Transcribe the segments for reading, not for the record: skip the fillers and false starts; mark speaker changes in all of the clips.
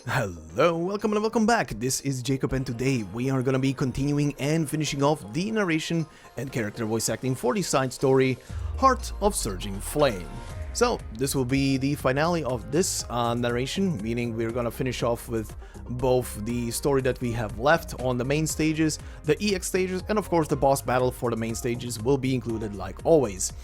Speaker 1: Hello, welcome and welcome back. This is Jacob and today we are gonna be continuing and finishing off the narration and character voice acting for the side story Heart of Surging Flame. So this will be the finale of this narration, meaning we're gonna finish off with both the story that we have left on the main stages, the EX stages, and of course the boss battle for the main stages will be included like always.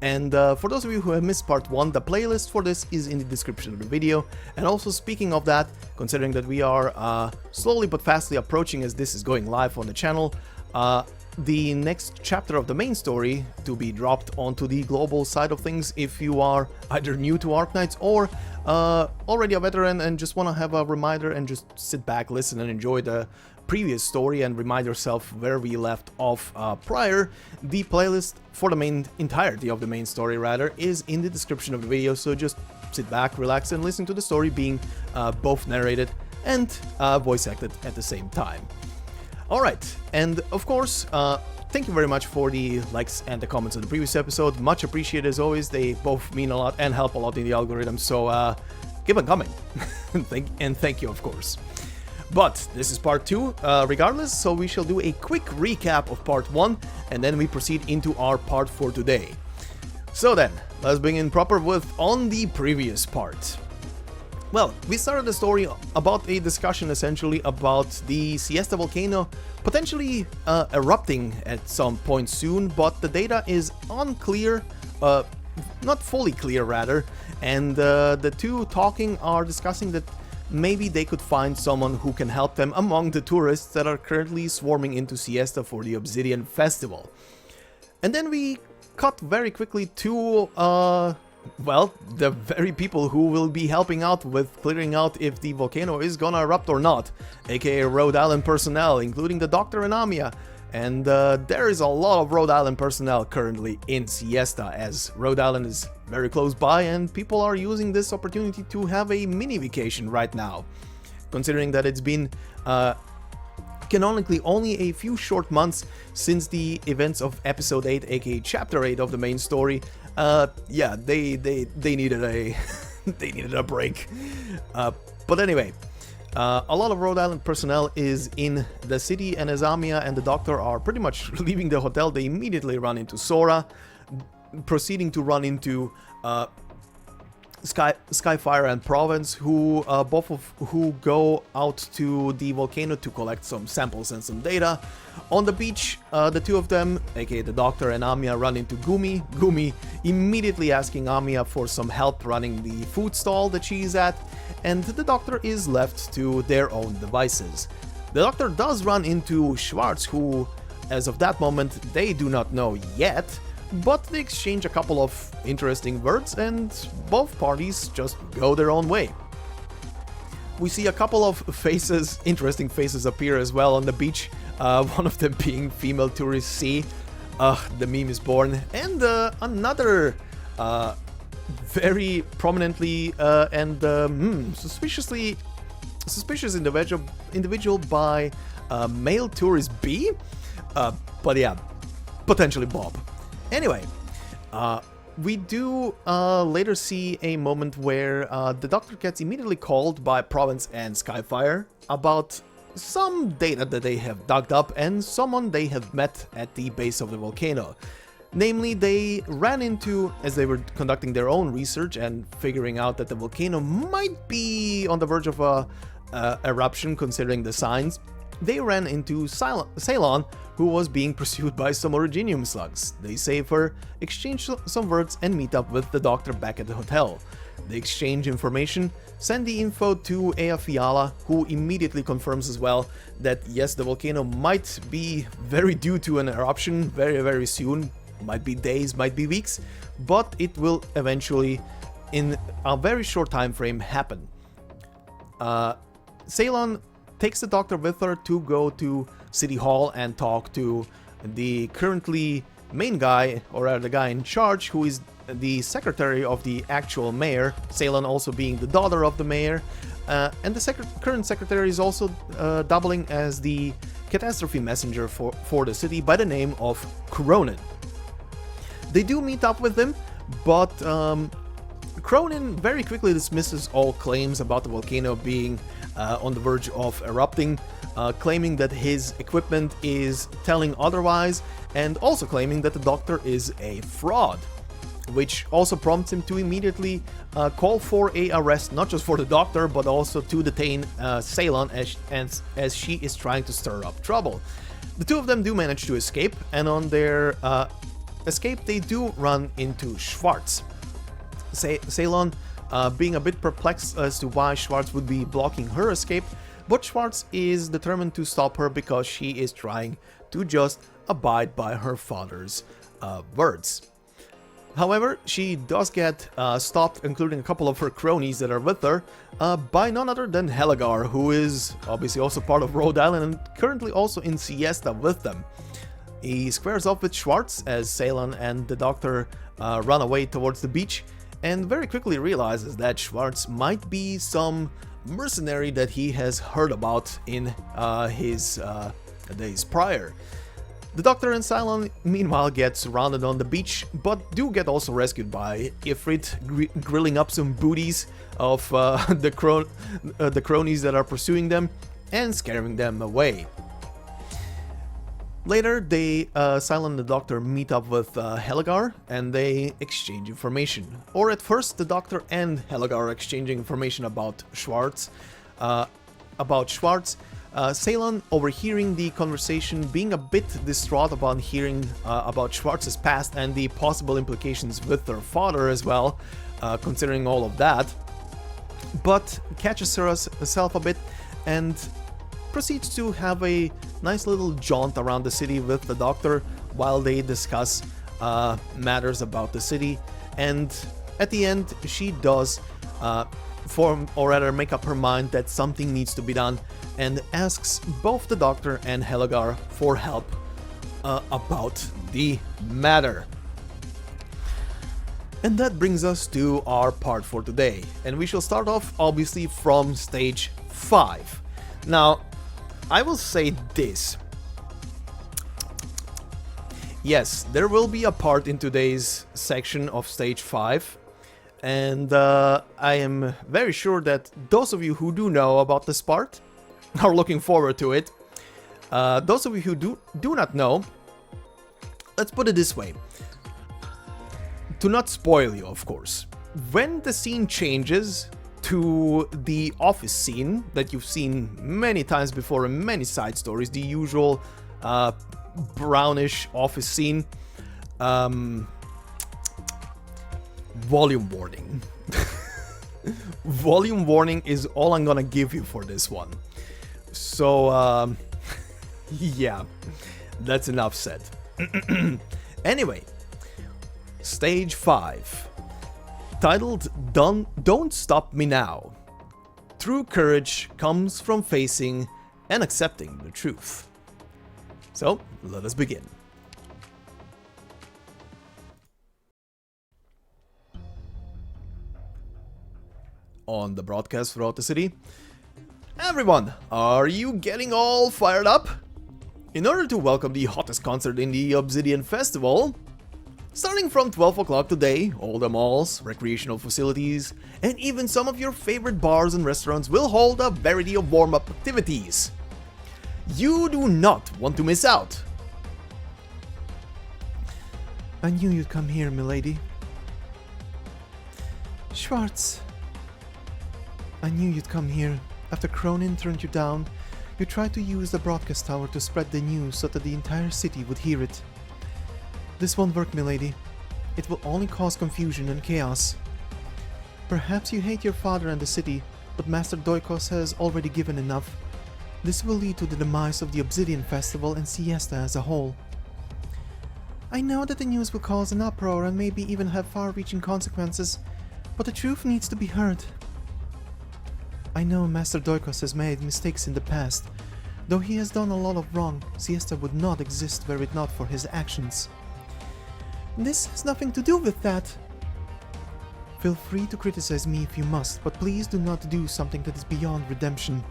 Speaker 1: And for those of you who have missed part 1, the playlist for this is in the description of the video. And also speaking of that, considering that we are slowly but fastly approaching as this is going live on the channel, the next chapter of the main story to be dropped onto the global side of things if you are either new to Arknights or already a veteran and just want to have a reminder and just sit back, listen and enjoy the previous story and remind yourself where we left off prior. The playlist for the entirety of the main story rather is in the description of the video, so just sit back, relax and listen to the story being both narrated and voice acted at the same time. Alright, and of course, thank you very much for the likes and the comments on the previous episode, much appreciated as always. They both mean a lot and help a lot in the algorithm, so keep on coming. and thank you of course. But this is part 2 regardless, so we shall do a quick recap of part 1 and then we proceed into our part for today. So then, let's begin proper with on the previous part. Well, we started the story about a discussion essentially about the Siesta volcano potentially erupting at some point soon, but the data is unclear, not fully clear rather, and the two talking are discussing that maybe they could find someone who can help them among the tourists that are currently swarming into Siesta for the Obsidian Festival. And then we cut very quickly to, well, the very people who will be helping out with clearing out if the volcano is gonna erupt or not, aka Rhode Island personnel, including the doctor and Amiya. And there is a lot of Rhode Island personnel currently in Siesta, as Rhode Island is very close by and people are using this opportunity to have a mini vacation right now. Considering that it's been canonically only a few short months since the events of episode 8, aka chapter 8 of the main story, yeah, they needed a they needed a break. But anyway, a lot of Rhode Island personnel is in the city, and as Amiya and the doctor are pretty much leaving the hotel, they immediately run into Sora, proceeding to run into Skyfire and Province, who both of who go out to the volcano to collect some samples and some data. On the beach, the two of them, aka the doctor and Amiya, run into Gumi immediately asking Amiya for some help running the food stall that she's at, and the doctor is left to their own devices. The doctor does run into Schwartz, who, as of that moment, they do not know yet, but they exchange a couple of interesting words and both parties just go their own way. We see a couple of faces, interesting faces appear as well on the beach, one of them being female tourist C, the meme is born, and another very prominently and suspicious individual by male tourist B, but yeah, potentially Bob. Anyway, we do later see a moment where the doctor gets immediately called by Province and Skyfire about some data that they have dug up and someone they have met at the base of the volcano. Namely, they ran into, as they were conducting their own research and figuring out that the volcano might be on the verge of a eruption considering the signs, they ran into Ceylon, who was being pursued by some originium slugs. They save her, exchange some words and meet up with the doctor back at the hotel. They exchange information, send the info to Eyjafjalla, who immediately confirms as well that yes, the volcano might be very due to an eruption very soon, might be days, might be weeks, but it will eventually, in a very short time frame, happen. Ceylon takes the doctor with her to go to City Hall and talk to the currently main guy, or rather the guy in charge, who is the secretary of the actual mayor, Ceylon also being the daughter of the mayor, and the current secretary is also doubling as the catastrophe messenger for the city by the name of Cronin. They do meet up with him, but Cronin very quickly dismisses all claims about the volcano being on the verge of erupting, claiming that his equipment is telling otherwise, and also claiming that the doctor is a fraud, which also prompts him to immediately call for a arrest, not just for the doctor, but also to detain Ceylon as she is trying to stir up trouble. The two of them do manage to escape, and on their escape they do run into Schwartz. Ceylon being a bit perplexed as to why Schwartz would be blocking her escape, but Schwartz is determined to stop her because she is trying to just abide by her father's words. However, she does get stopped, including a couple of her cronies that are with her, by none other than Helgar, who is obviously also part of Rhode Island and currently also in Siesta with them. He squares off with Schwartz as Ceylon and the doctor run away towards the beach, and very quickly realizes that Schwartz might be some mercenary that he has heard about in his days prior. The doctor and Ceylon meanwhile get surrounded on the beach, but do get also rescued by Ifrit, grilling up some booties of the cronies that are pursuing them and scaring them away. Later, Ceylon and the doctor meet up with Helgar and they exchange information. Or at first, the doctor and Helgar are exchanging information about Schwartz. Ceylon, overhearing the conversation, being a bit distraught upon hearing about Schwartz's past and the possible implications with her father as well, considering all of that, but catches herself a bit and proceeds to have a nice little jaunt around the city with the doctor while they discuss matters about the city, and at the end she does make up her mind that something needs to be done and asks both the doctor and Helgar for help about the matter. And that brings us to our part for today, and we shall start off obviously from stage 5. Now, I will say this. Yes, there will be a part in today's section of stage 5, and I am very sure that those of you who do know about this part are looking forward to it. Those of you who do not know, let's put it this way. To not spoil you, of course. When the scene changes to the office scene that you've seen many times before in many side stories, the usual brownish office scene, volume warning. Volume warning is all I'm gonna give you for this one. So, yeah, that's enough said. Anyway, stage 5. Titled Don't Stop Me Now. True courage comes from facing and accepting the truth. So, let us begin. On the broadcast throughout the city. Everyone, are you getting all fired up? In order to welcome the hottest concert in the Obsidian Festival, starting from 12 o'clock today, all the malls, recreational facilities, and even some of your favorite bars and restaurants will hold a variety of warm-up activities. You do not want to miss out.
Speaker 2: I knew you'd come here, milady. Schwartz. I knew you'd come here. After Cronin turned you down, you tried to use the broadcast tower to spread the news so that the entire city would hear it. This won't work, milady. It will only cause confusion and chaos. Perhaps you hate your father and the city, but Master Doikos has already given enough. This will lead to the demise of the Obsidian Festival and Siesta as a whole. I know that the news will cause an uproar and maybe even have far-reaching consequences, but the truth needs to be heard. I know Master Doikos has made mistakes in the past. Though he has done a lot of wrong, Siesta would not exist were it not for his actions. This has nothing to do with that. Feel free to criticize me if you must, but please do not do something that is beyond redemption.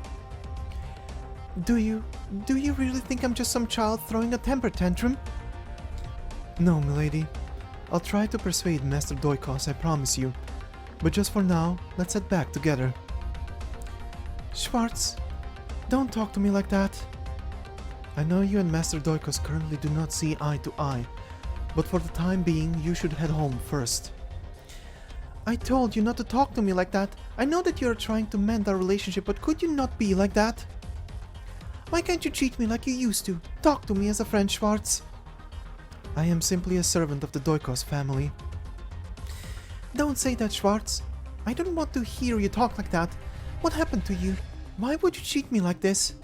Speaker 2: Do you really think I'm just some child throwing a temper tantrum? No, milady. I'll try to persuade Master Doikos, I promise you. But just for now, let's head back together. Schwartz, don't talk to me like that. I know you and Master Doikos currently do not see eye to eye, but for the time being, you should head home first. I told you not to talk to me like that. I know that you are trying to mend our relationship, but could you not be like that? Why can't you treat me like you used to? Talk to me as a friend, Schwartz. I am simply a servant of the Doikos family. Don't say that, Schwartz. I don't want to hear you talk like that. What happened to you? Why would you treat me like this?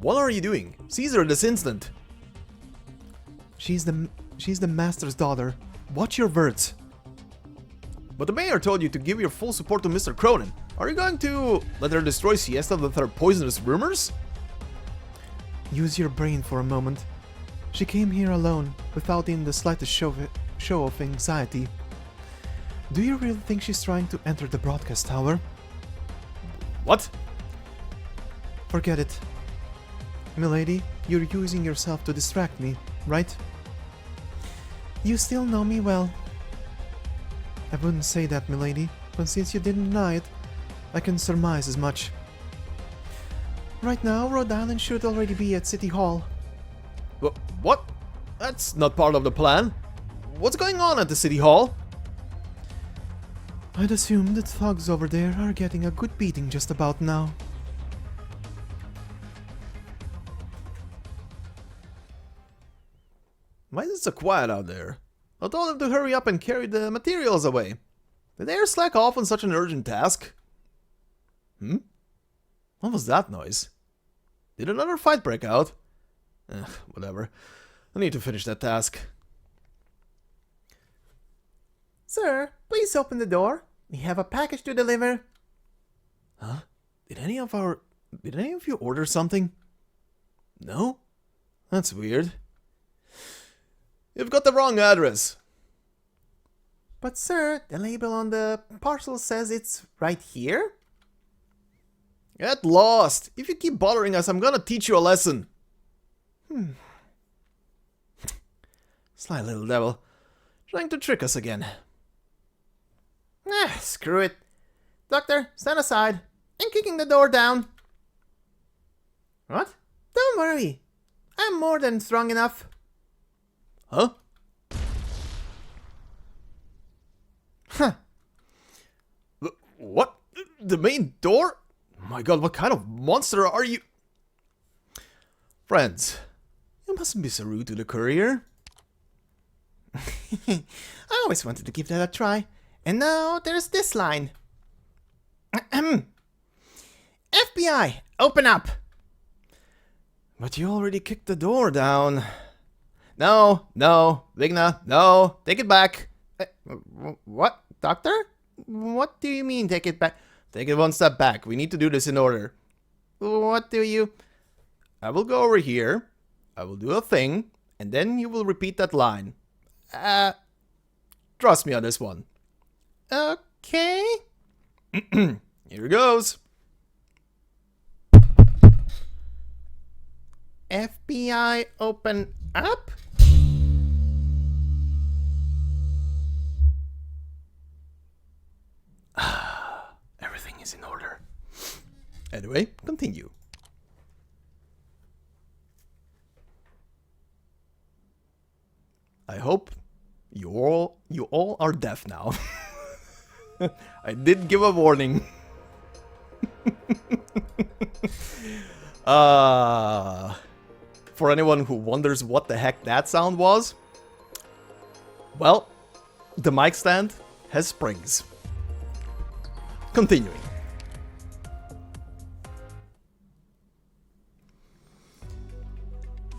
Speaker 1: What are you doing? Seize her this instant.
Speaker 2: She's the master's daughter. Watch your words.
Speaker 1: But the mayor told you to give your full support to Mr. Cronin. Are you going to let her destroy Siesta with her poisonous rumors?
Speaker 2: Use your brain for a moment. She came here alone, without even the slightest show of anxiety. Do you really think she's trying to enter the broadcast tower?
Speaker 1: What?
Speaker 2: Forget it. Milady, you're using yourself to distract me, right? You still know me well. I wouldn't say that, milady, but since you didn't deny it, I can surmise as much. Right now, Rhode Island should already be at City Hall.
Speaker 1: What? That's not part of the plan. What's going on at the City Hall?
Speaker 2: I'd assume the thugs over there are getting a good beating just about now.
Speaker 1: Why is it so quiet out there? I told them to hurry up and carry the materials away. Did they slack off on such an urgent task? What was that noise? Did another fight break out? Whatever. I need to finish that task.
Speaker 2: Sir, please open the door. We have a package to deliver.
Speaker 1: Huh? Did any of you order something? No? That's weird. You've got the wrong address.
Speaker 2: But sir, the label on the parcel says it's right here.
Speaker 1: Get lost! If you keep bothering us, I'm gonna teach you a lesson. Sly little devil. Trying to trick us again.
Speaker 2: Screw it. Doctor, stand aside. I'm kicking the door down. What? Don't worry. I'm more than strong enough.
Speaker 1: Huh?
Speaker 2: Huh.
Speaker 1: What? The main door? My god, what kind of monster are you? Friends, you mustn't be so rude to the courier.
Speaker 2: I always wanted to give that a try. And now there's this line. FBI, open up!
Speaker 1: But you already kicked the door down. No, Vigna, no, take it back.
Speaker 2: What, Doctor? What do you mean, take it back?
Speaker 1: Take it one step back. We need to do this in order.
Speaker 2: What do you...
Speaker 1: I will go over here. I will do a thing. And then you will repeat that line. Trust me on this one.
Speaker 2: Okay.
Speaker 1: Here goes.
Speaker 2: FBI, open up?
Speaker 1: Everything is in order. Anyway, continue. I hope you all are deaf now. I did give a warning. For anyone who wonders what the heck that sound was, well, the mic stand has springs. Continuing.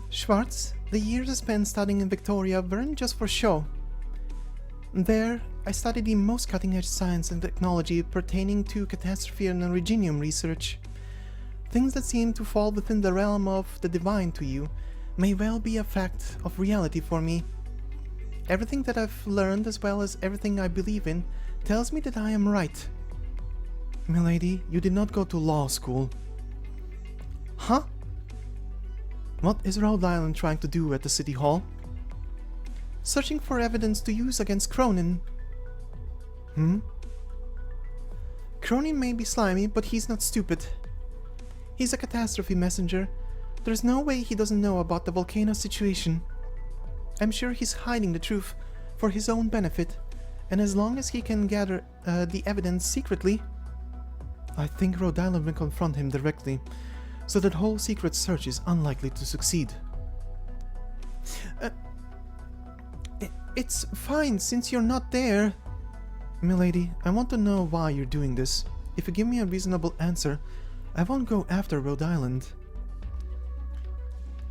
Speaker 2: Schwartz, the years I spent studying in Victoria weren't just for show. There, I studied the most cutting-edge science and technology pertaining to catastrophe and originium research. Things that seem to fall within the realm of the divine to you may well be a fact of reality for me. Everything that I've learned, as well as everything I believe in, tells me that I am right. Milady, you did not go to law school. Huh? What is Rhode Island trying to do at the City Hall? Searching for evidence to use against Cronin. Hmm? Cronin may be slimy, but he's not stupid. He's a catastrophe messenger. There's no way he doesn't know about the volcano situation. I'm sure he's hiding the truth for his own benefit, and as long as he can gather the evidence secretly, I think Rhode Island will confront him directly, so that whole secret search is unlikely to succeed. It's fine since you're not there. Milady, I want to know why you're doing this. If you give me a reasonable answer, I won't go after Rhode Island.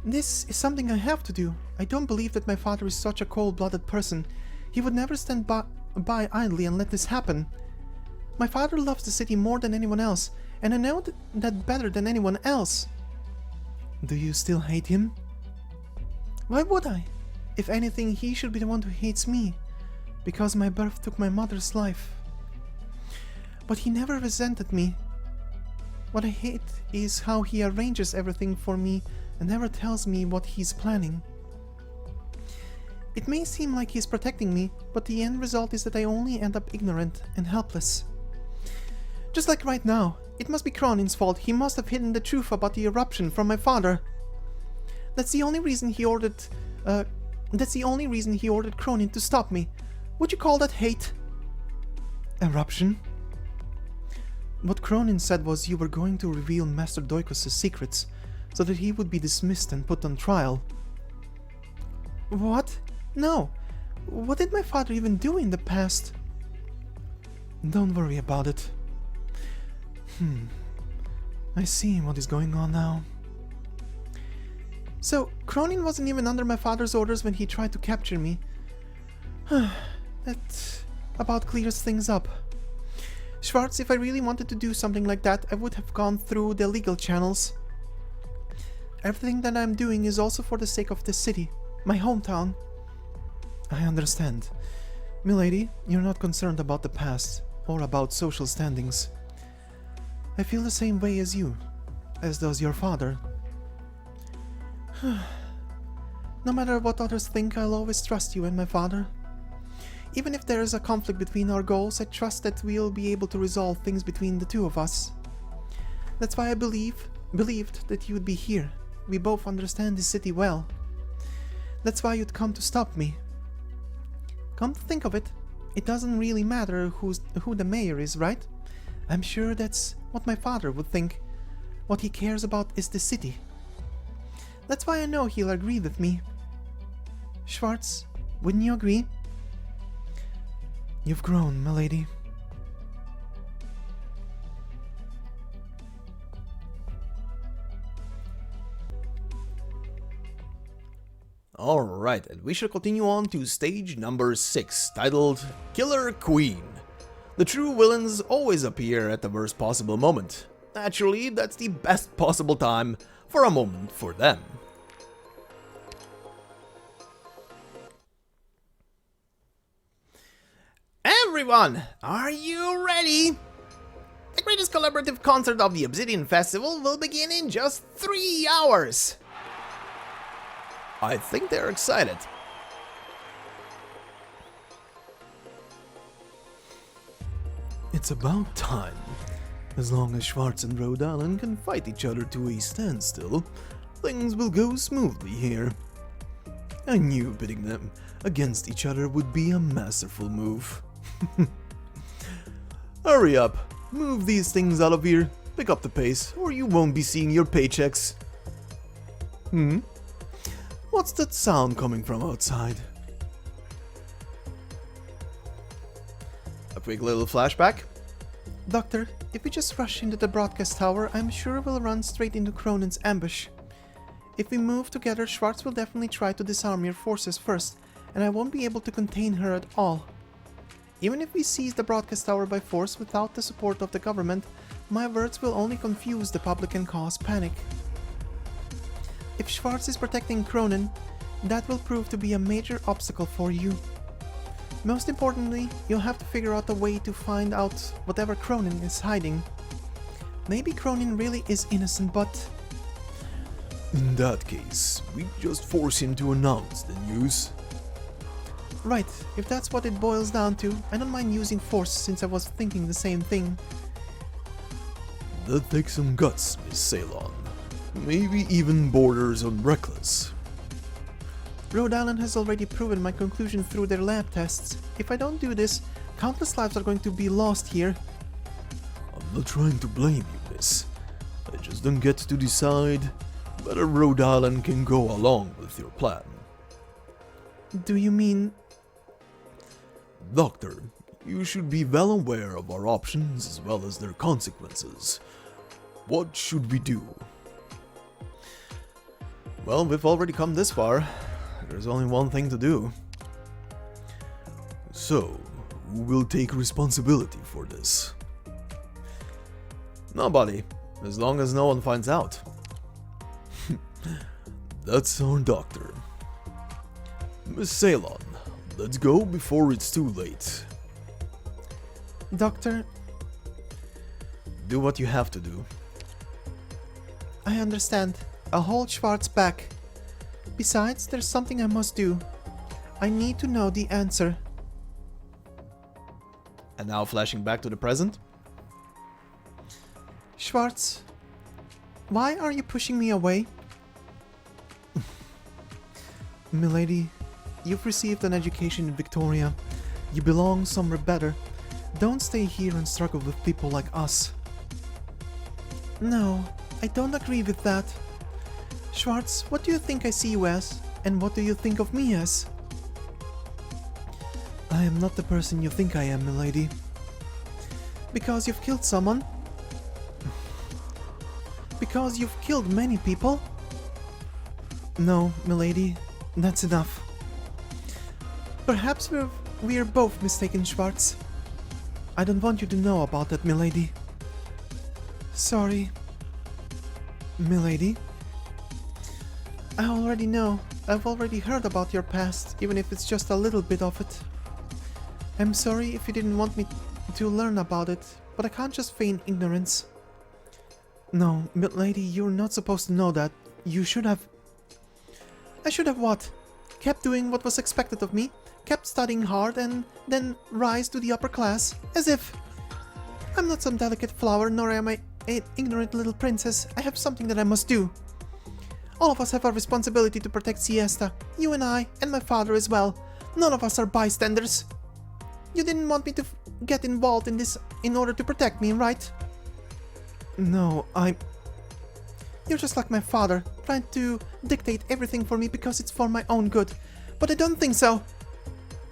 Speaker 2: This is something I have to do. I don't believe that my father is such a cold-blooded person. He would never stand by idly and let this happen. My father loves the city more than anyone else, and I know that better than anyone else. Do you still hate him? Why would I? If anything, he should be the one who hates me, because my birth took my mother's life. But he never resented me. What I hate is how he arranges everything for me and never tells me what he's planning. It may seem like he's protecting me, but the end result is that I only end up ignorant and helpless. Just like right now, it must be Cronin's fault. He must have hidden the truth about the eruption from my father. That's the only reason he ordered Cronin to stop me. Would you call that hate? Eruption? What Cronin said was you were going to reveal Master Doikos' secrets, so that he would be dismissed and put on trial. What? No. What did my father even do in the past? Don't worry about it. I see what is going on now. So, Cronin wasn't even under my father's orders when he tried to capture me. That about clears things up. Schwartz, if I really wanted to do something like that, I would have gone through the legal channels. Everything that I'm doing is also for the sake of this city, my hometown. I understand. Milady, you're not concerned about the past, or about social standings. I feel the same way as you, as does your father. No matter what others think, I'll always trust you and my father. Even if there is a conflict between our goals, I trust that we'll be able to resolve things between the two of us. That's why I believed that you would be here. We both understand this city well. That's why you'd come to stop me. Come to think of it, it doesn't really matter who the mayor is, right? I'm sure that's what my father would think. What he cares about is the city. That's why I know he'll agree with me. Schwartz, wouldn't you agree? You've grown, milady.
Speaker 1: Alright, and we shall continue on to stage number 6, titled Killer Queen. The true villains always appear at the worst possible moment. Naturally, that's the best possible time for a moment for them. Everyone, are you ready? The greatest collaborative concert of the Obsidian Festival will begin in just 3 hours. I think they're excited.
Speaker 2: It's about time. As long as Schwartz and Rhode Island can fight each other to a standstill, things will go smoothly here. I knew pitting them against each other would be a masterful move. Hurry up, move these things out of here, pick up the pace, or you won't be seeing your paychecks. What's that sound coming from outside?
Speaker 1: A quick little flashback.
Speaker 2: Doctor, if we just rush into the broadcast tower, I'm sure we'll run straight into Cronin's ambush. If we move together, Schwartz will definitely try to disarm your forces first, and I won't be able to contain her at all. Even if we seize the broadcast tower by force without the support of the government, my words will only confuse the public and cause panic. If Schwartz is protecting Cronin, that will prove to be a major obstacle for you. Most importantly, you'll have to figure out a way to find out whatever Cronin is hiding. Maybe Cronin really is innocent, but...
Speaker 1: In that case, we just force him to announce the news.
Speaker 2: Right, if that's what it boils down to, I don't mind using force since I was thinking the same thing.
Speaker 1: That takes some guts, Miss Ceylon. Maybe even borders on reckless.
Speaker 2: Rhode Island has already proven my conclusion through their lab tests. If I don't do this, countless lives are going to be lost here.
Speaker 1: I'm not trying to blame you, miss. I just don't get to decide whether Rhode Island can go along with your plan.
Speaker 2: Do you mean...
Speaker 1: Doctor, you should be well aware of our options as well as their consequences. What should we do? Well, we've already come this far. There's only one thing to do. So, who will take responsibility for this? Nobody, as long as no one finds out. That's our doctor. Miss Ceylon, let's go before it's too late.
Speaker 2: Doctor,
Speaker 1: Do what you have to do.
Speaker 2: I understand. I'll hold Schwartz back. Besides, there's something I must do. I need to know the answer.
Speaker 1: And now flashing back to the present.
Speaker 2: Schwartz, why are you pushing me away? Milady, you've received an education in Victoria. You belong somewhere better. Don't stay here and struggle with people like us. No, I don't agree with that. Schwartz, what do you think I see you as? And what do you think of me as? I am not the person you think I am, milady. Because you've killed someone? Because you've killed many people? No, milady, that's enough. Perhaps we're both mistaken, Schwartz. I don't want you to know about that, milady. Sorry. Milady? I already know. I've already heard about your past, even if it's just a little bit of it. I'm sorry if you didn't want me to learn about it, but I can't just feign ignorance. No, milady, you're not supposed to know that. You should have... I should have what? Kept doing what was expected of me, kept studying hard, and then rise to the upper class, as if... I'm not some delicate flower, nor am I an ignorant little princess. I have something that I must do. All of us have a responsibility to protect Siesta. You and I, and my father as well. None of us are bystanders. You didn't want me to get involved in this in order to protect me, right? No, You're just like my father, trying to dictate everything for me because it's for my own good. But I don't think so.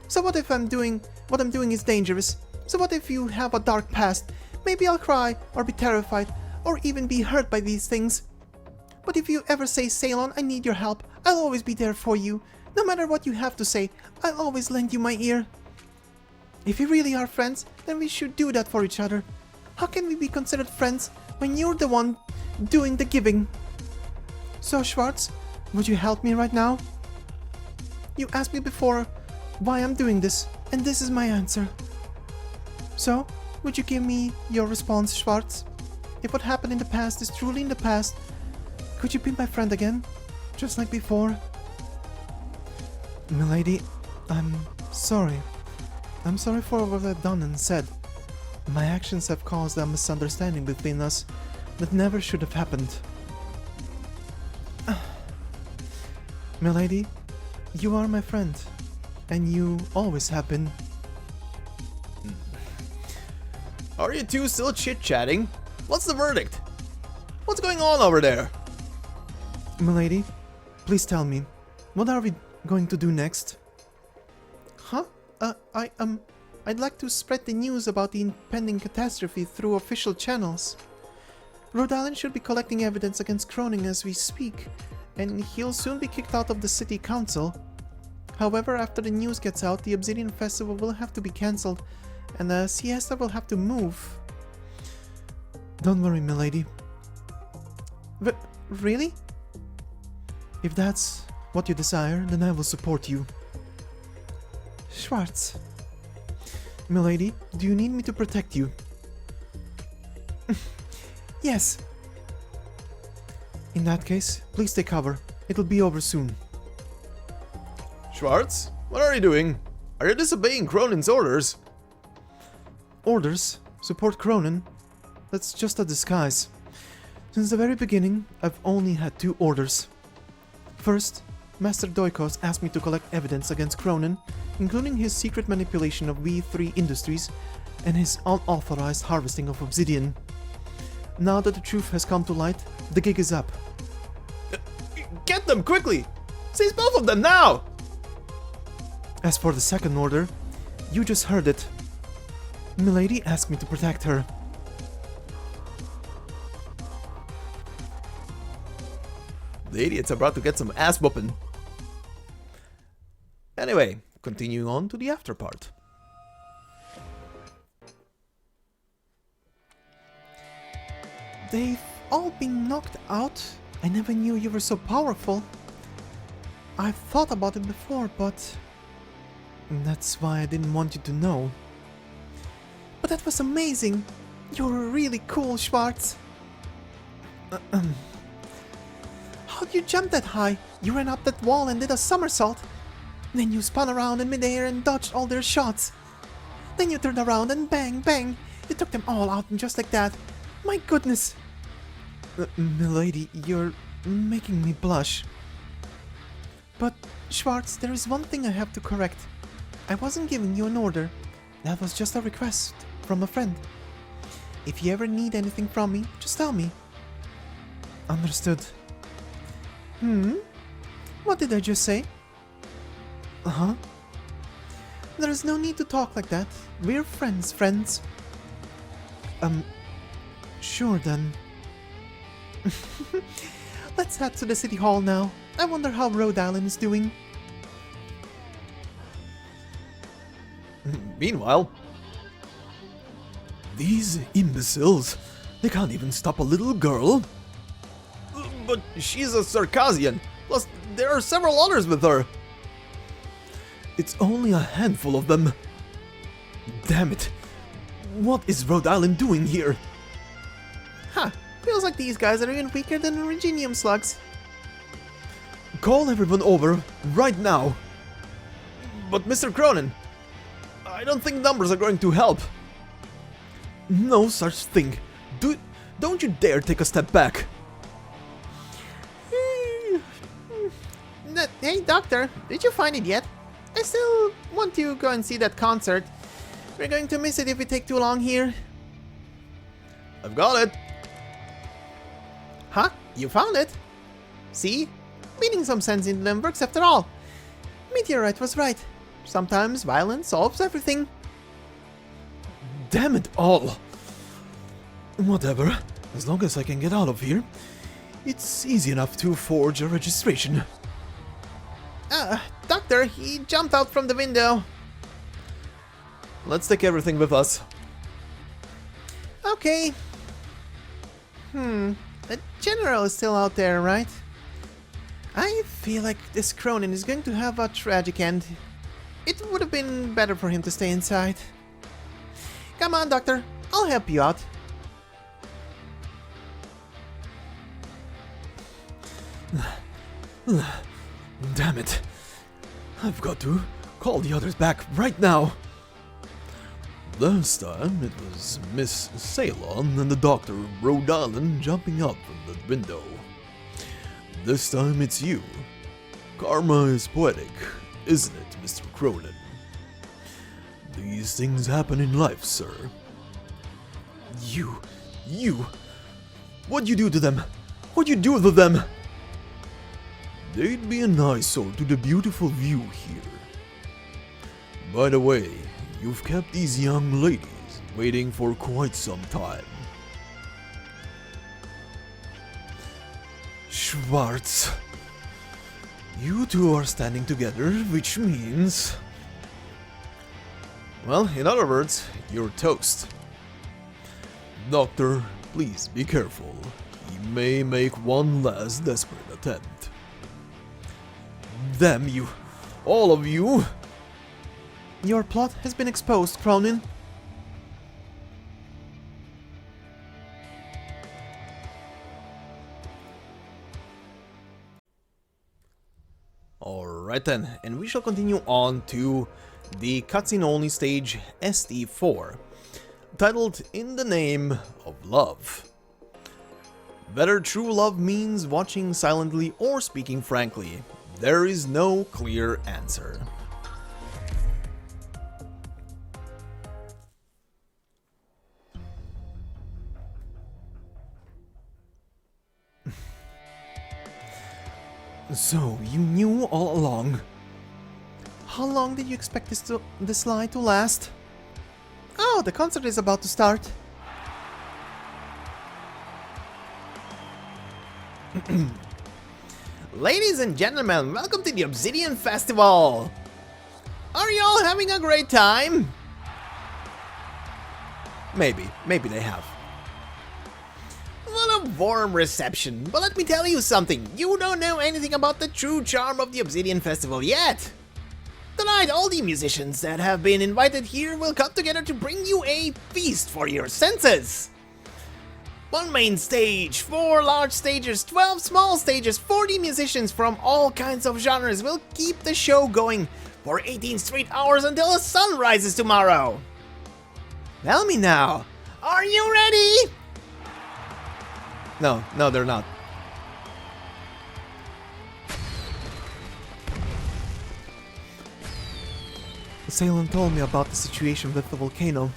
Speaker 2: So what if what I'm doing is dangerous? So what if you have a dark past? Maybe I'll cry, or be terrified, or even be hurt by these things. But if you ever say, Ceylon, I need your help, I'll always be there for you. No matter what you have to say, I'll always lend you my ear. If we really are friends, then we should do that for each other. How can we be considered friends when you're the one doing the giving? So, Schwartz, would you help me right now? You asked me before why I'm doing this, and this is my answer. So, would you give me your response, Schwartz? If what happened in the past is truly in the past, could you be my friend again? Just like before? Milady, I'm sorry. I'm sorry for what I've done and said. My actions have caused a misunderstanding between us that never should have happened. Milady, you are my friend, and you always have been.
Speaker 1: Are you two still chit-chatting? What's the verdict? What's going on over there?
Speaker 2: Milady, please tell me, what are we going to do next? Huh? I'd like to spread the news about the impending catastrophe through official channels. Rhode Island should be collecting evidence against Cronin as we speak, and he'll soon be kicked out of the city council. However, after the news gets out, the Obsidian Festival will have to be cancelled, and the Siesta will have to move. Don't worry, milady. Really? If that's what you desire, then I will support you. Schwartz. Milady, do you need me to protect you? Yes. In that case, please take cover. It'll be over soon.
Speaker 1: Schwartz, what are you doing? Are you disobeying Cronin's orders?
Speaker 2: Orders? Support Cronin? That's just a disguise. Since the very beginning, I've only had two orders. First, Master Doikos asked me to collect evidence against Cronin, including his secret manipulation of V3 Industries and his unauthorized harvesting of obsidian. Now that the truth has come to light, the gig is up.
Speaker 1: Get them quickly! Seize both of them now!
Speaker 2: As for the second order, you just heard it. Milady asked me to protect her.
Speaker 1: The idiot's about to get some ass whooping. Anyway, continuing on to the after part.
Speaker 2: They've all been knocked out. I never knew you were so powerful. I've thought about it before, but that's why I didn't want you to know. But that was amazing. You were really cool, Schwartz. How'd you jump that high? You ran up that wall and did a somersault. Then you spun around in midair and dodged all their shots. Then you turned around and bang, bang. You took them all out just like that. My goodness. Milady, you're making me blush. But, Schwartz, there is one thing I have to correct. I wasn't giving you an order. That was just a request from a friend. If you ever need anything from me, just tell me. Understood. What did I just say? Uh-huh. There is no need to talk like that. We're friends. Sure then. Let's head to the city hall now. I wonder how Rhode Island is doing.
Speaker 1: Meanwhile... These imbeciles, they can't even stop a little girl. But she's a Circassian, plus there are several others with her. It's only a handful of them. Damn it. What is Rhode Island doing here?
Speaker 2: Huh, feels like these guys are even weaker than Reginium slugs.
Speaker 1: Call everyone over right now. But Mr. Cronin, I don't think numbers are going to help. No such thing. Don't you dare take a step back.
Speaker 2: Hey, Doctor, did you find it yet? I still want to go and see that concert. We're going to miss it if we take too long here.
Speaker 1: I've got it.
Speaker 2: Huh? You found it? See? Meaning some sense in them works after all. Meteorite was right. Sometimes violence solves everything.
Speaker 1: Damn it all. Whatever. As long as I can get out of here, it's easy enough to forge a registration.
Speaker 2: Doctor, he jumped out from the window.
Speaker 1: Let's take everything with us.
Speaker 2: Okay. The general is still out there, right? I feel like this Cronin is going to have a tragic end. It would have been better for him to stay inside. Come on, Doctor. I'll help you out.
Speaker 1: Damn it. I've got to call the others back right now. Last time it was Miss Ceylon and the Doctor of Rhode Island jumping up from the window. This time it's you. Karma is poetic, isn't it, Mr. Cronin? These things happen in life, sir. You... What'd you do to them? What'd you do to them? They'd be an eyesore to the beautiful view here. By the way, you've kept these young ladies waiting for quite some time. Schwartz. You two are standing together, which means... Well, in other words, you're toast. Doctor, please be careful. He may make one last desperate attempt. Damn you! All of you!
Speaker 2: Your plot has been exposed, Cronin.
Speaker 1: Alright Alright then, and we shall continue on to the cutscene-only stage ST4, titled In the Name of Love. Whether true love means watching silently or speaking frankly, there is no clear answer. So, you knew all along.
Speaker 2: How long did you expect this lie to last? Oh, the concert is about to start.
Speaker 1: Ladies and gentlemen, welcome to the Obsidian Festival! Are you all having a great time? Maybe they have. What a warm reception, but let me tell you something, you don't know anything about the true charm of the Obsidian Festival yet. Tonight, all the musicians that have been invited here will come together to bring you a feast for your senses. One main stage, 4 large stages, 12 small stages, 40 musicians from all kinds of genres will keep the show going for 18 straight hours until the sun rises tomorrow. Tell me now, are you ready? No, they're not.
Speaker 2: Ceylon told me about the situation with the volcano.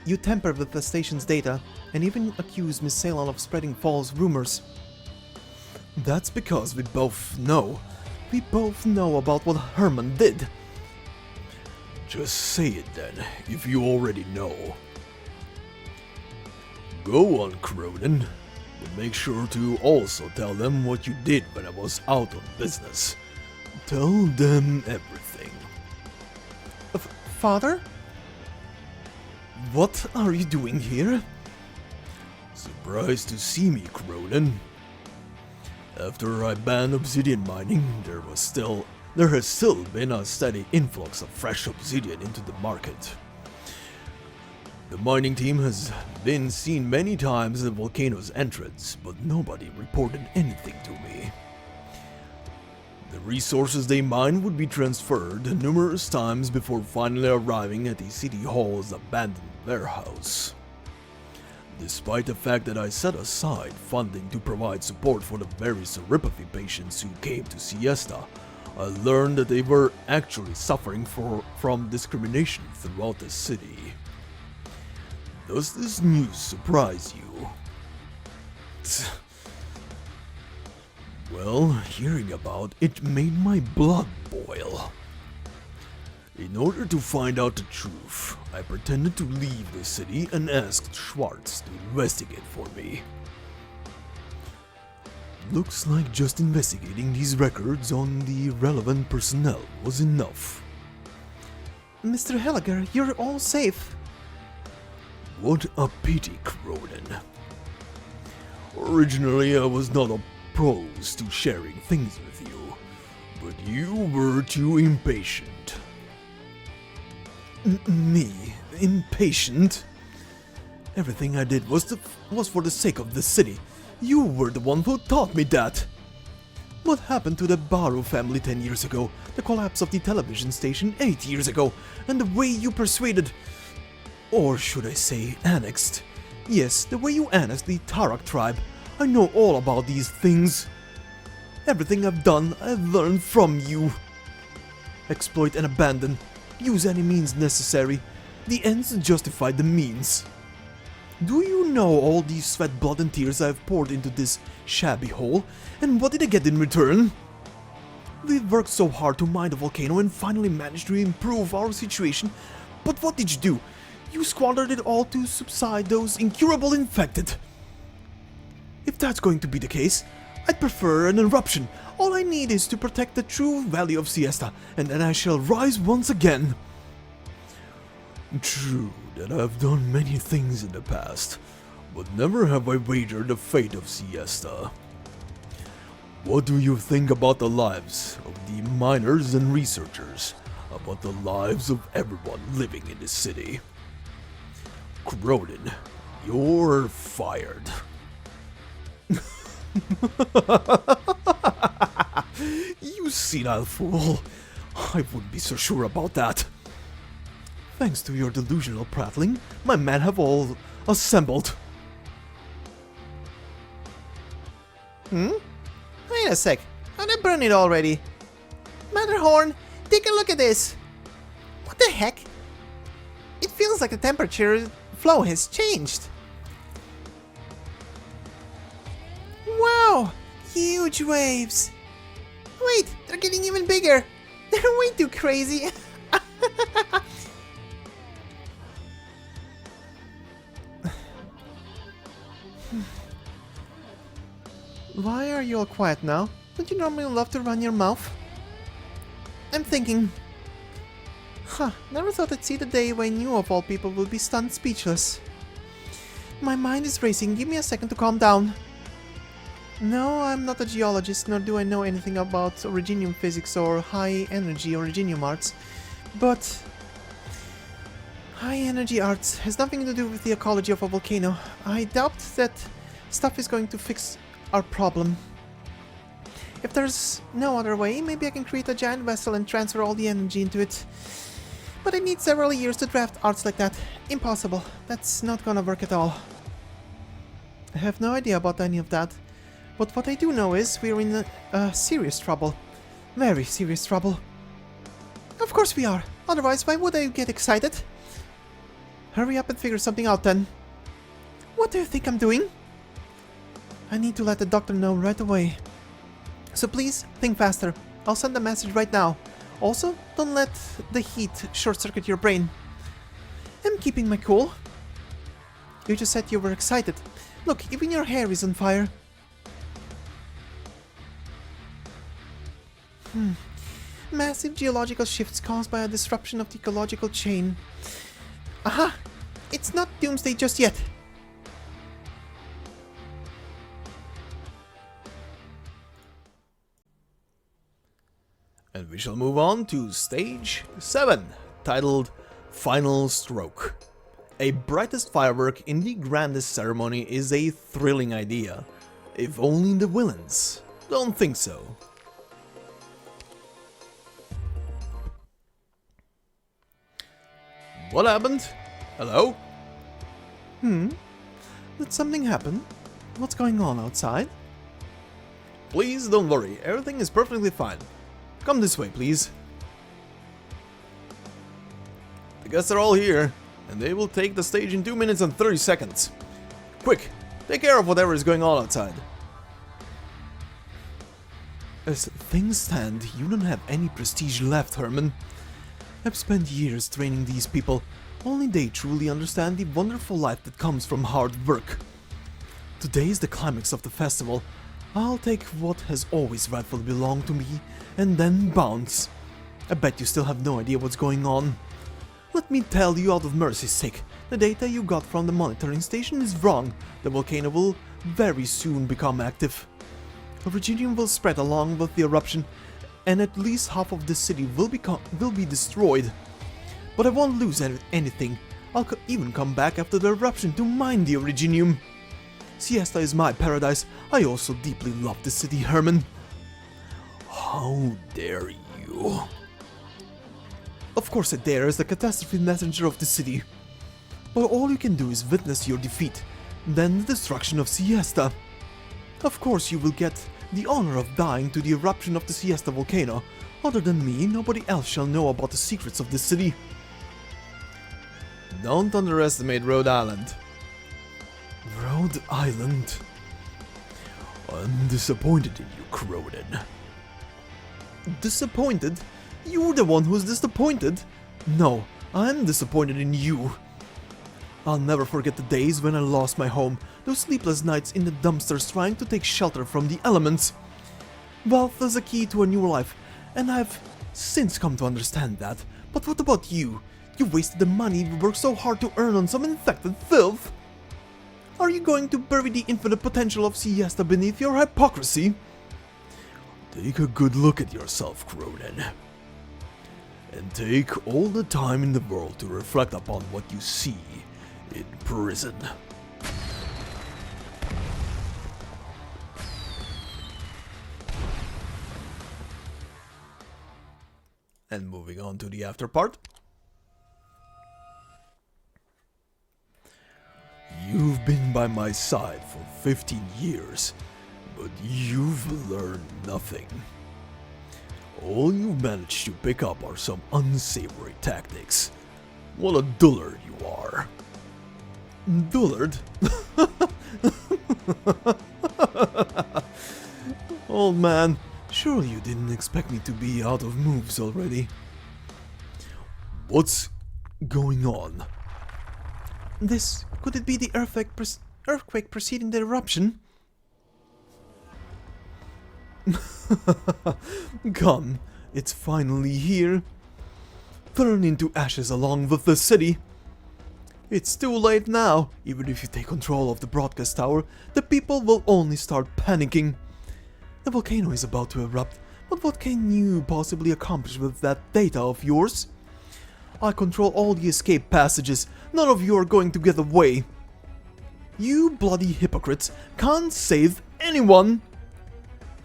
Speaker 2: You tampered with the station's data, and even accused Miss Ceylon of spreading false rumors.
Speaker 1: That's because we both know. We both know about what Herman did. Just say it then, if you already know. Go on, Cronin. But make sure to also tell them what you did when I was out on business. Tell them everything.
Speaker 2: Father?
Speaker 1: What are you doing here? Surprised to see me, Cronin. After I banned obsidian mining, there has still been a steady influx of fresh obsidian into the market. The mining team has been seen many times at the volcano's entrance, but nobody reported anything to me. The resources they mined would be transferred numerous times before finally arriving at the City Hall's abandoned warehouse. Despite the fact that I set aside funding to provide support for the very serendipity patients who came to Siesta, I learned that they were actually suffering from discrimination throughout the city. Does this news surprise you? Well, hearing about it made my blood boil. In order to find out the truth, I pretended to leave the city and asked Schwartz to investigate for me. Looks like just investigating these records on the relevant personnel was enough.
Speaker 2: Mr. Helliger, you're all safe.
Speaker 1: What a pity, Cronin. Originally, I was not opposed to sharing things with you, but you were too impatient. Me? Impatient? Everything I did was for the sake of the city. You were the one who taught me that. What happened to the Baru family 10 years ago, the collapse of the television station 8 years ago, and the way you persuaded, or should I say annexed? Yes, the way you annexed the Tarak tribe. I know all about these things. Everything I've done, I've learned from you. Exploit and abandon. Use any means necessary. The ends justify the means. Do you know all the sweat, blood and tears I've poured into this shabby hole? And what did I get in return? We've worked so hard to mine the volcano and finally managed to improve our situation. But what did you do? You squandered it all to subside those incurable infected. If that's going to be the case, I'd prefer an eruption. All I need is to protect the true value of Siesta, and then I shall rise once again. True that I've done many things in the past, but never have I wagered the fate of Siesta. What do you think about the lives of the miners and researchers? About the lives of everyone living in the city? Cronin, you're fired. You senile fool. I wouldn't be so sure about that. Thanks to your delusional prattling, my men have all assembled.
Speaker 2: Wait a sec. How'd I burn it already? Matterhorn, take a look at this. What the heck? It feels like the temperature flow has changed. Wow! Huge waves! Wait, they're getting even bigger! They're way too crazy! Why are you all quiet now? Don't you normally love to run your mouth? I'm thinking... never thought I'd see the day when you of all people would be stunned speechless. My mind is racing, give me a second to calm down. No, I'm not a geologist, nor do I know anything about originium physics or high-energy originium arts, but... high-energy arts has nothing to do with the ecology of a volcano. I doubt that stuff is going to fix our problem. If there's no other way, maybe I can create a giant vessel and transfer all the energy into it. But I need several years to draft arts like that. Impossible. That's not gonna work at all. I have no idea about any of that. But what I do know is we're in serious trouble. Very serious trouble. Of course we are. Otherwise, why would I get excited? Hurry up and figure something out then. What do you think I'm doing? I need to let the doctor know right away. So please, think faster. I'll send a message right now. Also, don't let the heat short-circuit your brain. I'm keeping my cool. You just said you were excited. Look, even your hair is on fire. Massive geological shifts caused by a disruption of the ecological chain. Aha! It's not doomsday just yet.
Speaker 1: And we shall move on to stage 7, titled Final Stroke. A brightest firework in the grandest ceremony is a thrilling idea, if only the villains don't think so. What happened? Hello?
Speaker 2: Did something happen? What's going on outside?
Speaker 1: Please don't worry, everything is perfectly fine. Come this way, please. The guests are all here, and they will take the stage in 2 minutes and 30 seconds. Quick, take care of whatever is going on outside.
Speaker 2: As things stand, you don't have any prestige left, Herman. I've spent years training these people. Only they truly understand the wonderful life that comes from hard work. Today is the climax of the festival. I'll take what has always rightfully belonged to me and then bounce. I bet you still have no idea what's going on. Let me tell you out of mercy's sake, the data you got from the monitoring station is wrong. The volcano will very soon become active. Originium will spread along with the eruption, and at least half of the city will be destroyed. But I won't lose anything. I'll even come back after the eruption to mine the Originium. Siesta is my paradise. I also deeply love the city, Herman.
Speaker 1: How dare you?
Speaker 2: Of course I dare, as the catastrophe messenger of the city. But all you can do is witness your defeat, then the destruction of Siesta. Of course you will get the honor of dying to the eruption of the Siesta volcano. Other than me, nobody else shall know about the secrets of this city.
Speaker 1: Don't underestimate Rhode Island.
Speaker 2: Rhode Island?
Speaker 1: I'm disappointed in you, Cronin.
Speaker 2: Disappointed? You're the one who's disappointed. No, I'm disappointed in you. I'll never forget the days when I lost my home, those sleepless nights in the dumpsters trying to take shelter from the elements. Wealth is a key to a new life, and I've since come to understand that. But what about you? You wasted the money you worked so hard to earn on some infected filth. Are you going to bury the infinite potential of Siesta beneath your hypocrisy?
Speaker 1: Take a good look at yourself, Cronin. And take all the time in the world to reflect upon what you see in prison. And moving on to the after part. You've been by my side for 15 years, but you've learned nothing. All you've managed to pick up are some unsavory tactics. What a dullard you are. Dullard? Old man, surely you didn't expect me to be out of moves already. What's going on?
Speaker 2: Could it be the earthquake preceding the eruption?
Speaker 1: Come, it's finally here. Turn into ashes along with the city. It's too late now. Even if you take control of the broadcast tower, the people will only start panicking. The volcano is about to erupt, but what can you possibly accomplish with that data of yours? I control all the escape passages. None of you are going to get away. You bloody hypocrites can't save anyone.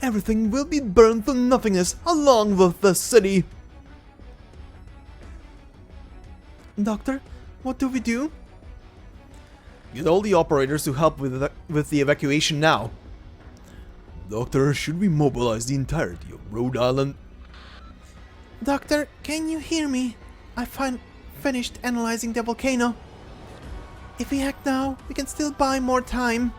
Speaker 1: Everything will be burned to nothingness along with the city.
Speaker 2: Doctor, what do we do?
Speaker 1: Get all the operators to help with the evacuation now. Doctor, should we mobilize the entirety of Rhode Island?
Speaker 2: Doctor, can you hear me? I finished analyzing the volcano. If we act now, we can still buy more time.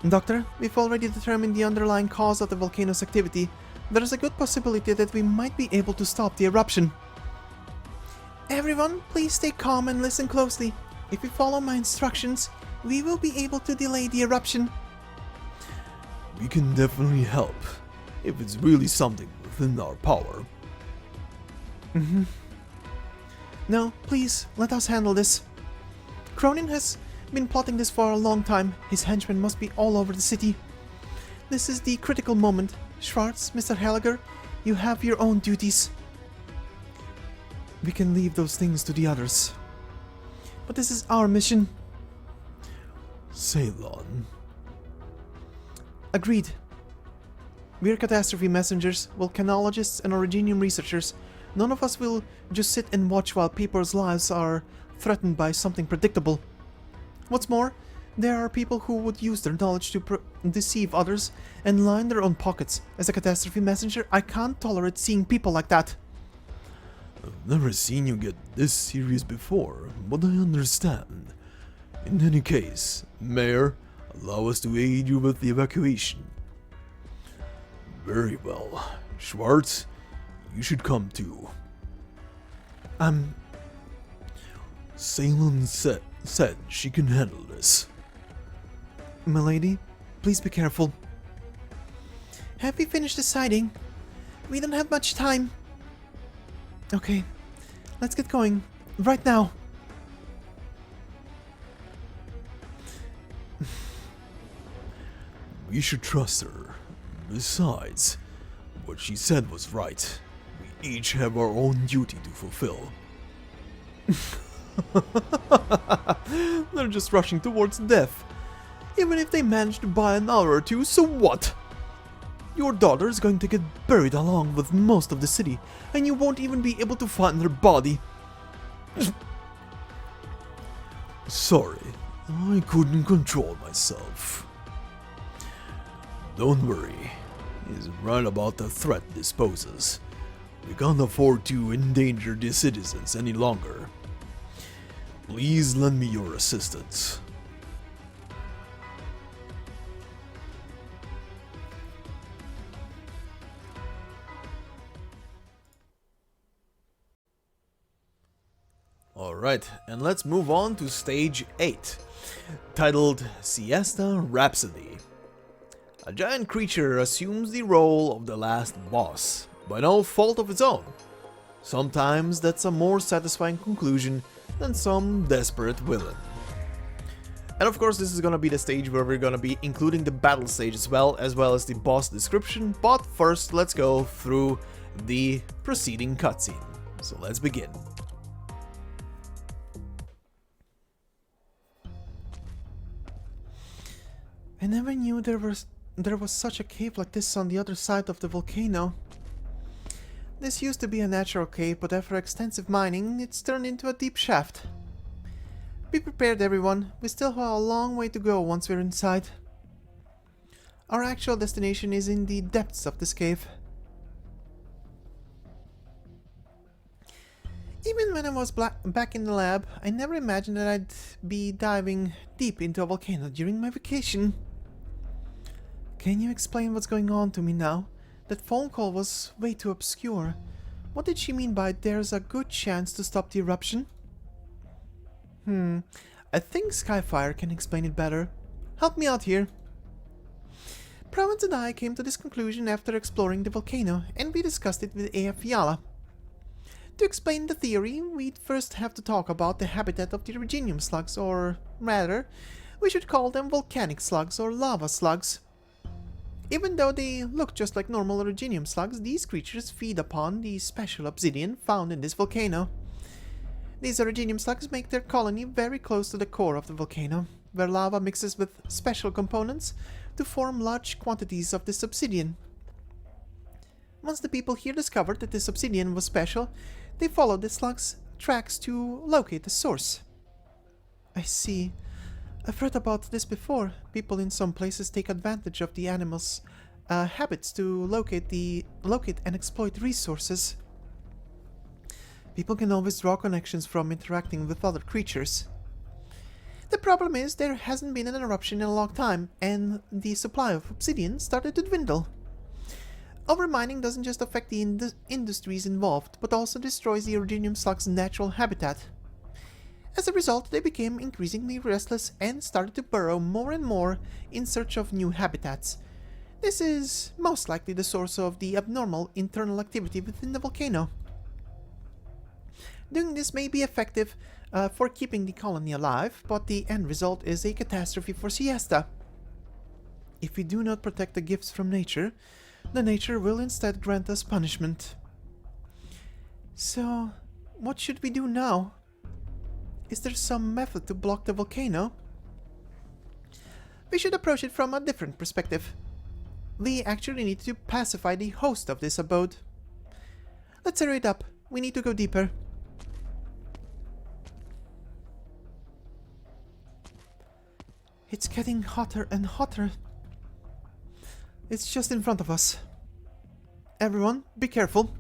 Speaker 2: Doctor, we've already determined the underlying cause of the volcano's activity. There is a good possibility that we might be able to stop the eruption. Everyone, please stay calm and listen closely. If we follow my instructions, we will be able to delay the eruption.
Speaker 1: We can definitely help, if it's really something within our power.
Speaker 2: No, please, let us handle this. Cronin has been plotting this for a long time. His henchmen must be all over the city. This is the critical moment. Schwartz, Mr. Helliger, you have your own duties. We can leave those things to the others. But this is our mission.
Speaker 1: Ceylon.
Speaker 2: Agreed. We're catastrophe messengers, volcanologists, and originium researchers. None of us will just sit and watch while people's lives are threatened by something predictable. What's more, there are people who would use their knowledge to deceive others and line their own pockets. As a catastrophe messenger, I can't tolerate seeing people like that.
Speaker 1: I've never seen you get this serious before, but I understand. In any case, Mayor, allow us to aid you with the evacuation. Very well. Schwartz, you should come too. Ceylon said she can handle this.
Speaker 2: Milady, please be careful. Have we finished deciding? We don't have much time. Okay, let's get going. Right now.
Speaker 1: We should trust her. Besides, what she said was right. We each have our own duty to fulfill.
Speaker 2: They're just rushing towards death. Even if they manage to buy an hour or two, so what? Your daughter is going to get buried along with most of the city, and you won't even be able to find her body.
Speaker 1: Sorry, I couldn't control myself. Don't worry, he's right about the threat this poses. We can't afford to endanger the citizens any longer. Please lend me your assistance. Alright, and let's move on to stage 8, titled Siesta Rhapsody. A giant creature assumes the role of the last boss, by no fault of its own. Sometimes that's a more satisfying conclusion than some desperate villain. And of course this is gonna be the stage where we're gonna be including the battle stage as well as the boss description, but first let's go through the preceding cutscene. So let's begin.
Speaker 2: I never knew there was such a cave like this on the other side of the volcano. This used to be a natural cave, but after extensive mining, it's turned into a deep shaft. Be prepared, everyone. We still have a long way to go once we're inside. Our actual destination is in the depths of this cave. Even when I was back in the lab, I never imagined that I'd be diving deep into a volcano during my vacation. Can you explain what's going on to me now? That phone call was way too obscure. What did she mean by there's a good chance to stop the eruption? I think Skyfire can explain it better. Help me out here. Prowance and I came to this conclusion after exploring the volcano, and we discussed it with eyjafjalla. To explain the theory, we'd first have to talk about the habitat of the Reginium slugs, or rather, we should call them volcanic slugs or lava slugs. Even though they look just like normal Reginium slugs, these creatures feed upon the special obsidian found in this volcano. These Reginium slugs make their colony very close to the core of the volcano, where lava mixes with special components to form large quantities of this obsidian. Once the people here discovered that this obsidian was special, they followed the slug's tracks to locate the source. I see. I've read about this before. People in some places take advantage of the animals' habits to locate and exploit resources. People can always draw connections from interacting with other creatures. The problem is there hasn't been an eruption in a long time, and the supply of obsidian started to dwindle. Overmining doesn't just affect the industries involved, but also destroys the Reginium slug's natural habitat. As a result, they became increasingly restless and started to burrow more and more in search of new habitats. This is most likely the source of the abnormal internal activity within the volcano. Doing this may be effective for keeping the colony alive, but the end result is a catastrophe for Siesta. If we do not protect the gifts from nature, the nature will instead grant us punishment. So, what should we do now? Is there some method to block the volcano? We should approach it from a different perspective. We actually need to pacify the host of this abode. Let's hurry it up. We need to go deeper. It's getting hotter and hotter. It's just in front of us. Everyone, be careful.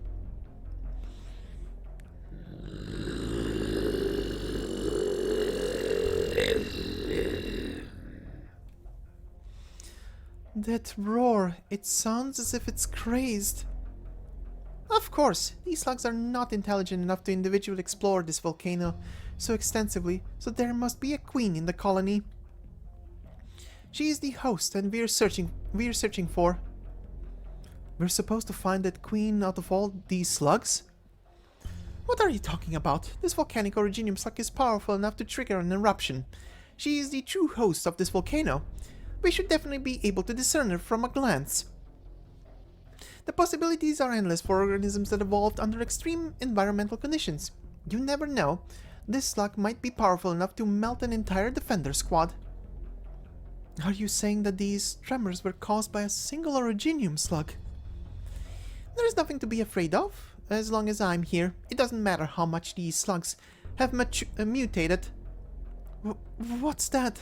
Speaker 2: That roar, it sounds as if it's crazed. Of course, these slugs are not intelligent enough to individually explore this volcano so extensively, so there must be a queen in the colony. She is the host, and we're searching for. We're supposed to find that queen out of all these slugs? What are you talking about? This volcanic Reginium slug is powerful enough to trigger an eruption. She is the true host of this volcano. We should definitely be able to discern her from a glance. The possibilities are endless for organisms that evolved under extreme environmental conditions. You never know. This slug might be powerful enough to melt an entire defender squad. Are you saying that these tremors were caused by a single Reginium slug? There is nothing to be afraid of. As long as I'm here, it doesn't matter how much these slugs have mutated. What's that?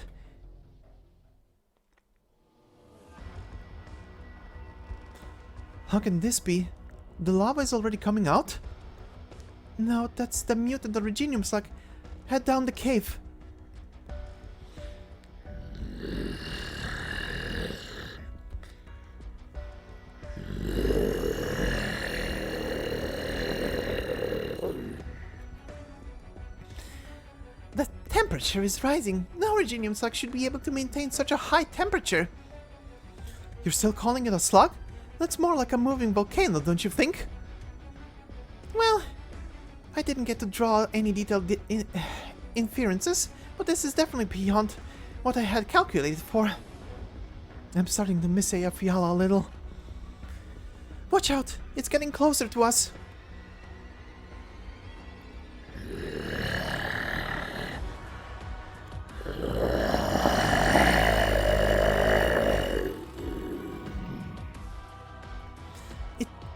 Speaker 2: How can this be? The lava is already coming out? No, that's the mutant Reginium slug. Head down the cave. The temperature is rising. No Reginium slug should be able to maintain such a high temperature. You're still calling it a slug? That's more like a moving volcano, don't you think? Well, I didn't get to draw any detailed inferences, but this is definitely beyond what I had calculated for. I'm starting to miss eyjafjalla a little. Watch out! It's getting closer to us!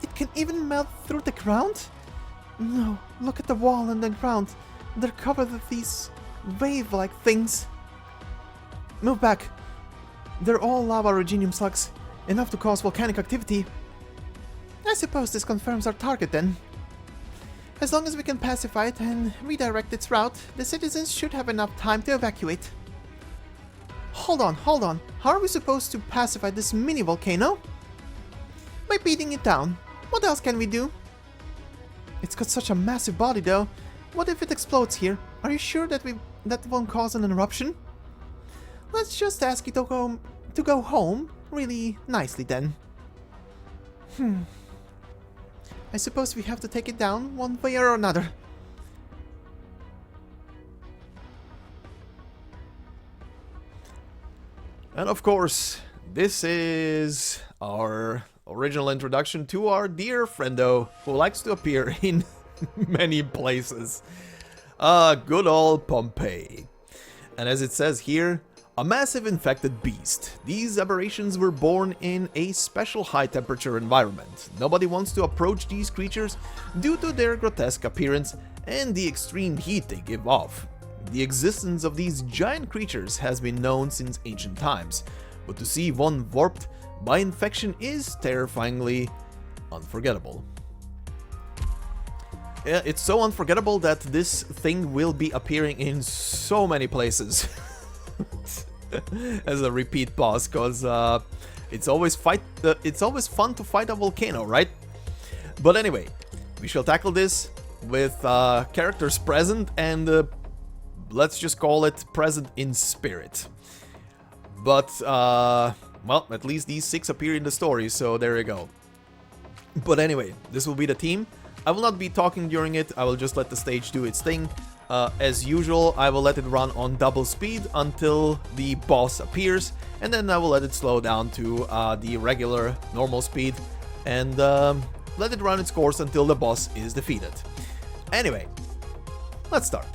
Speaker 2: It can even melt through the ground? No, look at the wall and the ground. They're covered with these wave-like things. Move back. They're all lava originium slugs, enough to cause volcanic activity. I suppose this confirms our target then. As long as we can pacify it and redirect its route, the citizens should have enough time to evacuate. Hold on. How are we supposed to pacify this mini volcano? By beating it down. What else can we do? It's got such a massive body though. What if it explodes here? Are you sure that won't cause an eruption? Let's just ask it to go home really nicely then. I suppose we have to take it down one way or another.
Speaker 1: And of course, this is our original introduction to our dear friendo who likes to appear in many places. Good old Pompeii. And as it says here, a massive infected beast. These aberrations were born in a special high temperature environment. Nobody wants to approach these creatures due to their grotesque appearance and the extreme heat they give off. The existence of these giant creatures has been known since ancient times, but to see one warped by infection is terrifyingly unforgettable. Yeah, it's so unforgettable that this thing will be appearing in so many places as a repeat boss, because it's always fun to fight a volcano, right? But anyway, we shall tackle this with characters present and let's just call it present in spirit. But well, at least these 6 appear in the story, so there you go. But anyway, this will be the team. I will not be talking during it, I will just let the stage do its thing. As usual, I will let it run on double speed until the boss appears, and then I will let it slow down to the regular normal speed, and let it run its course until the boss is defeated. Anyway, let's start.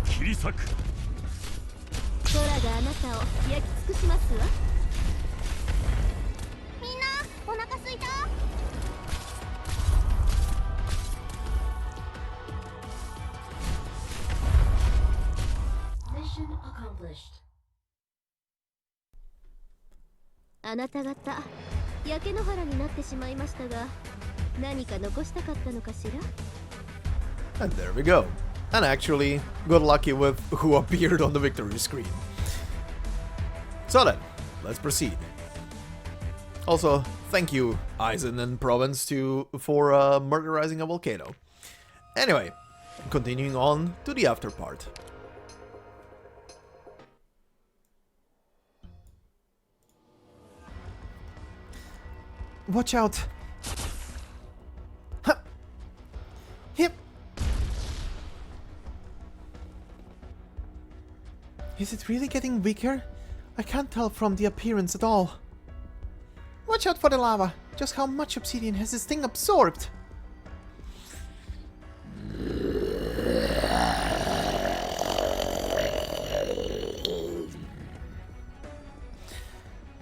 Speaker 3: 切り裂く。
Speaker 4: 空があなたを焼き尽くしますわ。みんなお腹すいた。あなた方焼け野原になってしまいましたが、何か残したかったのかしら。
Speaker 1: And there we go. And actually, got lucky with who appeared on the victory screen. So then, let's proceed. Also, thank you, Eisen and Province, for murderizing a volcano. Anyway, continuing on to the after part.
Speaker 2: Watch out! Huh. Hip! Is it really getting weaker? I can't tell from the appearance at all. Watch out for the lava! Just how much obsidian has this thing absorbed?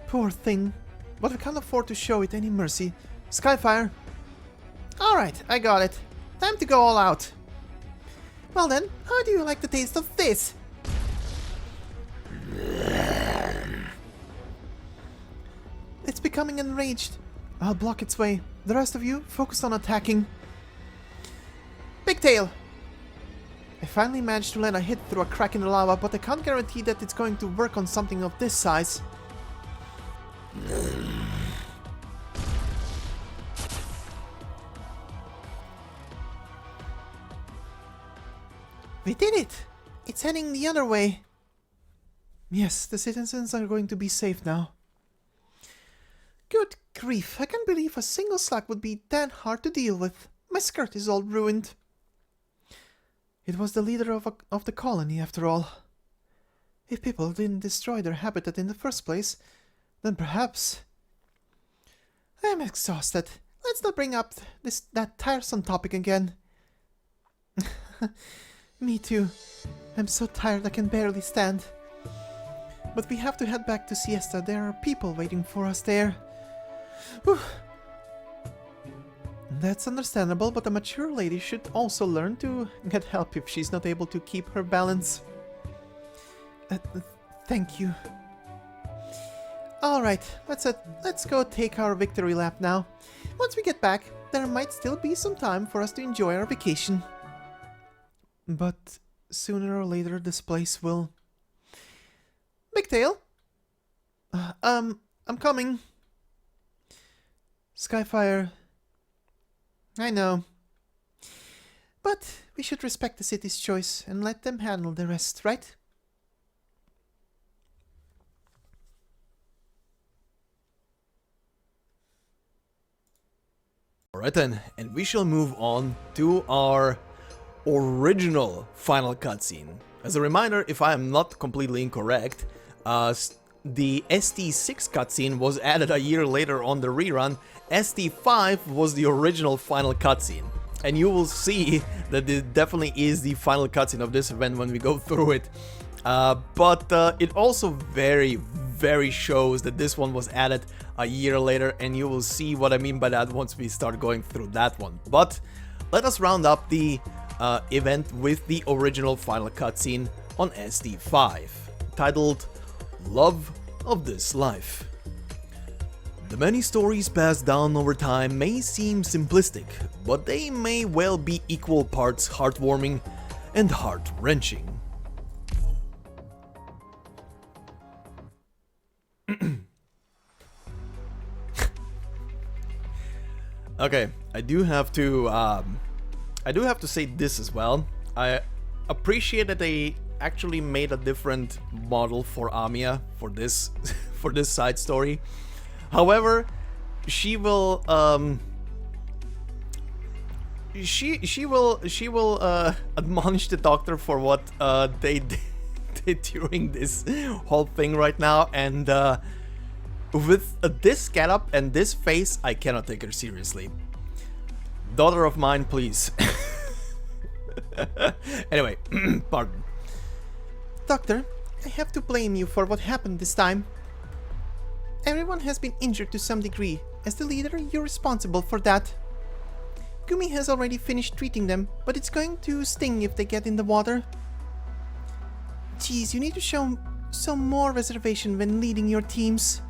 Speaker 2: Poor thing. But we can't afford to show it any mercy. Skyfire! Alright, I got it. Time to go all out. Well then, how do you like the taste of this? It's becoming enraged. I'll block its way. The rest of you, focus on attacking. Pigtail! I finally managed to land a hit through a crack in the lava, but I can't guarantee that it's going to work on something of this size. We did it! It's heading the other way. Yes, the citizens are going to be safe now. Good grief, I can't believe a single slug would be that hard to deal with. My skirt is all ruined. It was the leader of the colony, after all. If people didn't destroy their habitat in the first place, then perhaps... I'm exhausted. Let's not bring up that tiresome topic again. Me too. I'm so tired I can barely stand. But we have to head back to Siesta. There are people waiting for us there. Whew. That's understandable, but a mature lady should also learn to get help if she's not able to keep her balance. Thank you. Alright, let's go take our victory lap now. Once we get back, there might still be some time for us to enjoy our vacation. But sooner or later this place will... Bigtail? I'm coming. Skyfire. I know. But we should respect the city's choice and let them handle the rest, right?
Speaker 1: Alright then, and we shall move on to our original final cutscene. As a reminder, if I am not completely incorrect, the ST6 cutscene was added a year later on the rerun. ST5 was the original final cutscene. And you will see that it definitely is the final cutscene of this event when we go through it. But it also very shows that this one was added a year later, and you will see what I mean by that once we start going through that one. But let us round up the event with the original final cutscene on ST5, titled Love of This Life. The many stories passed down over time may seem simplistic, but they may well be equal parts heartwarming and heart-wrenching. Okay, I do have to say this as well. I appreciate that they actually made a different model for Amiya for this for this side story. However, she will admonish the doctor for what they did during this whole thing right now, and with this getup and this face, I cannot take her seriously. Daughter of mine, please. Anyway, pardon.
Speaker 2: Doctor, I have to blame you for what happened this time. Everyone has been injured to some degree. As the leader, you're responsible for that. Gumi has already finished treating them, but it's going to sting if they get in the water. Geez, you need to show some more reservation when leading your teams.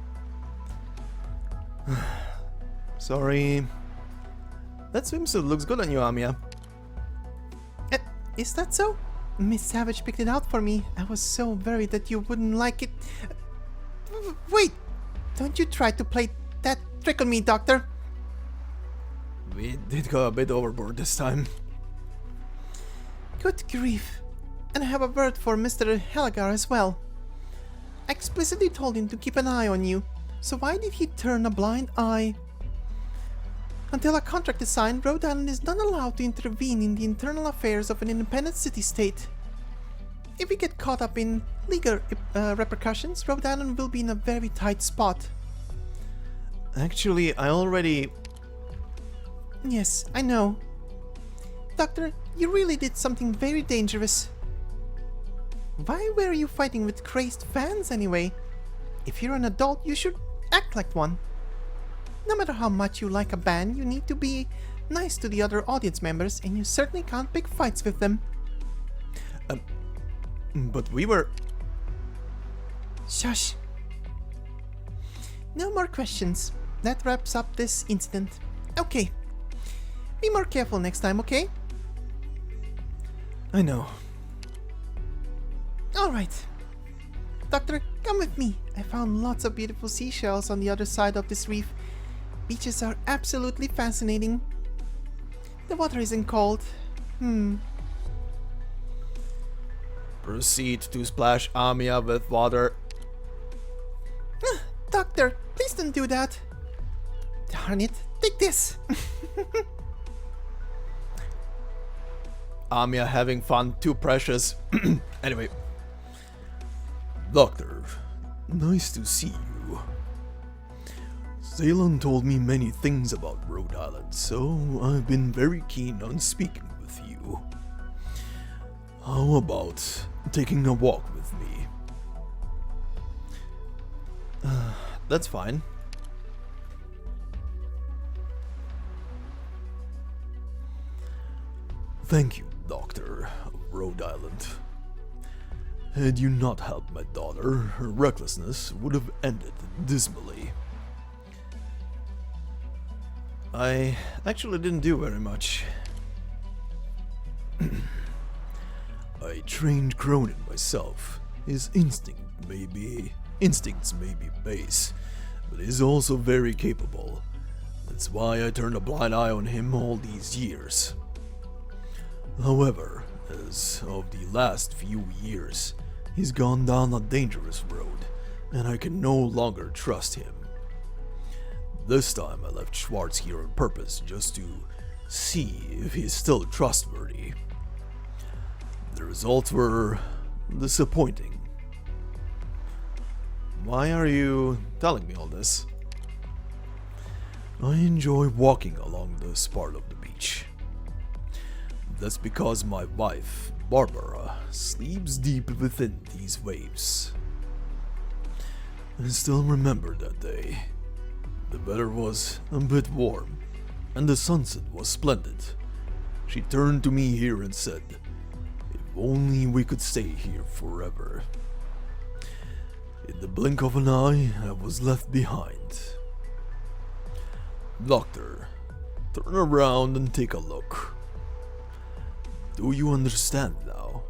Speaker 1: Sorry. That swimsuit looks good on you, Amiya.
Speaker 2: Is that so? Miss Savage picked it out for me. I was so worried that you wouldn't like it. Wait! Don't you try to play that trick on me, Doctor.
Speaker 1: We did go a bit overboard this time.
Speaker 2: Good grief. And I have a word for Mr. Helgar as well. I explicitly told him to keep an eye on you, so why did he turn a blind eye? Until a contract is signed, Rhode Island is not allowed to intervene in the internal affairs of an independent city-state. If we get caught up in legal repercussions, Rhode Island will be in a very tight spot.
Speaker 1: Actually, I already...
Speaker 2: Yes, I know. Doctor, you really did something very dangerous. Why were you fighting with crazed fans anyway? If you're an adult, you should act like one. No matter how much you like a band, you need to be nice to the other audience members, and you certainly can't pick fights with them.
Speaker 1: But we were...
Speaker 2: Shush. No more questions. That wraps up this incident. Okay. Be more careful next time, okay?
Speaker 1: I know.
Speaker 2: Alright. Doctor, come with me. I found lots of beautiful seashells on the other side of this reef. Beaches are absolutely fascinating. The water isn't cold.
Speaker 1: Proceed to splash Amiya with water.
Speaker 2: Doctor, please don't do that. Darn it, take this.
Speaker 1: Amiya having fun, too precious. Anyway. Doctor, nice to see you. Ceylon told me many things about Rhode Island, so I've been very keen on speaking with you. How about taking a walk with me? That's fine. Thank you, Doctor of Rhode Island. Had you not helped my daughter, her recklessness would have ended dismally. I actually didn't do very much. I trained Cronin myself. His instincts may be base, but he's also very capable. That's why I turned a blind eye on him all these years. However, as of the last few years, he's gone down a dangerous road, and I can no longer trust him. This time I left Schwartz here on purpose just to see if he's still trustworthy. The results were disappointing. Why are you telling me all this? I enjoy walking along this part of the beach. That's because my wife, Barbara, sleeps deep within these waves. I still remember that day. The weather was a bit warm, and the sunset was splendid. She turned to me here and said, "If only we could stay here forever." In the blink of an eye, I was left behind. Doctor, turn around and take a look. Do you understand now?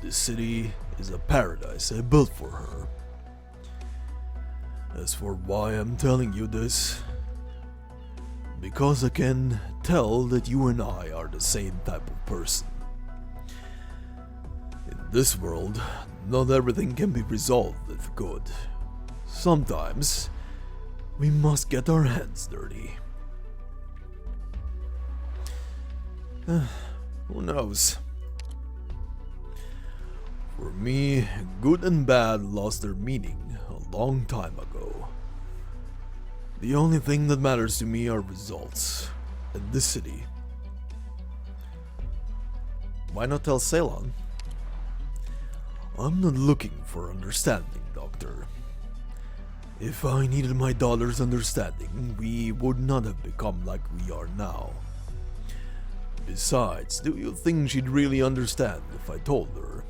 Speaker 1: This city is a paradise I built for her. As for why I'm telling you this, because I can tell that you and I are the same type of person. In this world, not everything can be resolved with good. Sometimes, we must get our hands dirty. Who knows? For me, good and bad lost their meaning a long time ago. The only thing that matters to me are results, in this city. Why not tell Ceylon? I'm not looking for understanding, Doctor. If I needed my daughter's understanding, we would not have become like we are now. Besides, do you think she'd really understand if I told her?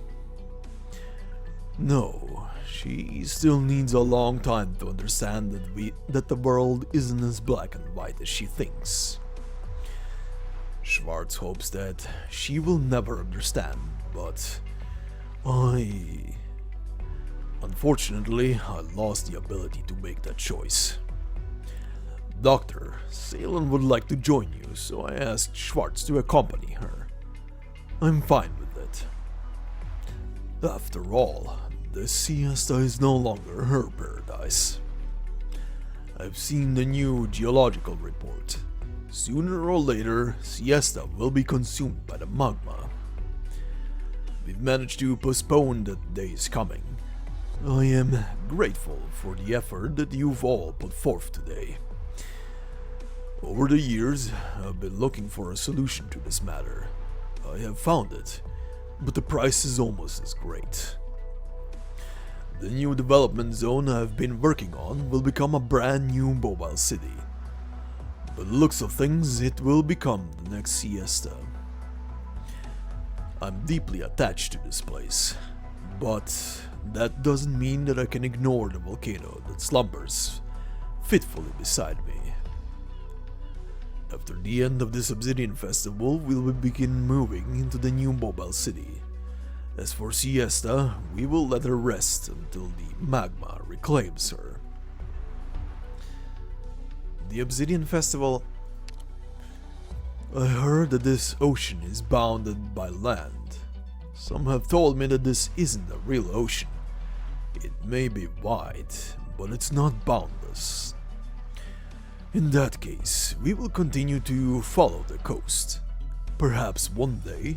Speaker 1: No, she still needs a long time to understand that the world isn't as black and white as she thinks. Schwartz hopes that she will never understand, but Unfortunately, I lost the ability to make that choice. Doctor, Ceylon would like to join you, so I asked Schwartz to accompany her. I'm fine with it. After all, the Siesta is no longer her paradise. I've seen the new geological report. Sooner or later, Siesta will be consumed by the magma. We've managed to postpone that day's coming. I am grateful for the effort that you've all put forth today. Over the years, I've been looking for a solution to this matter. I have found it, but the price is almost as great. The new development zone I've been working on will become a brand new mobile city. By the looks of things, it will become the next Siesta. I'm deeply attached to this place, but that doesn't mean that I can ignore the volcano that slumbers fitfully beside me. After the end of this Obsidian Festival, we will begin moving into the new mobile city. As for Siesta, we will let her rest until the magma reclaims her.
Speaker 2: The Obsidian Festival.
Speaker 1: I heard that this ocean is bounded by land. Some have told me that this isn't a real ocean. It may be wide, but it's not boundless. In that case, we will continue to follow the coast. Perhaps one day,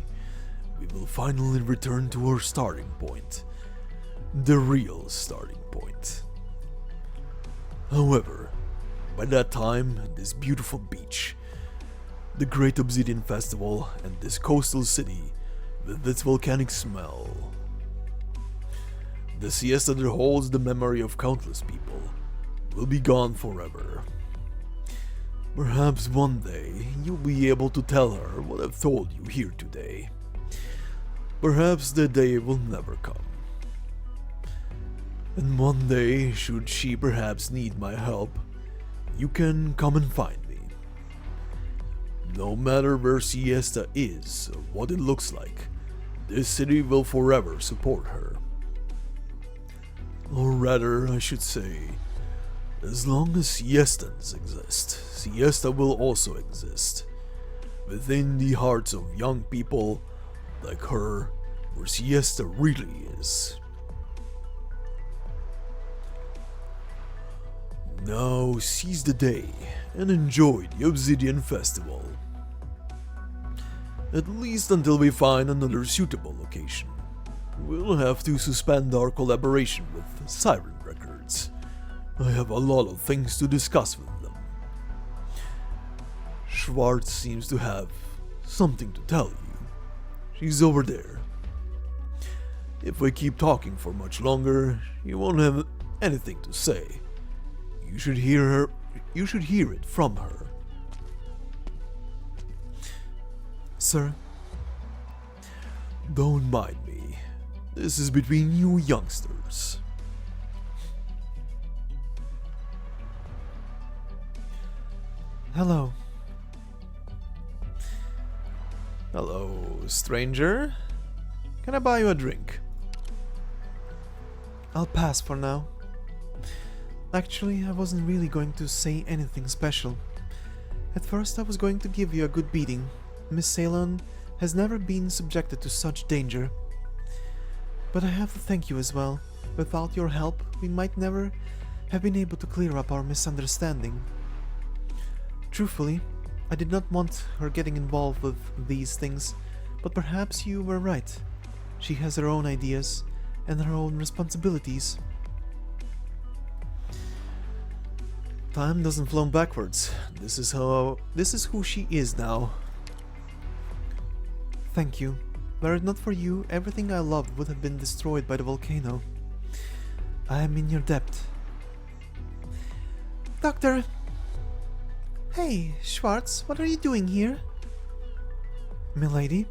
Speaker 1: we will finally return to our starting point. The real starting point. However, by that time, this beautiful beach, the Great Obsidian Festival, and this coastal city with its volcanic smell. The Siesta that holds the memory of countless people will be gone forever. Perhaps one day you'll be able to tell her what I've told you here today. Perhaps the day will never come. And one day, should she perhaps need my help, you can come and find me. No matter where Siesta is or what it looks like, this city will forever support her. Or rather, I should say, as long as Siestans exist, Siesta will also exist. Within the hearts of young people like her, where Siesta really is. Now seize the day and enjoy the Obsidian Festival. At least until we find another suitable location. We'll have to suspend our collaboration with Siren Records. I have a lot of things to discuss with them. Schwartz seems to have something to tell you. She's over there. If we keep talking for much longer, you won't have anything to say. You should hear her. You should hear it from her.
Speaker 2: Sir?
Speaker 1: Don't mind me. This is between you youngsters.
Speaker 2: Hello.
Speaker 1: Hello, stranger. Can I buy you a drink?
Speaker 2: I'll pass for now. Actually, I wasn't really going to say anything special. At first I was going to give you a good beating. Miss Ceylon has never been subjected to such danger. But I have to thank you as well. Without your help, we might never have been able to clear up our misunderstanding. Truthfully, I did not want her getting involved with these things, but perhaps you were right. She has her own ideas and her own responsibilities.
Speaker 1: Time doesn't flow backwards. This is who she is now.
Speaker 2: Thank you. Were it not for you, everything I loved would have been destroyed by the volcano. I am in your debt. Doctor! Hey, Schwartz, what are you doing here? Milady?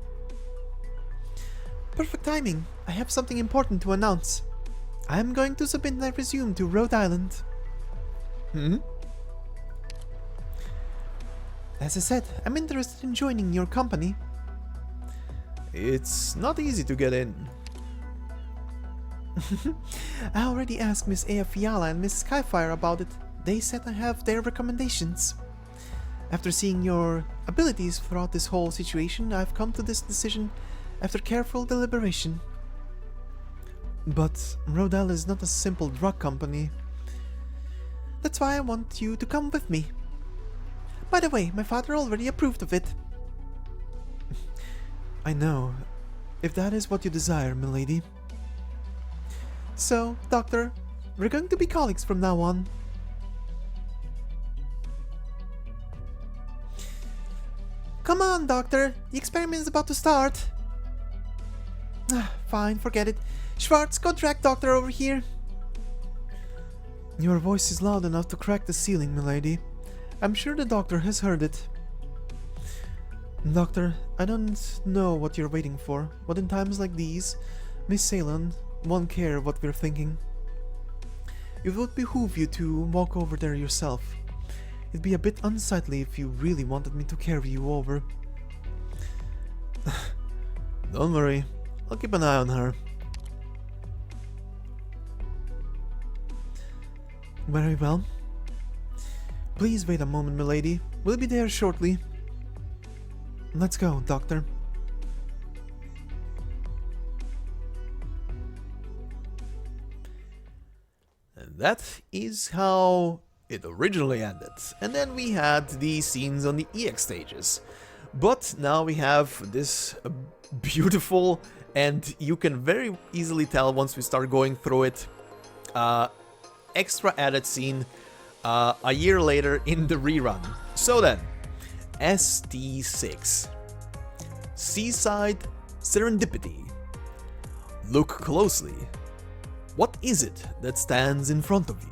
Speaker 2: Perfect timing. I have something important to announce. I am going to submit my resume to Rhode Island. As I said, I'm interested in joining your company.
Speaker 1: It's not easy to get in.
Speaker 2: I already asked Miss Eyjafjalla and Miss Skyfire about it. They said I have their recommendations. After seeing your abilities throughout this whole situation, I've come to this decision after careful deliberation. But Rhode Island is not a simple drug company. That's why I want you to come with me. By the way, my father already approved of it. I know, if that is what you desire, milady. So, Doctor, we're going to be colleagues from now on. Come on, Doctor, the experiment is about to start. Fine, forget it. Schwartz, go drag Doctor over here. Your voice is loud enough to crack the ceiling, milady. I'm sure the Doctor has heard it. Doctor, I don't know what you're waiting for, but in times like these, Miss Ceylon won't care what we're thinking. It would behoove you to walk over there yourself. It'd be a bit unsightly if you really wanted me to carry you over.
Speaker 1: Don't worry, I'll keep an eye on her.
Speaker 2: Very well. Please wait a moment, milady. We'll be there shortly. Let's go, Doctor.
Speaker 1: And that is how it originally ended. And then we had the scenes on the EX stages. But now we have this beautiful, and you can very easily tell once we start going through it, extra added scene a year later in the rerun. So then, ST6 Seaside Serendipity. Look closely. What is it that stands in front of you?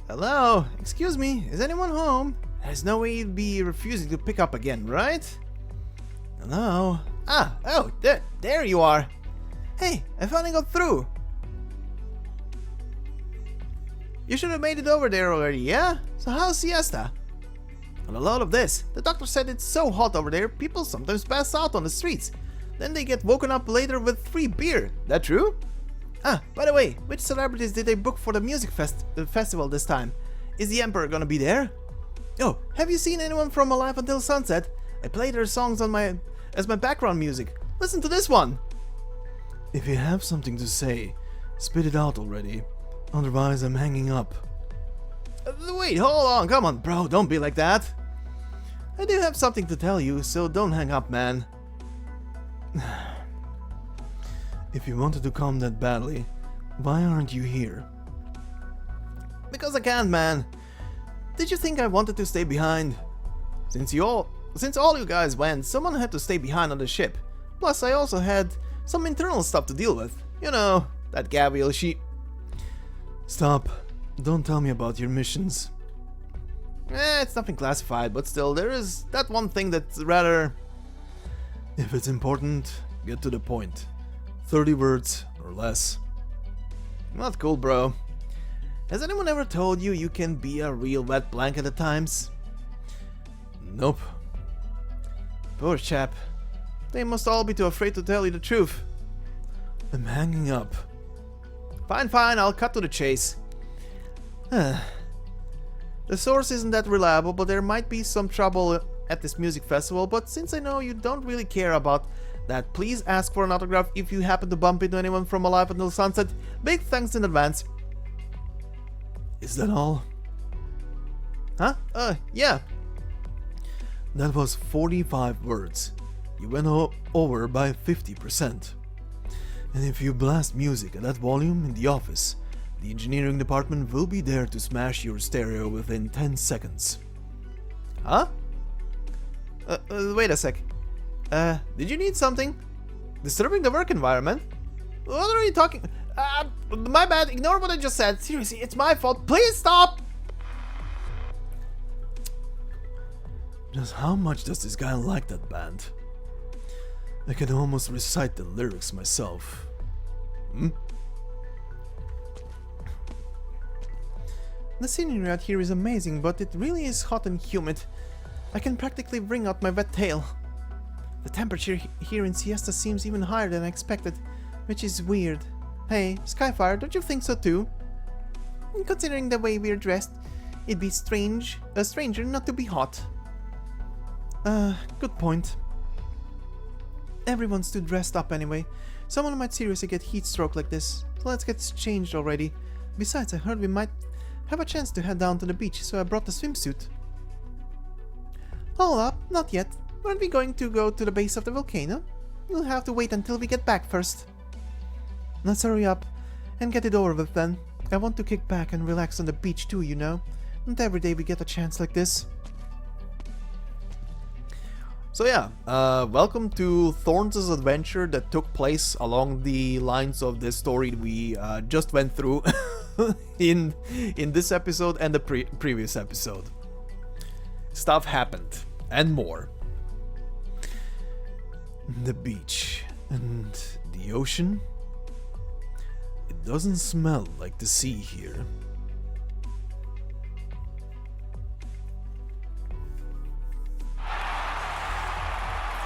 Speaker 1: Hello? Excuse me, is anyone home? There's no way you'd be refusing to pick up again, right? Hello? Oh, there you are. Hey, I finally got through. You should have made it over there already, yeah? So how's Siesta? On a load of this, the doctor said it's so hot over there, people sometimes pass out on the streets. Then they get woken up later with free beer. That true? By the way, which celebrities did they book for the music festival this time? Is the Emperor gonna be there? Oh, have you seen anyone from Alive Until Sunset? I play their songs on as my background music. Listen to this one! If you have something to say, spit it out already. Otherwise, I'm hanging up. Wait, hold on, come on, bro, don't be like that. I do have something to tell you, so don't hang up, man. If you wanted to come that badly, why aren't you here? Because I can't, man. Did you think I wanted to stay behind? Since all you guys went, someone had to stay behind on the ship. Plus, I also had some internal stuff to deal with. You know, that Gabriel, she... Stop. Don't tell me about your missions. It's nothing classified, but still, there is that one thing that's rather... If it's important, get to the point. 30 words or less. Not cool, bro. Has anyone ever told you you can be a real wet blanket at times? Nope. Poor chap. They must all be too afraid to tell you the truth. I'm hanging up. Fine, I'll cut to the chase. The source isn't that reliable, but there might be some trouble at this music festival, but since I know you don't really care about that, please ask for an autograph if you happen to bump into anyone from Alive Until Sunset. Big thanks in advance. Is that all? Huh? Yeah. That was 45 words. You went over by 50%. And if you blast music at that volume in the office, the engineering department will be there to smash your stereo within 10 seconds. Huh? Wait a sec. Did you need something? Disturbing the work environment? What are you talking? My bad, ignore what I just said. Seriously, it's my fault. Please stop! Just how much does this guy like that band? I can almost recite the lyrics myself.
Speaker 2: The scenery out here is amazing, but it really is hot and humid. I can practically wring out my wet tail. The temperature here in Siesta seems even higher than I expected, which is weird. Hey, Skyfire, don't you think so too? Considering the way we're dressed, it'd be a stranger not to be hot. Good point. Everyone's too dressed up anyway. Someone might seriously get heat stroke like this, so let's get changed already. Besides, I heard we might have a chance to head down to the beach, so I brought the swimsuit. Hold up, not yet. Aren't we going to go to the base of the volcano? We'll have to wait until we get back first. Let's hurry up and get it over with then. I want to kick back and relax on the beach too, you know. Not every day we get a chance like this.
Speaker 1: So yeah, welcome to Thorns' adventure that took place along the lines of the story we just went through in this episode and the previous episode. Stuff happened, and more. The beach and the ocean. It doesn't smell like the sea here.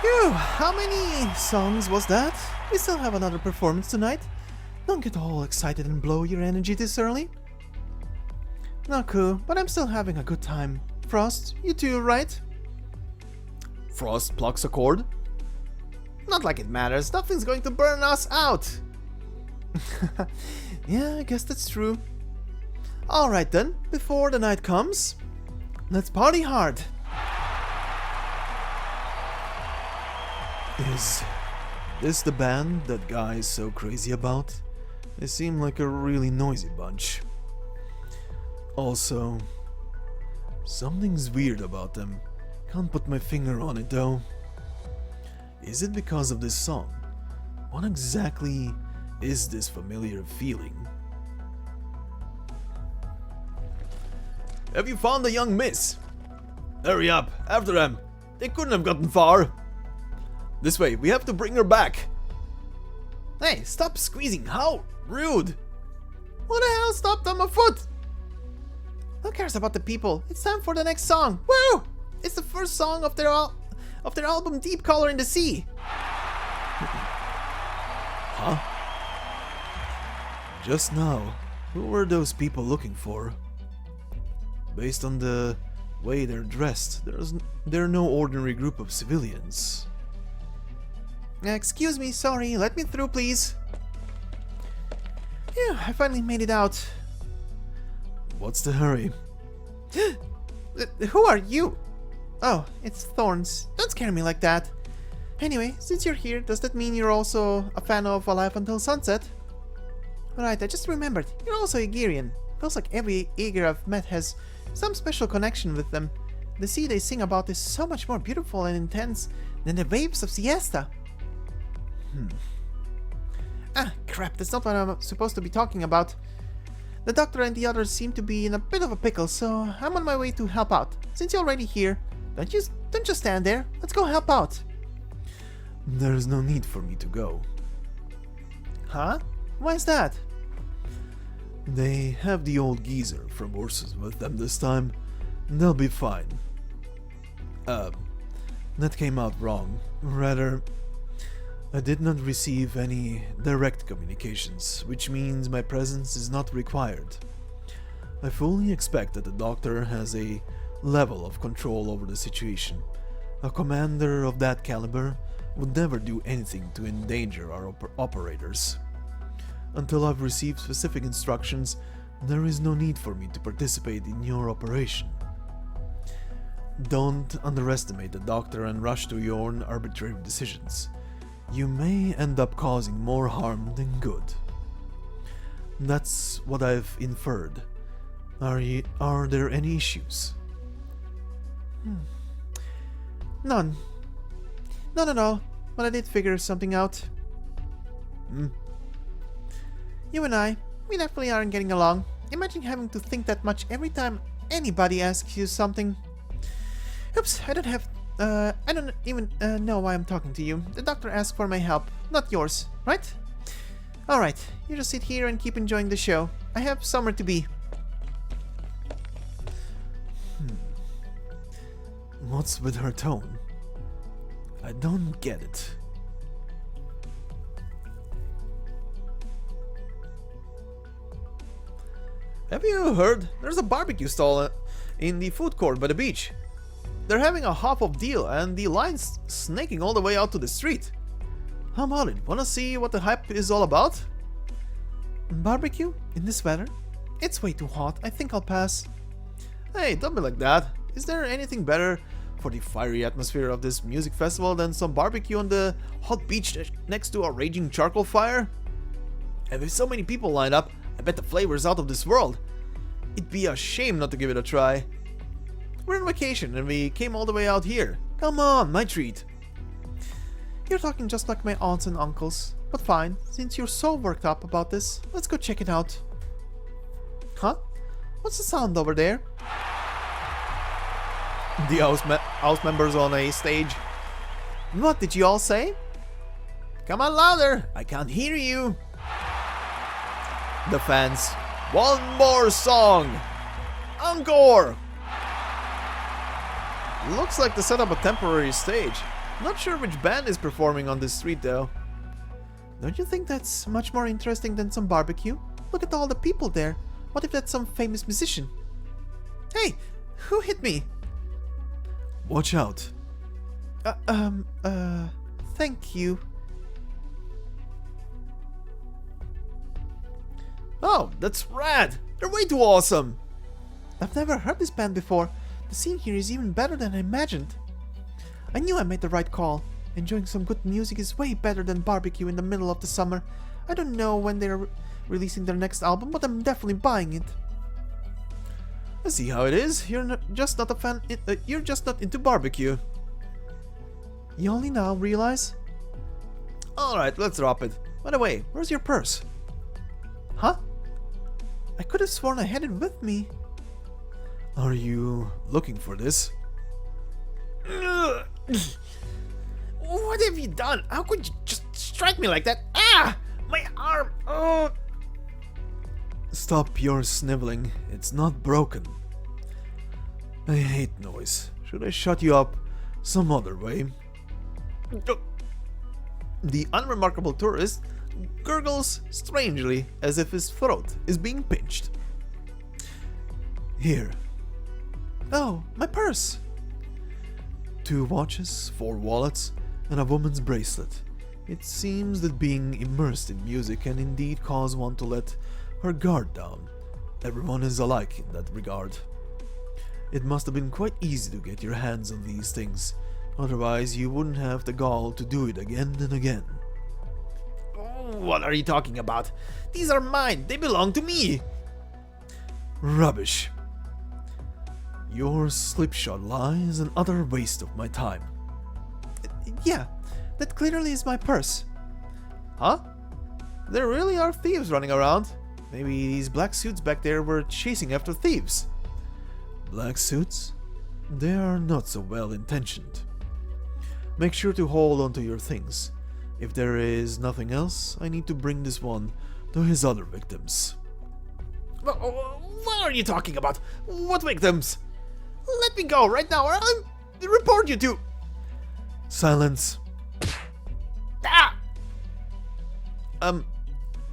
Speaker 2: Phew, how many songs was that? We still have another performance tonight. Don't get all excited and blow your energy this early. Not cool, but I'm still having a good time. Frost, you too, right?
Speaker 1: Frost plucks a cord. Not like it matters, nothing's going to burn us out.
Speaker 2: Yeah, I guess that's true. Alright then, before the night comes, let's party hard.
Speaker 1: Is this the band that guy is so crazy about? They seem like a really noisy bunch. Also, something's weird about them. Can't put my finger on it though. Is it because of this song? What exactly is this familiar feeling? Have you found the young miss? Hurry up, after them. They couldn't have gotten far. This way, we have to bring her back. Hey, stop squeezing, how rude.
Speaker 2: What the hell stopped on my foot? Who cares about the people? It's time for the next song. Woo! It's the first song of their album Deep Color in the Sea.
Speaker 1: Huh? Just now, who were those people looking for? Based on the way they're dressed, they're no ordinary group of civilians.
Speaker 2: Excuse me, sorry, let me through, please. Yeah, I finally made it out.
Speaker 1: What's the hurry?
Speaker 2: Who are you? Oh, it's Thorns. Don't scare me like that. Anyway, since you're here, does that mean you're also a fan of Alive Until Sunset? Alright, I just remembered. You're also Aegirian. Feels like every Aegir I've met has some special connection with them. The sea they sing about is so much more beautiful and intense than the waves of Siesta. Ah, crap, that's not what I'm supposed to be talking about. The doctor and the others seem to be in a bit of a pickle, so I'm on my way to help out. Since you're already here, don't just stand there. Let's go help out.
Speaker 1: There's no need for me to go.
Speaker 2: Huh? Why is that?
Speaker 1: They have the old geezer from Ursus with them this time. They'll be fine. That came out wrong. Rather, I did not receive any direct communications, which means my presence is not required. I fully expect that the doctor has a level of control over the situation. A commander of that caliber would never do anything to endanger our operators. Until I've received specific instructions, there is no need for me to participate in your operation. Don't underestimate the doctor and rush to your own arbitrary decisions. you may end up causing more harm than good. That's what I've inferred. Are there any issues?
Speaker 2: None. None at all, but I did figure something out. You and we definitely aren't getting along. Imagine having to think that much every time anybody asks you something. Oops, I don't even know why I'm talking to you. The doctor asked for my help, not yours, right? Alright, you just sit here and keep enjoying the show. I have somewhere to be.
Speaker 1: What's with her tone? I don't get it. Have you heard? There's a barbecue stall in the food court by the beach. They're having a hop-off deal and the line's snaking all the way out to the street. How about it? Wanna see what the hype is all about?
Speaker 2: Barbecue? In this weather? It's way too hot. I think I'll pass.
Speaker 1: Hey, don't be like that. Is there anything better for the fiery atmosphere of this music festival than some barbecue on the hot beach next to a raging charcoal fire? And with so many people lined up, I bet the flavor's out of this world. It'd be a shame not to give it a try. We're on vacation and we came all the way out here. Come on, my treat.
Speaker 2: You're talking just like my aunts and uncles. But fine, since you're so worked up about this, let's go check it out. Huh? What's the sound over there?
Speaker 1: The house members on a stage.
Speaker 2: What did you all say?
Speaker 1: Come on louder, I can't hear you. The fans. One more song. Encore. Looks like they set up a temporary stage. Not sure which band is performing on this street though.
Speaker 2: Don't you think that's much more interesting than some barbecue? Look at all the people there. What if that's some famous musician? Hey, who hit me?
Speaker 1: Watch out.
Speaker 2: Thank you.
Speaker 1: Oh, that's rad. They're way too awesome.
Speaker 2: I've never heard this band before. The scene here is even better than I imagined. I knew I made the right call. Enjoying some good music is way better than barbecue in the middle of the summer. I don't know when they're releasing their next album, but I'm definitely buying it.
Speaker 1: I see how it is. You're just not a fan. You're just not into barbecue.
Speaker 2: You only now realize?
Speaker 1: Alright, let's drop it. By the way, where's your purse?
Speaker 2: Huh? I could have sworn I had it with me.
Speaker 1: Are you looking for this?
Speaker 2: What have you done? How could you just strike me like that? Ah! My arm! Oh!
Speaker 1: Stop your sniveling. It's not broken. I hate noise. Should I shut you up some other way? The unremarkable tourist gurgles strangely as if his throat is being pinched. Here.
Speaker 2: Oh, my purse!
Speaker 1: 2 watches, 4 wallets, and a woman's bracelet. It seems that being immersed in music can indeed cause one to let her guard down. Everyone is alike in that regard. It must have been quite easy to get your hands on these things, otherwise you wouldn't have the gall to do it again and again.
Speaker 2: What are you talking about? These are mine, they belong to me!
Speaker 1: Rubbish. Your slipshod lie is an utter waste of my time.
Speaker 2: Yeah, that clearly is my purse.
Speaker 1: Huh? There really are thieves running around. Maybe these black suits back there were chasing after thieves. Black suits? They are not so well intentioned. Make sure to hold on to your things. If there is nothing else, I need to bring this one to his other victims.
Speaker 2: What are you talking about? What victims? Let me go right now or I'll report you to...
Speaker 1: Silence.
Speaker 2: Ah!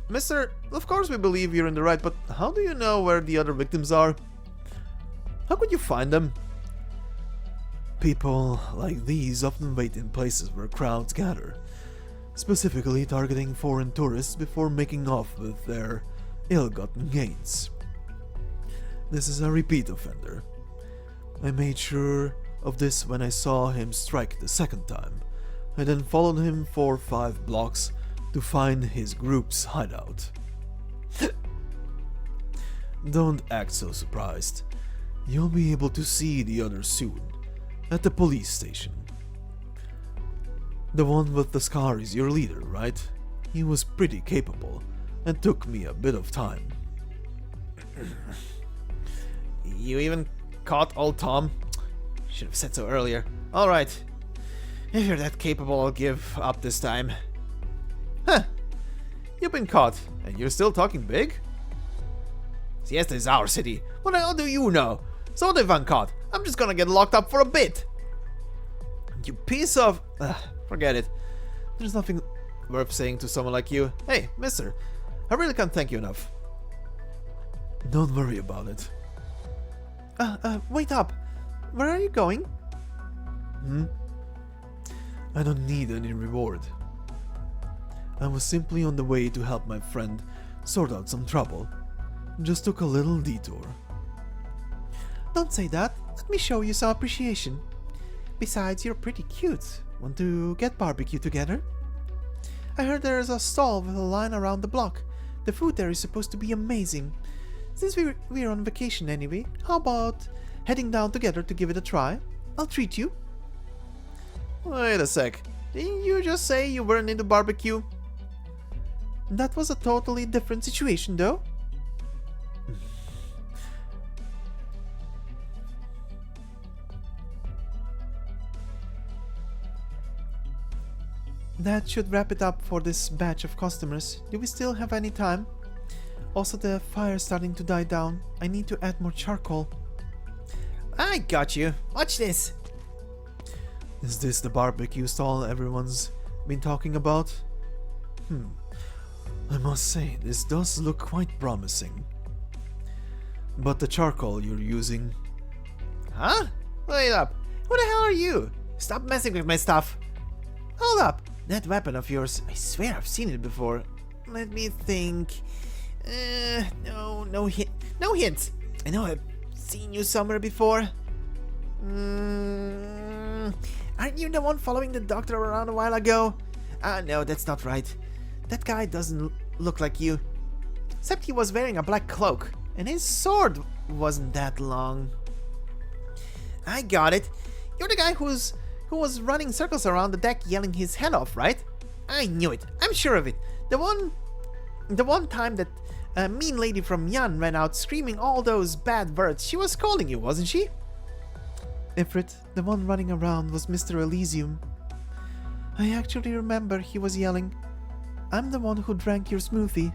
Speaker 1: Mister, of course we believe you're in the right, but how do you know where the other victims are? How could you find them? People like these often wait in places where crowds gather, specifically targeting foreign tourists before making off with their ill-gotten gains. This is a repeat offender. I made sure of this when I saw him strike the second time. I then followed him for 5 blocks to find his group's hideout. Don't act so surprised. You'll be able to see the others soon, at the police station. The one with the scar is your leader, right? He was pretty capable, and took me a bit of time. You even caught old Tom? Should have said so earlier. Alright. If you're that capable, I'll give up this time. Huh. You've been caught, and you're still talking big? Siesta is our city. What the hell do you know? So what if I'm caught? I'm just gonna get locked up for a bit. You piece of... forget it. There's nothing worth saying to someone like you. Hey, mister. I really can't thank you enough. Don't worry about it.
Speaker 2: Wait up. Where are you going?
Speaker 1: I don't need any reward. I was simply on the way to help my friend sort out some trouble. Just took a little detour.
Speaker 2: Don't say that. Let me show you some appreciation. Besides, you're pretty cute. Want to get barbecue together? I heard there's a stall with a line around the block. The food there is supposed to be amazing. Since we're on vacation anyway, how about heading down together to give it a try? I'll treat you.
Speaker 1: Wait a sec. Didn't you just say you weren't into barbecue?
Speaker 2: That was a totally different situation, though. That should wrap it up for this batch of customers. Do we still have any time? Also, the fire's starting to die down. I need to add more charcoal.
Speaker 1: I got you. Watch this. Is this the barbecue stall everyone's been talking about? I must say, this does look quite promising. But the charcoal you're using... Huh? Wait up. Who the hell are you? Stop messing with my stuff. Hold up. That weapon of yours, I swear I've seen it before. Let me think. No hints. I know I've seen you somewhere before. Aren't you the one following the doctor around a while ago? No, that's not right. That guy doesn't look like you. Except he was wearing a black cloak, and his sword wasn't that long. I got it. You're the guy who was running circles around the deck yelling his head off, right? I knew it. I'm sure of it. The one time that a mean lady from Yan ran out screaming all those bad words, she was calling you, wasn't she?
Speaker 2: Ifrit, the one running around was Mr. Elysium. I actually remember he was yelling, "I'm the one who drank your smoothie."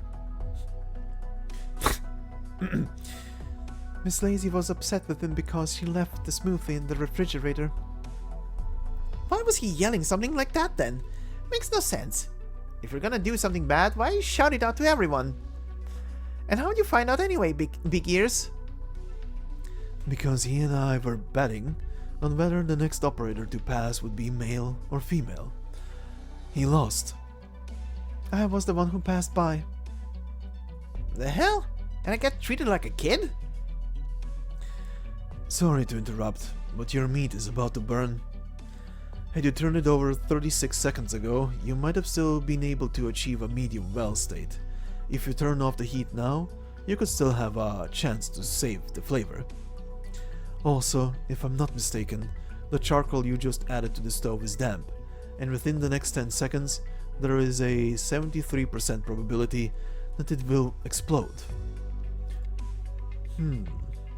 Speaker 2: Miss Lazy was upset with him because she left the smoothie in the refrigerator.
Speaker 1: Why was he yelling something like that then? Makes no sense. If you're gonna do something bad, why shout it out to everyone? And how'd you find out anyway, Big Ears? Because he and I were betting on whether the next operator to pass would be male or female. He lost.
Speaker 2: I was the one who passed by.
Speaker 1: The hell? And I get treated like a kid? Sorry to interrupt, but your meat is about to burn. Had you turned it over 36 seconds ago, you might have still been able to achieve a medium well state. If you turn off the heat now, you could still have a chance to save the flavor. Also, if I'm not mistaken, the charcoal you just added to the stove is damp, and within the next 10 seconds, there is a 73% probability that it will explode.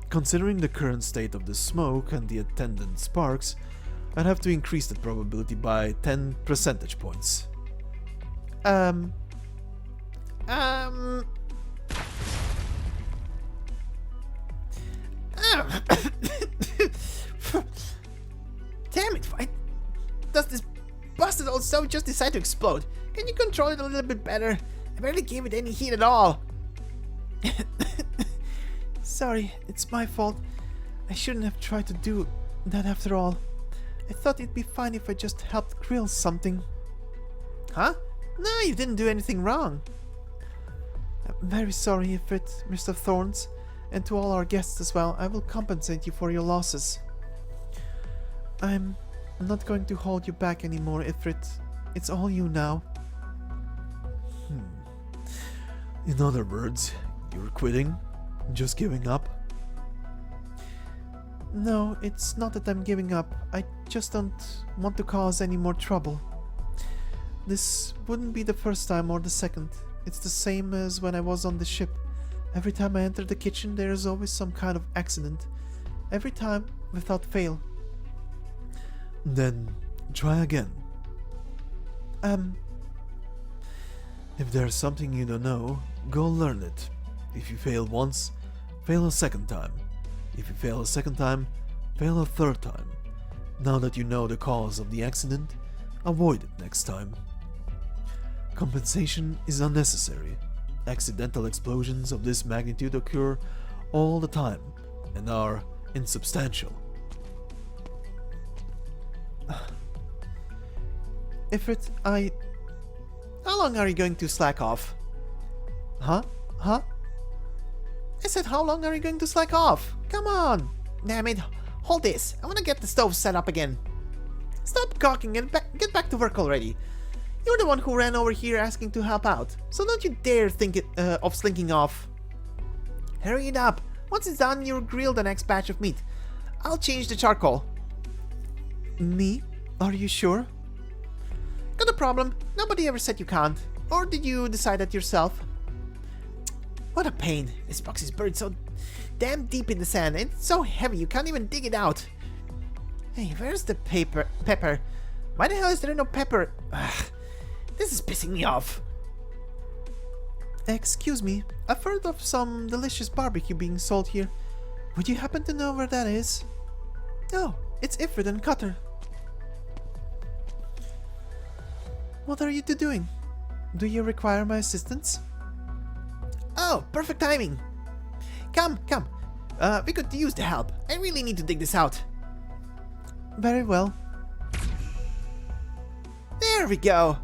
Speaker 1: Considering the current state of the smoke and the attendant sparks, I'd have to increase that probability by 10 percentage points.
Speaker 2: Um,
Speaker 1: Damn it, why does this busted old stove just decide to explode? Can you control it a little bit better? I barely gave it any heat at all.
Speaker 2: Sorry, it's my fault. I shouldn't have tried to do that after all. I thought it'd be fine if I just helped grill something.
Speaker 1: Huh? No, you didn't do anything wrong.
Speaker 2: I'm very sorry, Ifrit, Mr. Thorns, and to all our guests as well. I will compensate you for your losses. I'm I'm not going to hold you back anymore, Ifrit. It's all you now.
Speaker 1: In other words, you're quitting? Just giving up?
Speaker 2: No, it's not that I'm giving up. I just don't want to cause any more trouble. This wouldn't be the first time or the second. It's the same as when I was on the ship. Every time I enter the kitchen, there is always some kind of accident. Every time, without fail.
Speaker 1: Then try again. If there's something you don't know, go learn it. If you fail once, fail a second time. If you fail a second time, fail a third time. Now that you know the cause of the accident, avoid it next time. Compensation is unnecessary. Accidental explosions of this magnitude occur all the time and are insubstantial.
Speaker 2: Ifrit, How long are you going to slack off? Huh? I said, how long are you going to slack off? Come on! Damn it, hold this. I wanna get the stove set up again. Stop gawking and get back to work already. You're the one who ran over here asking to help out, so don't you dare think of slinking off. Hurry it up. Once it's done, you'll grill the next batch of meat. I'll change the charcoal. Me? Are you sure? Got a problem. Nobody ever said you can't. Or did you decide that yourself? What a pain. This box is buried so damn deep in the sand, and it's so heavy you can't even dig it out. Hey, where's the pepper? Why the hell is there no pepper? Ugh, this is pissing me off. Excuse me, I've heard of some delicious barbecue being sold here. Would you happen to know where that is? Oh, it's Ifrit and Cutter. What are you two doing? Do you require my assistance? Oh, perfect timing. Come. We could use the help. I really need to dig this out. Very well. There we go.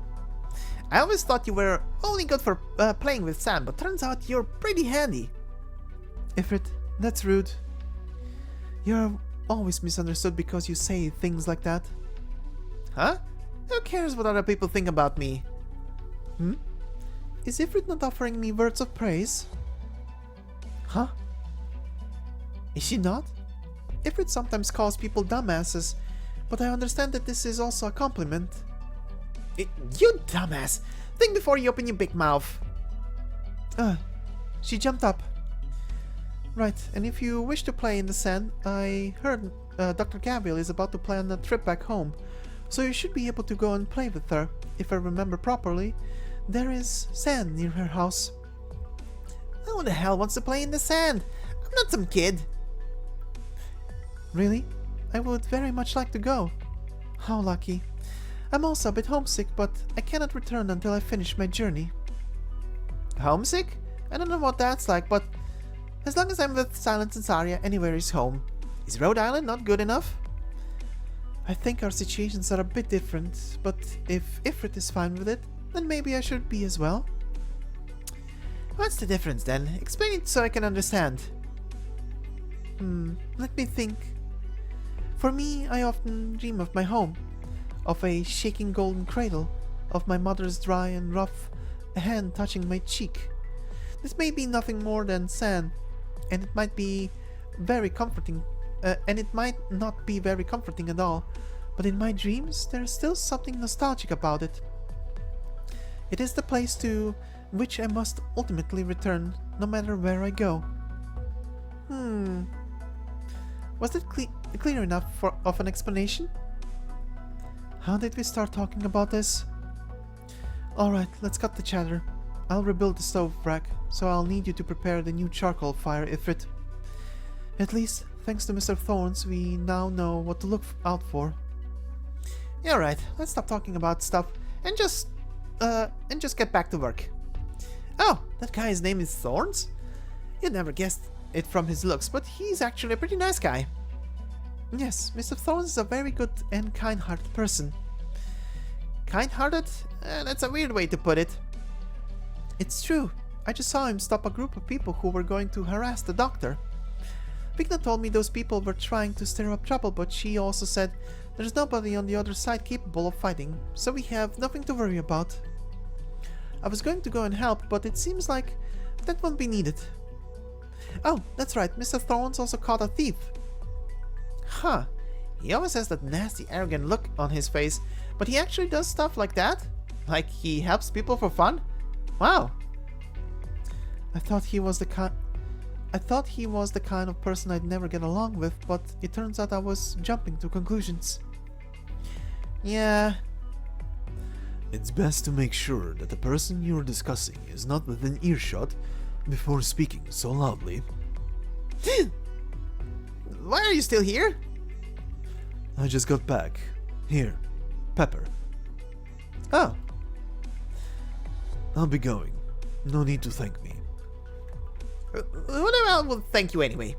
Speaker 2: I always thought you were only good for playing with sand, but turns out you're pretty handy. Ifrit, that's rude. You're always misunderstood because you say things like that. Huh? Who cares what other people think about me? Is Ifrit not offering me words of praise? Huh? Is she not? Ifrit sometimes calls people dumbasses, but I understand that this is also a compliment. You dumbass! Think before you open your big mouth. She jumped up. Right, and if you wish to play in the sand, I heard Dr. Gabriel is about to plan a trip back home, so you should be able to go and play with her. If I remember properly, there is sand near her house. Who the hell wants to play in the sand? I'm not some kid. Really? I would very much like to go. How lucky. I'm also a bit homesick, but I cannot return until I finish my journey. Homesick? I don't know what that's like, but as long as I'm with Silence and Saria, anywhere is home. Is Rhode Island not good enough? I think our situations are a bit different, but if Ifrit is fine with it, then maybe I should be as well. What's the difference then? Explain it so I can understand. Let me think. For me, I often dream of my home, of a shaking golden cradle, of my mother's dry and rough hand touching my cheek. This may be nothing more than sand, and it might be very comforting, and it might not be very comforting at all, but in my dreams there is still something nostalgic about it. It is the place to which I must ultimately return, no matter where I go. Was it clear enough of an explanation? How did we start talking about this? Alright, let's cut the chatter. I'll rebuild the stove rack, so I'll need you to prepare the new charcoal fire, Ifrit. At least, thanks to Mr. Thorns, we now know what to look out for. Yeah, right. Let's stop talking about stuff and just get back to work. Oh, that guy's name is Thorns? You'd never guessed it from his looks, but he's actually a pretty nice guy. Yes, Mr. Thorns is a very good and kind-hearted person. Kind-hearted? That's a weird way to put it. It's true. I just saw him stop a group of people who were going to harass the doctor. Pigna told me those people were trying to stir up trouble, but she also said there's nobody on the other side capable of fighting, so we have nothing to worry about. I was going to go and help, but it seems like that won't be needed. Oh, that's right, Mr. Thorns also caught a thief. Huh. He always has that nasty, arrogant look on his face, but he actually does stuff like that? Like he helps people for fun? Wow. I thought he was the kind of person I'd never get along with, but it turns out I was jumping to conclusions. Yeah.
Speaker 1: It's best to make sure that the person you're discussing is not within earshot before speaking so loudly.
Speaker 2: Why are you still here?
Speaker 1: I just got back. Here, pepper.
Speaker 2: Oh.
Speaker 1: I'll be going. No need to thank me.
Speaker 2: Well, thank you anyway.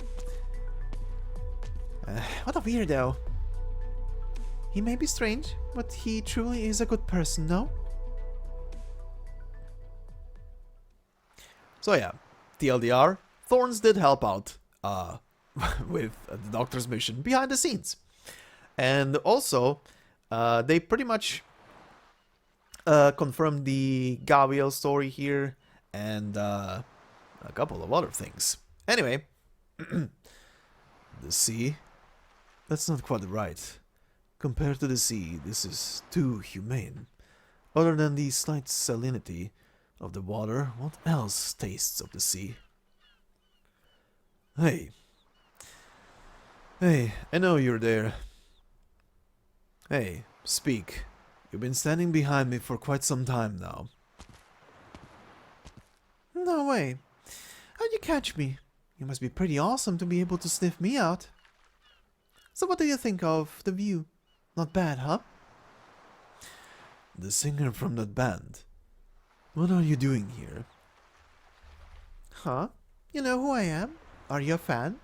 Speaker 2: What a weirdo. He may be strange, but he truly is a good person, no?
Speaker 1: So yeah, TLDR, Thorns did help out with the Doctor's mission behind the scenes. And also, they pretty much confirmed the Gabriel story here and a couple of other things. Anyway, the sea? That's not quite right. Compared to the sea, this is too humane. Other than the slight salinity of the water, what else tastes of the sea? Hey. Hey, I know you're there. Hey, speak. You've been standing behind me for quite some time now.
Speaker 2: No way. How'd you catch me? You must be pretty awesome to be able to sniff me out. So what do you think of the view? Not bad, huh?
Speaker 1: The singer from that band. What are you doing here?
Speaker 2: Huh? You know who I am? Are you a fan?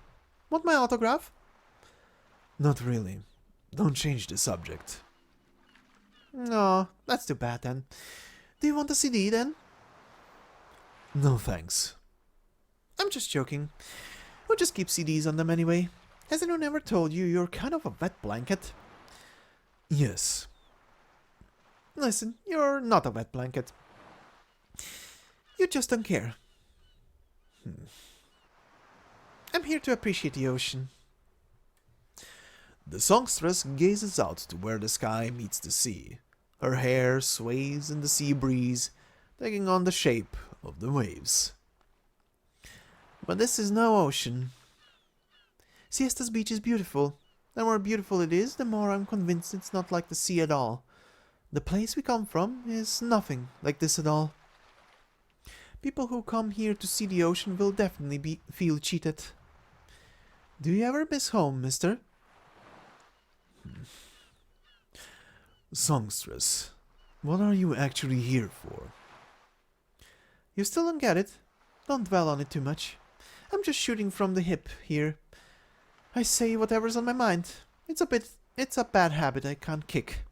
Speaker 2: Want my autograph?
Speaker 1: Not really. Don't change the subject.
Speaker 2: No, that's too bad then. Do you want a CD then?
Speaker 1: No thanks.
Speaker 2: I'm just joking. We'll just keep CDs on them anyway. Has anyone ever told you you're kind of a wet blanket?
Speaker 1: Yes.
Speaker 2: Listen, you're not a wet blanket. You just don't care. I'm here to appreciate the ocean.
Speaker 1: The songstress gazes out to where the sky meets the sea. Her hair sways in the sea breeze, taking on the shape of the waves.
Speaker 2: But this is no ocean. Siesta's beach is beautiful. The more beautiful it is, the more I'm convinced it's not like the sea at all. The place we come from is nothing like this at all. People who come here to see the ocean will definitely feel cheated. Do you ever miss home, mister?
Speaker 1: Songstress, what are you actually here for?
Speaker 2: You still don't get it? Don't dwell on it too much. I'm just shooting from the hip here. I say whatever's on my mind. It's a bad habit I can't kick.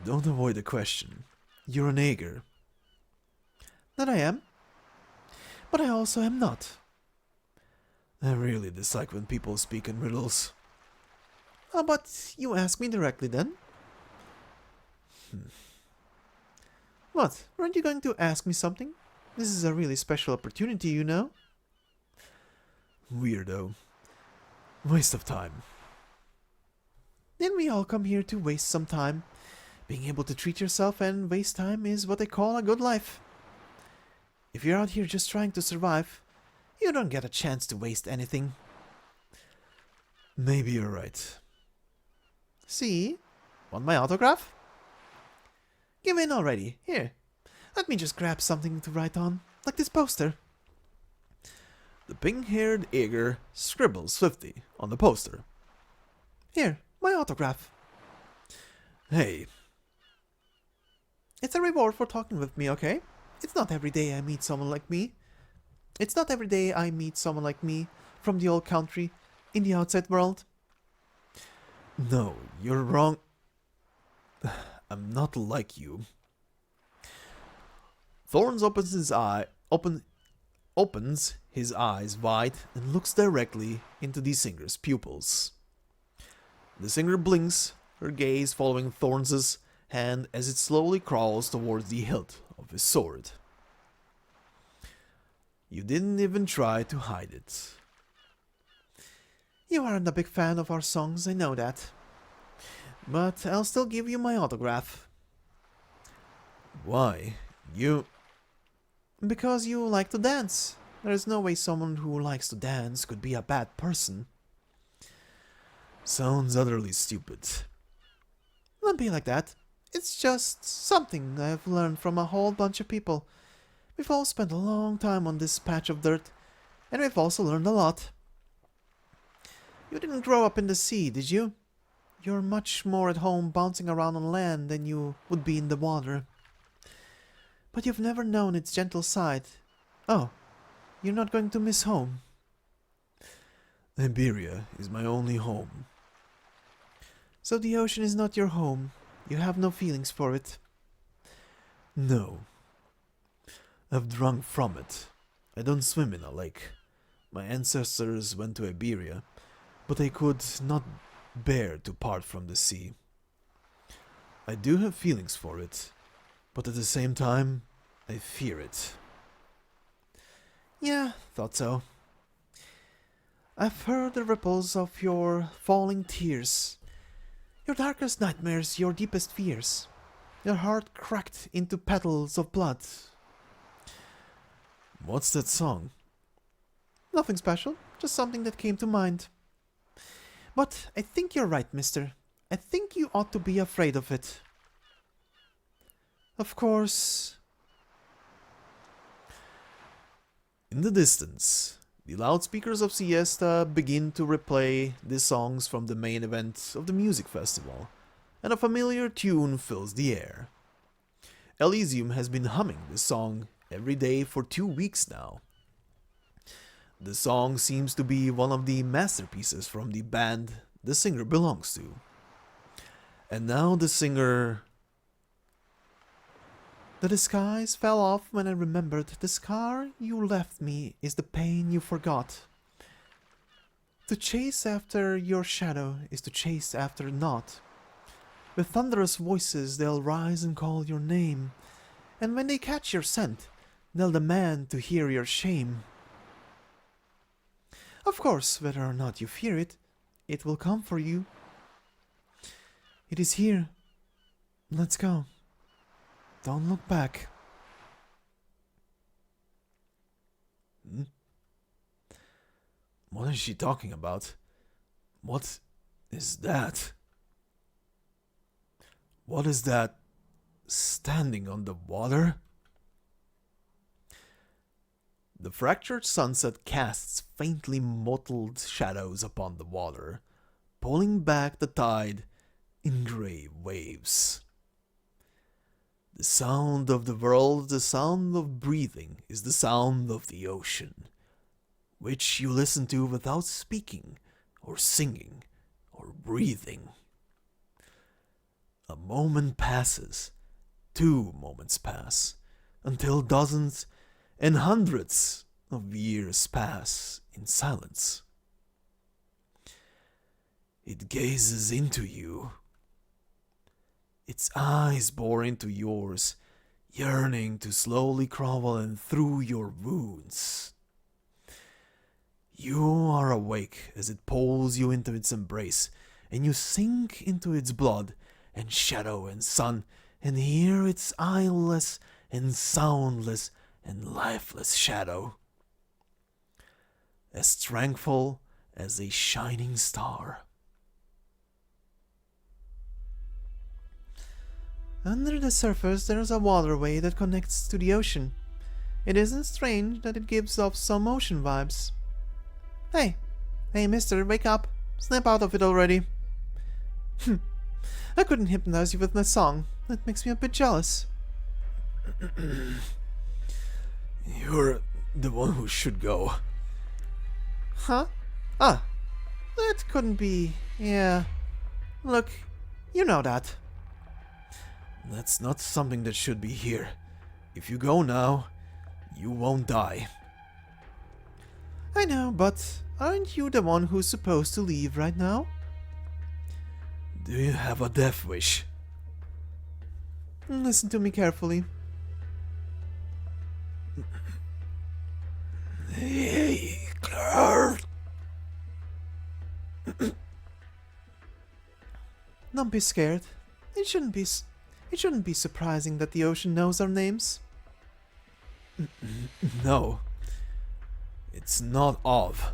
Speaker 1: Don't avoid the question. You're an Aegir.
Speaker 2: That I am. But I also am not.
Speaker 1: I really dislike when people speak in riddles.
Speaker 2: How about you ask me directly then? What? Weren't you going to ask me something? This is a really special opportunity, you know?
Speaker 1: Weirdo. Waste of time.
Speaker 2: Didn't we all come here to waste some time? Being able to treat yourself and waste time is what I call a good life. If you're out here just trying to survive, you don't get a chance to waste anything.
Speaker 1: Maybe you're right.
Speaker 2: See? Want my autograph? Give in already. Here. Let me just grab something to write on. Like this poster.
Speaker 1: The pink-haired Aegir scribbles swiftly on the poster.
Speaker 2: Here, my autograph.
Speaker 1: Hey.
Speaker 2: It's a reward for talking with me, okay? It's not every day I meet someone like me. It's not every day I meet someone like me from the old country in the outside world.
Speaker 1: No, you're wrong. I'm not like you. Thorns opens his eyes wide, and looks directly into the singer's pupils. The singer blinks, her gaze following Thorns' hand as it slowly crawls towards the hilt of his sword. You didn't even try to hide it.
Speaker 2: You aren't a big fan of our songs, I know that. But I'll still give you my autograph.
Speaker 1: Why? You...
Speaker 2: Because you like to dance. There is no way someone who likes to dance could be a bad person.
Speaker 1: Sounds utterly stupid.
Speaker 2: Don't be like that. It's just something I've learned from a whole bunch of people. We've all spent a long time on this patch of dirt, and we've also learned a lot. You didn't grow up in the sea, did you? You're much more at home bouncing around on land than you would be in the water. But you've never known its gentle side. Oh, you're not going to miss home.
Speaker 1: Iberia is my only home.
Speaker 2: So the ocean is not your home. You have no feelings for it.
Speaker 1: No. I've drunk from it. I don't swim in a lake. My ancestors went to Iberia, but they could not bear to part from the sea. I do have feelings for it, but at the same time, I fear it.
Speaker 2: Yeah, thought so. I've heard the ripples of your falling tears. Your darkest nightmares, your deepest fears. Your heart cracked into petals of blood.
Speaker 1: What's that song?
Speaker 2: Nothing special, just something that came to mind. But I think you're right, mister. I think you ought to be afraid of it. Of course...
Speaker 1: In the distance, the loudspeakers of Siesta begin to replay the songs from the main event of the music festival, and a familiar tune fills the air. Elysium has been humming this song every day for 2 weeks now. The song seems to be one of the masterpieces from the band the singer belongs to. And now the singer...
Speaker 2: The disguise fell off when I remembered the scar you left me is the pain you forgot. To chase after your shadow is to chase after naught. With thunderous voices they'll rise and call your name, and when they catch your scent, they'll demand to hear your shame. Of course, whether or not you fear it, it will come for you. It is here. Let's go. Don't look back.
Speaker 1: What is she talking about? What is that? What is that standing on the water? The fractured sunset casts faintly mottled shadows upon the water, pulling back the tide in grey waves. The sound of the world, the sound of breathing, is the sound of the ocean, which you listen to without speaking, or singing, or breathing. A moment passes, 2 moments pass, until dozens and hundreds of years pass in silence. It gazes into you. Its eyes bore into yours, yearning to slowly crawl in through your wounds. You are awake as it pulls you into its embrace, and you sink into its blood and shadow and sun, and hear its eyeless and soundless and lifeless shadow, as tranquil as a shining star.
Speaker 2: Under the surface there is a waterway that connects to the ocean. It isn't strange that it gives off some ocean vibes. Hey, mister, wake up. Snap out of it already. I couldn't hypnotize you with my song. That makes me a bit jealous.
Speaker 1: You're the one who should go.
Speaker 2: Huh? Ah, that couldn't be... Yeah. Look, you know that.
Speaker 1: That's not something that should be here. If you go now, you won't die.
Speaker 2: I know, but aren't you the one who's supposed to leave right now?
Speaker 1: Do you have a death wish?
Speaker 2: Listen to me carefully.
Speaker 1: Hey, Clark.
Speaker 2: Don't be scared. It shouldn't be surprising that the ocean knows our names.
Speaker 1: No. It's not of.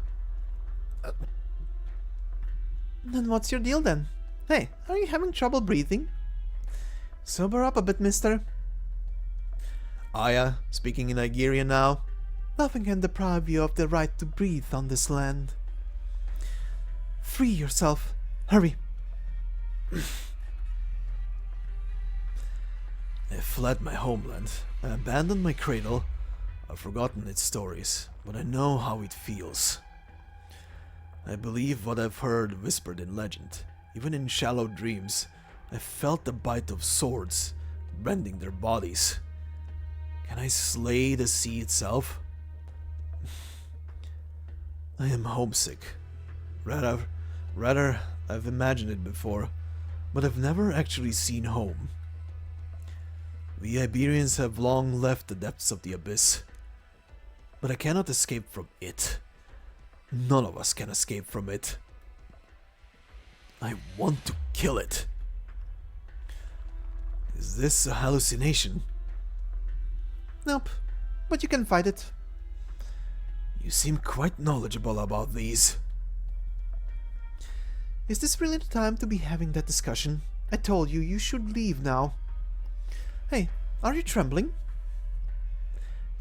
Speaker 2: Then what's your deal then? Hey, are you having trouble breathing? Sober up a bit, mister.
Speaker 1: Aya, speaking in Nigerian now.
Speaker 2: Nothing can deprive you of the right to breathe on this land. Free yourself. Hurry.
Speaker 1: I fled my homeland. I abandoned my cradle. I've forgotten its stories, but I know how it feels. I believe what I've heard whispered in legend. Even in shallow dreams, I felt the bite of swords, rending their bodies. Can I slay the sea itself? I am homesick. Rather, I've imagined it before, but I've never actually seen home. We Iberians have long left the depths of the abyss, but I cannot escape from it. None of us can escape from it. I want to kill it. Is this a hallucination?
Speaker 2: Nope, but you can fight it.
Speaker 1: You seem quite knowledgeable about these.
Speaker 2: Is this really the time to be having that discussion? I told you, you should leave now. Hey, are you trembling?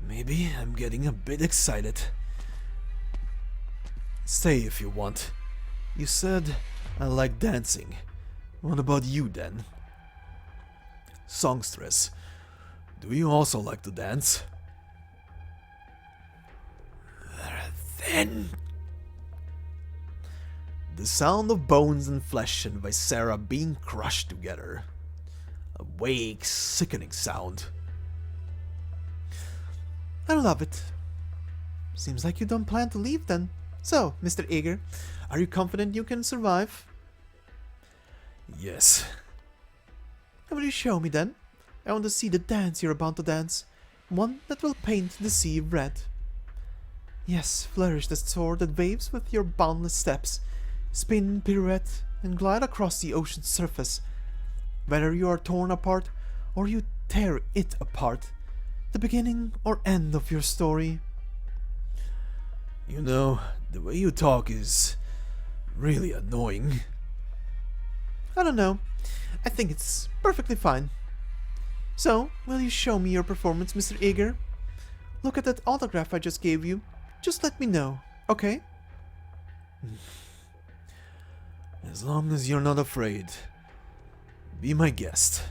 Speaker 1: Maybe I'm getting a bit excited. Stay if you want. You said I like dancing. What about you then? Songstress, do you also like to dance? Then the sound of bones and flesh and viscera being crushed together. A vague, sickening sound.
Speaker 2: I love it. Seems like you don't plan to leave then. So, Mr. Eager, are you confident you can survive?
Speaker 1: Yes.
Speaker 2: Will you show me then? I want to see the dance you're about to dance. One that will paint the sea red. Yes, flourish the sword that waves with your boundless steps. Spin, pirouette, and glide across the ocean's surface. Whether you are torn apart, or you tear it apart. The beginning or end of your story.
Speaker 1: You know, the way you talk is really annoying.
Speaker 2: I don't know. I think it's perfectly fine. So, will you show me your performance, Mr. Eager? Look at that autograph I just gave you. Just let me know, okay?
Speaker 1: As long as you're not afraid, be my guest.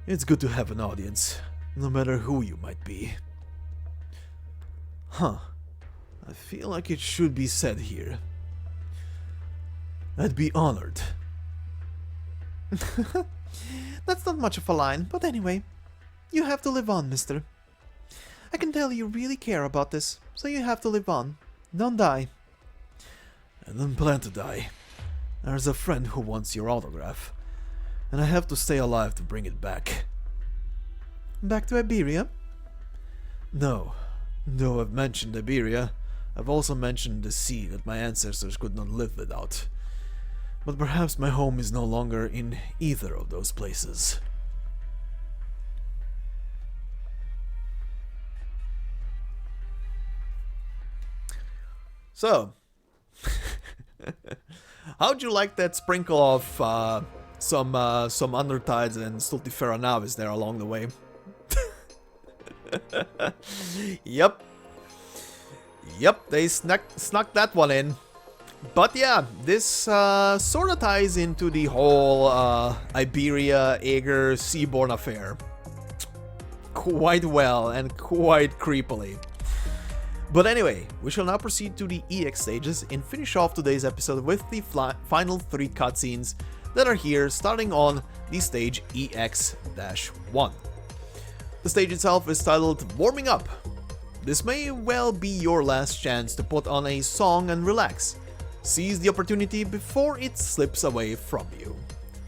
Speaker 1: It's good to have an audience, no matter who you might be. Huh. I feel like it should be said here. I'd be honored.
Speaker 2: That's not much of a line, but anyway. You have to live on, mister. I can tell you really care about this, so you have to live on. Don't die.
Speaker 1: I don't plan to die. There's a friend who wants your autograph, and I have to stay alive to bring it back.
Speaker 2: Back to Iberia?
Speaker 1: No. Though I've mentioned Iberia, I've also mentioned the sea that my ancestors could not live without. But perhaps my home is no longer in either of those places. So, how'd you like that sprinkle of some undertides and stultifera navis there along the way? Yep, they snuck that one in. But yeah, this sort of ties into the whole Iberia, Ager, Seaborn affair quite well and quite creepily. But anyway, we shall now proceed to the EX stages and finish off today's episode with the final 3 cutscenes that are here, starting on the stage EX-1. The stage itself is titled Warming Up. This may well be your last chance to put on a song and relax. Seize the opportunity before it slips away from you.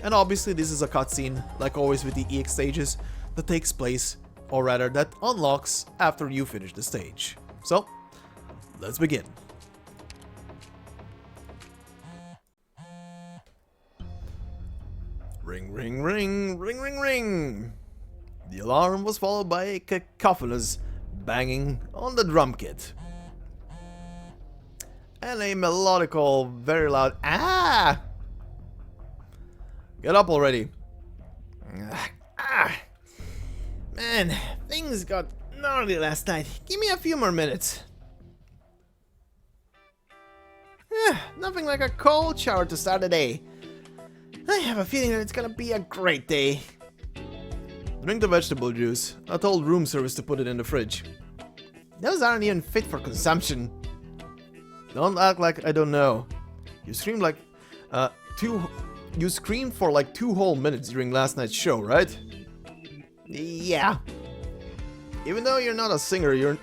Speaker 1: And obviously this is a cutscene, like always with the EX stages, that takes place, or rather that unlocks after you finish the stage. So, let's begin. Ring, ring, ring, ring, ring, ring. The alarm was followed by a cacophonous banging on the drum kit. And a melodical, very loud "Ah!" Get up already. Man, things got gnarly last night. Give me a few more minutes. Nothing like a cold shower to start the day. I have a feeling that it's gonna be a great day. Drink the vegetable juice. I told room service to put it in the fridge. Those aren't even fit for consumption. Don't act like I don't know. You screamed like you screamed for like 2 whole minutes during last night's show, right? Yeah. Even though you're not a singer, you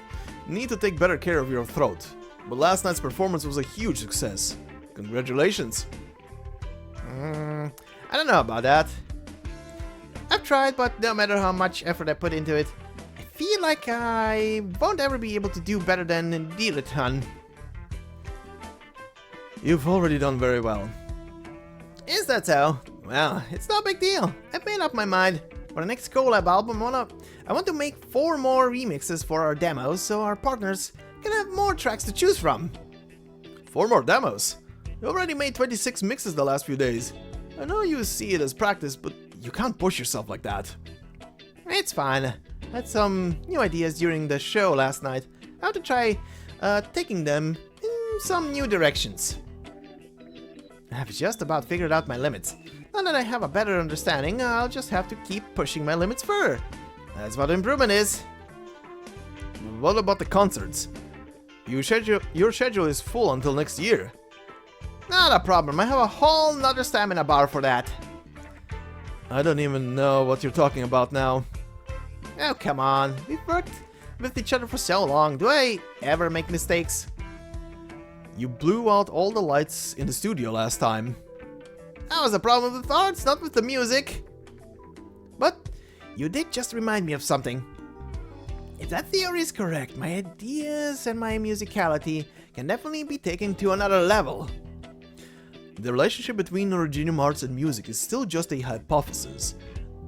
Speaker 1: need to take better care of your throat. But last night's performance was a huge success. Congratulations. I don't know about that. I've tried, but no matter how much effort I put into it, I feel like I won't ever be able to do better than Narrated, hun. You've already done very well. Is that so? Well, it's no big deal. I've made up my mind. For the next collab album, I want to make 4 more remixes for our demos, so our partners can have more tracks to choose from. 4 more demos? You already made 26 mixes the last few days. I know you see it as practice, but you can't push yourself like that. It's fine. I had some new ideas during the show last night. I have to try taking them in some new directions. I've just about figured out my limits. Now that I have a better understanding, I'll just have to keep pushing my limits further. That's what improvement is. What about the concerts? Your schedule is full until next year. Not a problem, I have a whole nother stamina bar for that. I don't even know what you're talking about now. Oh, come on. We've worked with each other for so long. Do I ever make mistakes? You blew out all the lights in the studio last time. That was a problem with arts, not with the music. But you did just remind me of something. If that theory is correct, my ideas and my musicality can definitely be taken to another level. The relationship between Originium arts and music is still just a hypothesis.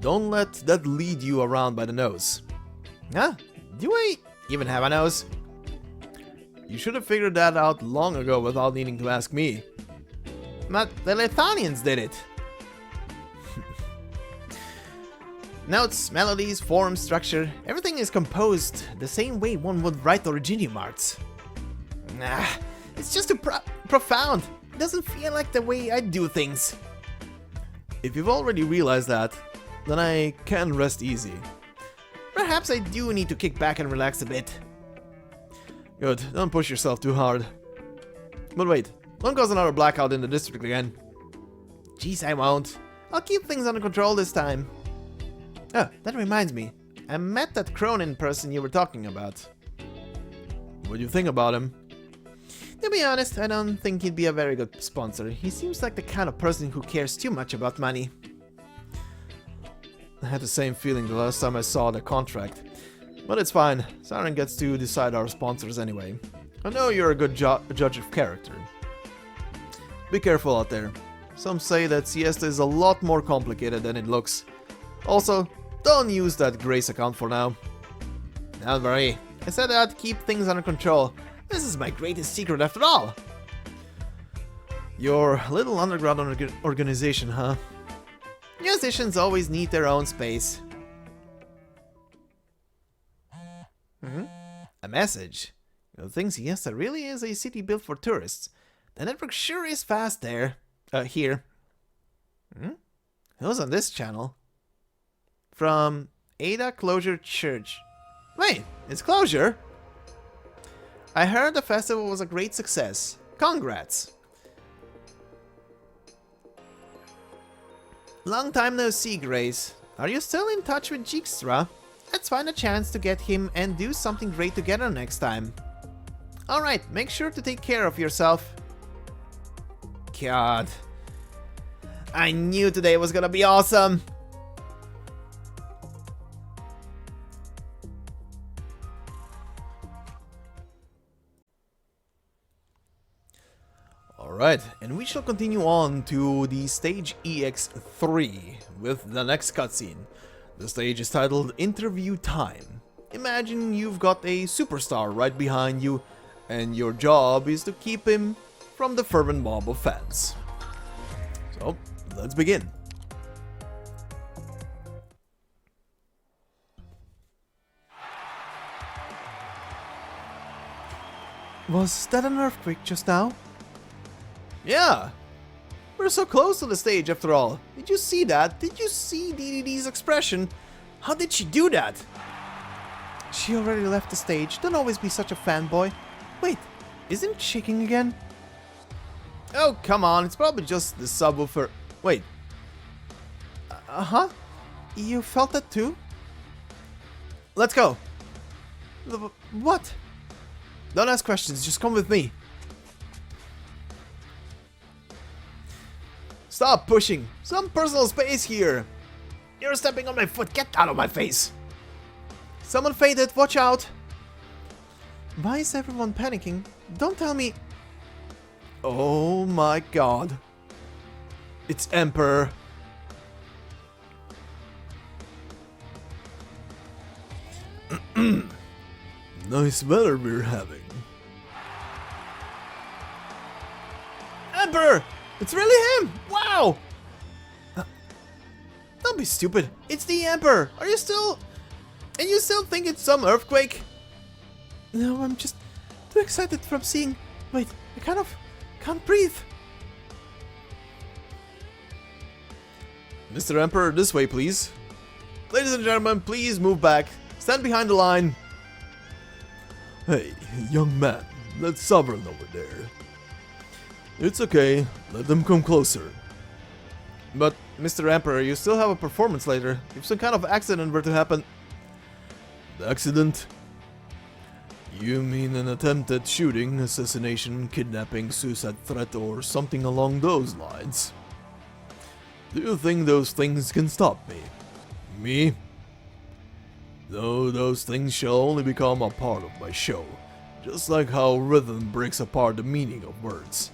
Speaker 1: Don't let that lead you around by the nose. Huh? Do I even have a nose? You should have figured that out long ago without needing to ask me. But the Lithanians did it. Notes, melodies, form, structure, everything is composed the same way one would write Originium arts. Nah, it's just too profound. It doesn't feel like the way I do things. If you've already realized that, then I can rest easy. Perhaps I do need to kick back and relax a bit. Good, don't push yourself too hard. But wait, don't cause another blackout in the district again. Jeez, I won't. I'll keep things under control this time. Oh, that reminds me. I met that Cronin person you were talking about. What do you think about him? To be honest, I don't think he'd be a very good sponsor. He seems like the kind of person who cares too much about money. I had the same feeling the last time I saw the contract. But it's fine, Siren gets to decide our sponsors anyway. I know you're a good judge of character. Be careful out there. Some say that Siesta is a lot more complicated than it looks. Also, don't use that Grace account for now. Don't worry, I said I'd keep things under control. This is my greatest secret after all. Your little underground organization, huh? Musicians always need their own space. A message. You think Siesta really is a city built for tourists? The network sure is fast there. Here. Who's on this channel? From Ada Closure Church. Wait, it's Closure? I heard the festival was a great success. Congrats. Long time no see, Grace. Are you still in touch with Jigstra?
Speaker 2: Let's find a chance to get him and do something great together next time. Alright, make sure to take care of yourself. God. I knew today was gonna be awesome.
Speaker 1: Alright, and we shall continue on to the stage EX3 with the next cutscene. The stage is titled Interview Time. Imagine you've got a superstar right behind you, and your job is to keep him from the fervent mob of fans. So, let's begin.
Speaker 2: Was that an earthquake just now?
Speaker 1: Yeah! We're so close to the stage after all. Did you see that? Did you see DDD's expression? How did she do that?
Speaker 2: She already left the stage. Don't always be such a fanboy. Wait, isn't it shaking again?
Speaker 1: Oh, come on, it's probably just the subwoofer. Wait.
Speaker 2: Uh-huh. You felt that too?
Speaker 1: Let's go.
Speaker 2: What?
Speaker 1: Don't ask questions, just come with me. Stop pushing! Some personal space here! You're stepping on my foot, get out of my face!
Speaker 2: Someone faded, watch out! Why is everyone panicking? Don't tell me...
Speaker 1: Oh my god. It's Emperor. Nice weather we're having. Emperor! It's really him! Wow! Don't be stupid. It's the Emperor. Are you still... And you still think it's some earthquake?
Speaker 2: No, I'm just too excited from seeing... Wait, I kind of can't breathe.
Speaker 1: Mr. Emperor, this way, please. Ladies and gentlemen, please move back. Stand behind the line. Hey, young man, that's Sovereign over there. It's okay, let them come closer. But, Mr. Emperor, you still have a performance later. If some kind of accident were to happen... Accident? You mean an attempted shooting, assassination, kidnapping, suicide threat, or something along those lines? Do you think those things can stop me? Me? No, those things shall only become a part of my show, just like how rhythm breaks apart the meaning of words.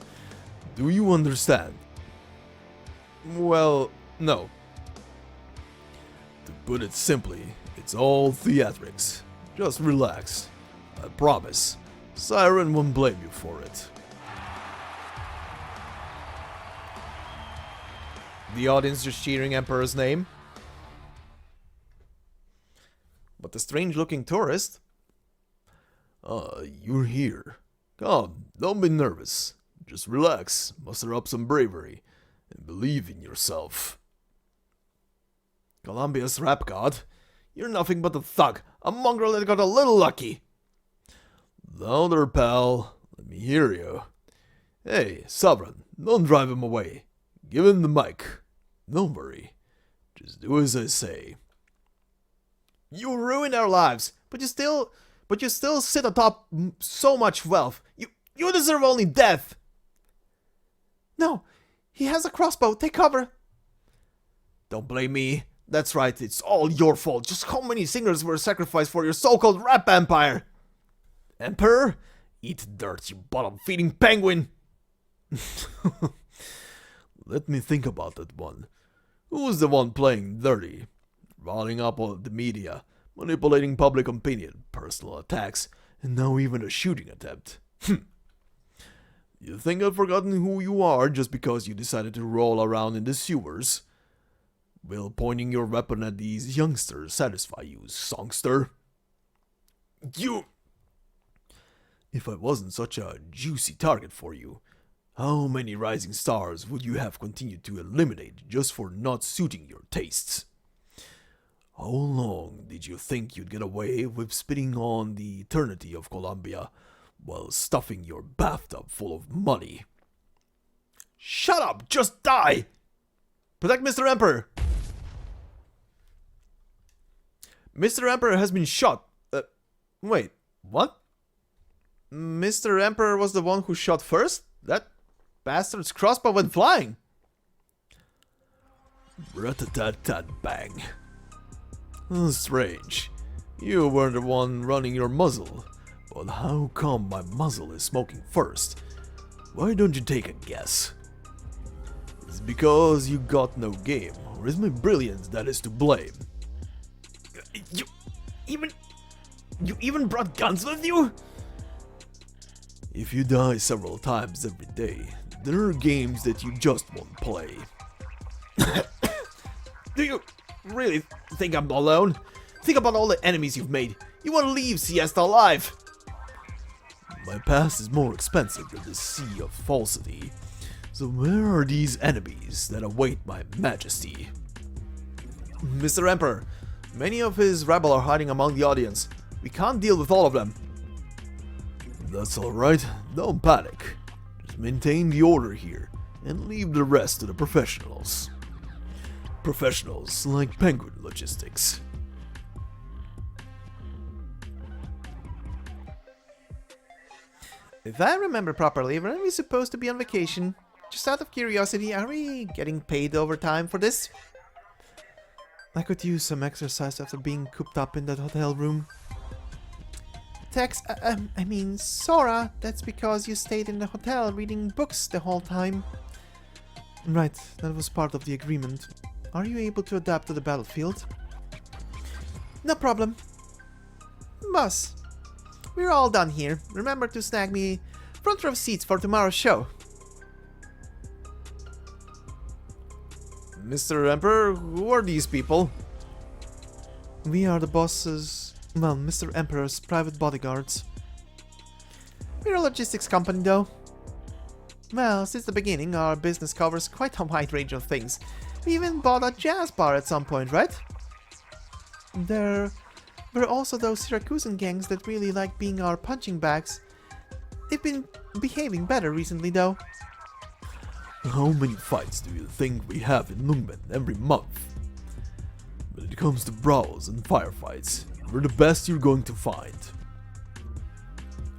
Speaker 1: Do you understand? Well, no. To put it simply, it's all theatrics. Just relax. I promise. Siren won't blame you for it. The audience just cheering Emperor's name. But the strange-looking tourist... you're here. Come, don't be nervous. Just relax, muster up some bravery, and believe in yourself. Columbia's rap god? You're nothing but a thug, a mongrel that got a little lucky. Louder, pal. Let me hear you. Hey, Sovereign, don't drive him away. Give him the mic. Don't worry. Just do as I say. You ruined our lives, but you still sit atop so much wealth. You deserve only death.
Speaker 2: No, he has a crossbow. Take cover.
Speaker 1: Don't blame me. That's right, it's all your fault. Just how many singers were sacrificed for your so-called rap empire? Emperor? Eat dirt, you bottom-feeding penguin. Let me think about that one. Who was the one playing dirty? Rolling up all the media, manipulating public opinion, personal attacks, and now even a shooting attempt. You think I've forgotten who you are just because you decided to roll around in the sewers? Will pointing your weapon at these youngsters satisfy you, songster? You... If I wasn't such a juicy target for you, how many rising stars would you have continued to eliminate just for not suiting your tastes? How long did you think you'd get away with spitting on the eternity of Columbia while stuffing your bathtub full of money? Shut up! Just die! Protect Mr. Emperor! Mr. Emperor has been shot. Wait, what? Mr. Emperor was the one who shot first? That bastard's crossbow went flying. Rat-a-tat-tat-bang. Strange. You were the one running your muzzle. But how come my muzzle is smoking first? Why don't you take a guess? It's because you got no game, or is my brilliance that is to blame? You even brought guns with you? If you die several times every day, there are games that you just won't play. Do you really think I'm alone? Think about all the enemies you've made. You want to leave Siesta alive. My past is more expensive than the sea of falsity. So where are these enemies that await my majesty? Mr. Emperor, many of his rabble are hiding among the audience. We can't deal with all of them. That's alright, don't panic. Just maintain the order here and leave the rest to the professionals. Professionals like Penguin Logistics.
Speaker 2: If I remember properly, weren't we supposed to be on vacation? Just out of curiosity, are we getting paid overtime for this? I could use some exercise after being cooped up in that hotel room. I mean, Sora, that's because you stayed in the hotel reading books the whole time. Right, that was part of the agreement. Are you able to adapt to the battlefield? No problem. Boss, we're all done here. Remember to snag me front row seats for tomorrow's show.
Speaker 1: Mr. Emperor, who are these people?
Speaker 2: We are the boss's, well, Mr. Emperor's private bodyguards. We're a logistics company, though. Well, since the beginning, our business covers quite a wide range of things. We even bought a jazz bar at some point, right? There were also those Syracusan gangs that really like being our punching bags. They've been behaving better recently, though.
Speaker 1: How many fights do you think we have in Lungmen every month? When it comes to brawls and firefights, we're the best you're going to find.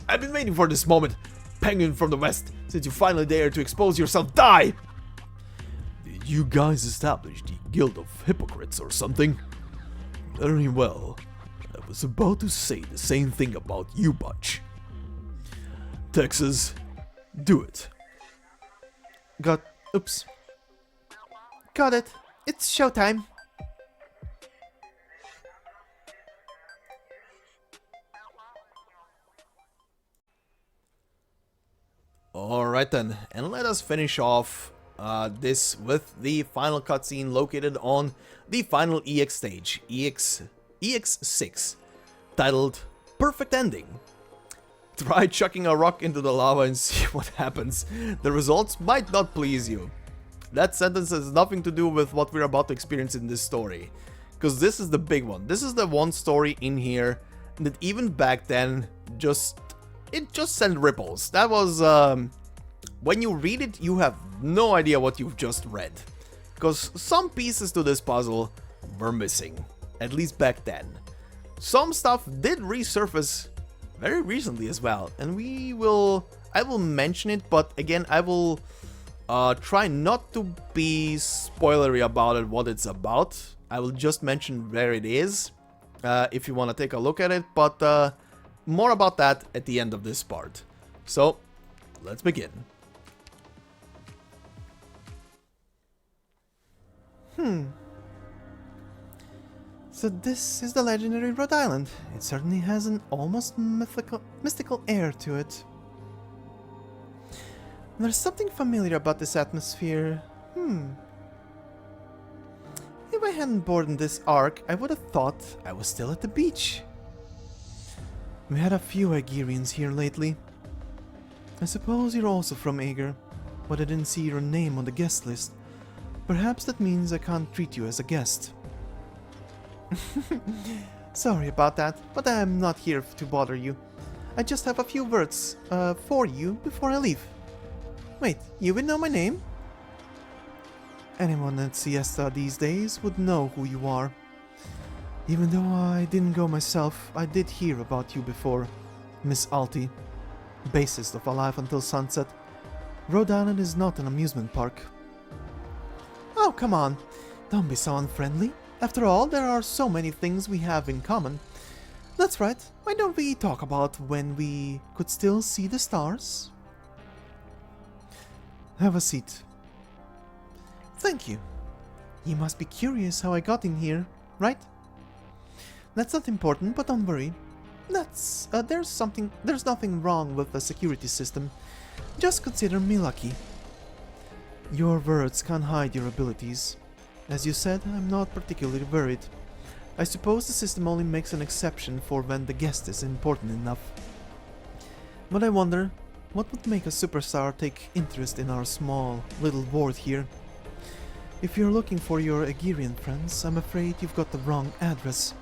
Speaker 1: I've been waiting for this moment, Penguin from the West, since you finally dared to expose yourself. Die! Did you guys establish the Guild of Hypocrites or something? Very well. I was about to say the same thing about you, Butch. Texas, do it.
Speaker 2: Oops. Got it. It's showtime.
Speaker 1: Alright then, and let us finish off this with the final cutscene located on the final EX stage, EX6, titled Perfect Ending. Try chucking a rock into the lava and see what happens. The results might not please you. That sentence has nothing to do with what we're about to experience in this story. Because this is the big one. This is the one story in here that even back then it just sent ripples. That was when you read it, you have no idea what you've just read. Because some pieces to this puzzle were missing. At least back then. Some stuff did resurface very recently as well, and I will mention it, but again, I will try not to be spoilery about it, what it's about. I will just mention where it is, if you want to take a look at it, but more about that at the end of this part. So, let's begin.
Speaker 2: So this is the legendary Rhode Island. It certainly has an almost mystical air to it. There's something familiar about this atmosphere. If I hadn't boarded this ark, I would have thought I was still at the beach. We had a few Aegirians here lately. I suppose you're also from Aegir, but I didn't see your name on the guest list. Perhaps that means I can't treat you as a guest. Sorry about that, but I'm not here to bother you. I just have a few words for you before I leave. Wait, you would know my name? Anyone at Siesta these days would know who you are. Even though I didn't go myself, I did hear about you before, Miss Alti, bassist of Alive Until Sunset. Rhode Island is not an amusement park. Oh, come on. Don't be so unfriendly. After all, there are so many things we have in common. That's right. Why don't we talk about when we could still see the stars? Have a seat. Thank you. You must be curious how I got in here, right? That's not important, but don't worry. There's nothing wrong with the security system. Just consider me lucky. Your words can't hide your abilities. As you said, I'm not particularly worried. I suppose the system only makes an exception for when the guest is important enough. But I wonder, what would make a superstar take interest in our small little ward here? If you're looking for your Aegirian friends, I'm afraid you've got the wrong address.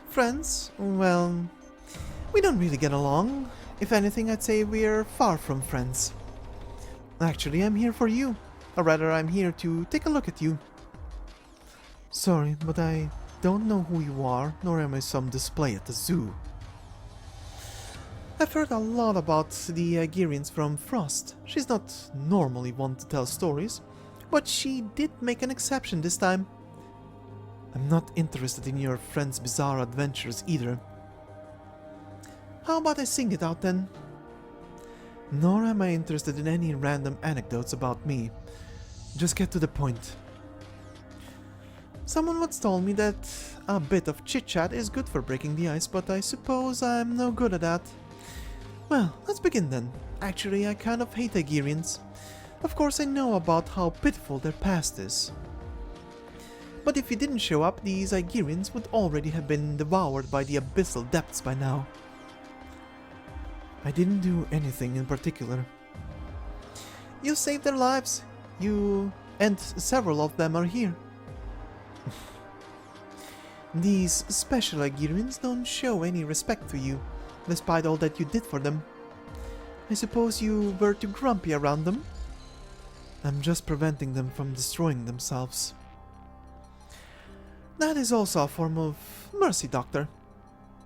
Speaker 2: Friends? Well, we don't really get along. If anything, I'd say we're far from friends. Actually, I'm here for you. Or rather, I'm here to take a look at you. Sorry, but I don't know who you are, nor am I some display at the zoo. I've heard a lot about the Aegirians from Frost. She's not normally one to tell stories, but she did make an exception this time. I'm not interested in your friend's bizarre adventures either. How about I sing it out then? Nor am I interested in any random anecdotes about me. Just get to the point. Someone once told me that a bit of chit-chat is good for breaking the ice, but I suppose I'm no good at that. Well, let's begin then. Actually, I kind of hate Aegirians. Of course, I know about how pitiful their past is. But if you didn't show up, these Aegirians would already have been devoured by the abyssal depths by now. I didn't do anything in particular. You saved their lives. You and several of them are here. These special Aegirians don't show any respect to you, despite all that you did for them. I suppose you were too grumpy around them? I'm just preventing them from destroying themselves. That is also a form of mercy, Doctor.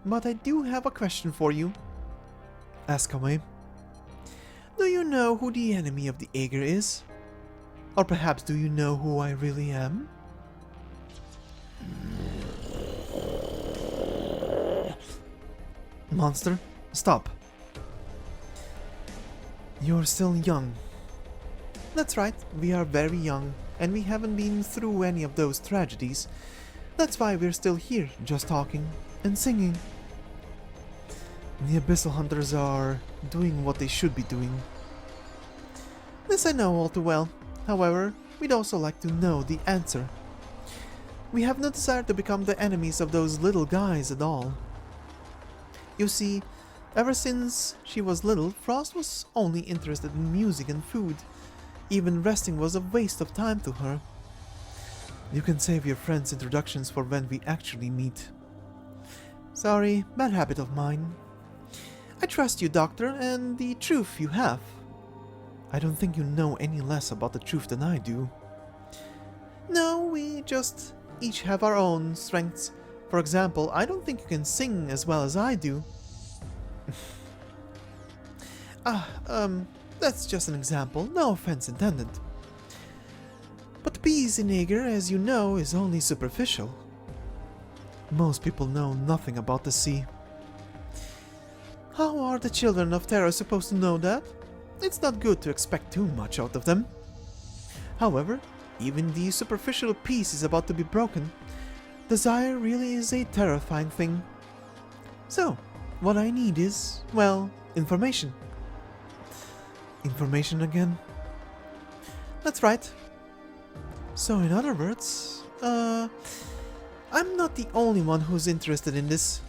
Speaker 2: But I do have a question for you. Ask away. Do you know who the enemy of the Aegir is? Or perhaps do you know who I really am? Monster, stop. You're still young. That's right, we are very young, and we haven't been through any of those tragedies. That's why we're still here, just talking and singing. The Abyssal Hunters are doing what they should be doing. This I know all too well. However, we'd also like to know the answer. We have no desire to become the enemies of those little guys at all. You see, ever since she was little, Frost was only interested in music and food. Even resting was a waste of time to her. You can save your friends' introductions for when we actually meet. Sorry, bad habit of mine. I trust you, Doctor, and the truth you have. I don't think you know any less about the truth than I do. No, we just each have our own strengths. For example, I don't think you can sing as well as I do. That's just an example, no offense intended. But peace in Aegir, as you know, is only superficial. Most people know nothing about the sea. How are the children of Terra supposed to know that? It's not good to expect too much out of them. However, even the superficial peace is about to be broken. Desire really is a terrifying thing. So, what I need is, well, information. Information again? That's right. So in other words, I'm not the only one who's interested in this.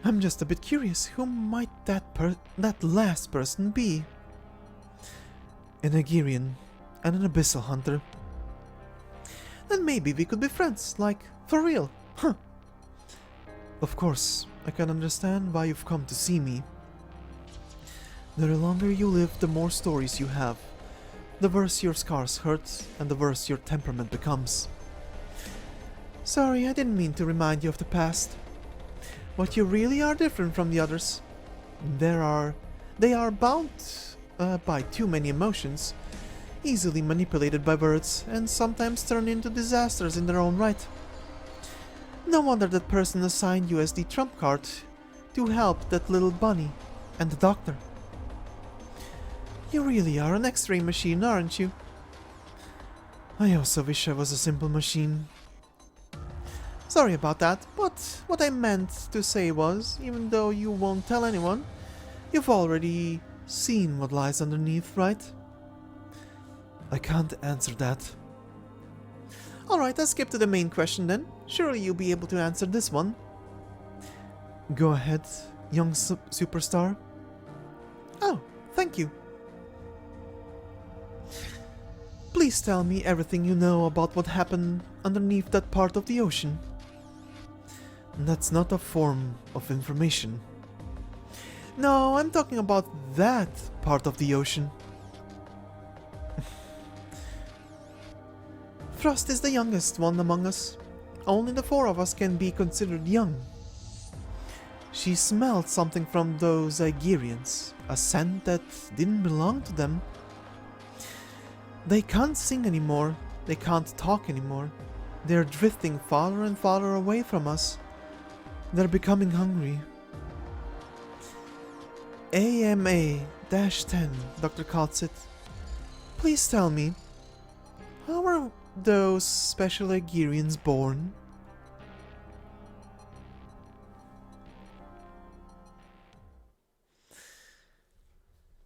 Speaker 2: I'm just a bit curious, who might that last person be? An Aegirian and an Abyssal Hunter. Then maybe we could be friends, like, for real, huh? Of course, I can understand why you've come to see me. The longer you live, the more stories you have. The worse your scars hurt, and the worse your temperament becomes. Sorry, I didn't mean to remind you of the past. But you really are different from the others. They are bound by too many emotions, easily manipulated by words, and sometimes turn into disasters in their own right. No wonder that person assigned you as the trump card to help that little bunny and the doctor. You really are an X-ray machine, aren't you? I also wish I was a simple machine. Sorry about that, but what I meant to say was, even though you won't tell anyone, you've already seen what lies underneath, right? I can't answer that. Alright, let's skip to the main question then. Surely you'll be able to answer this one. Go ahead, young superstar. Oh, thank you. Please tell me everything you know about what happened underneath that part of the ocean. That's not a form of information. No, I'm talking about that part of the ocean. Frost is the youngest one among us. Only the four of us can be considered young. She smelled something from those Igerians, a scent that didn't belong to them. They can't sing anymore, they can't talk anymore. They're drifting farther and farther away from us. They're becoming hungry. AMA-10, Dr. Kaltzit. Please tell me, how are those special Igerians born?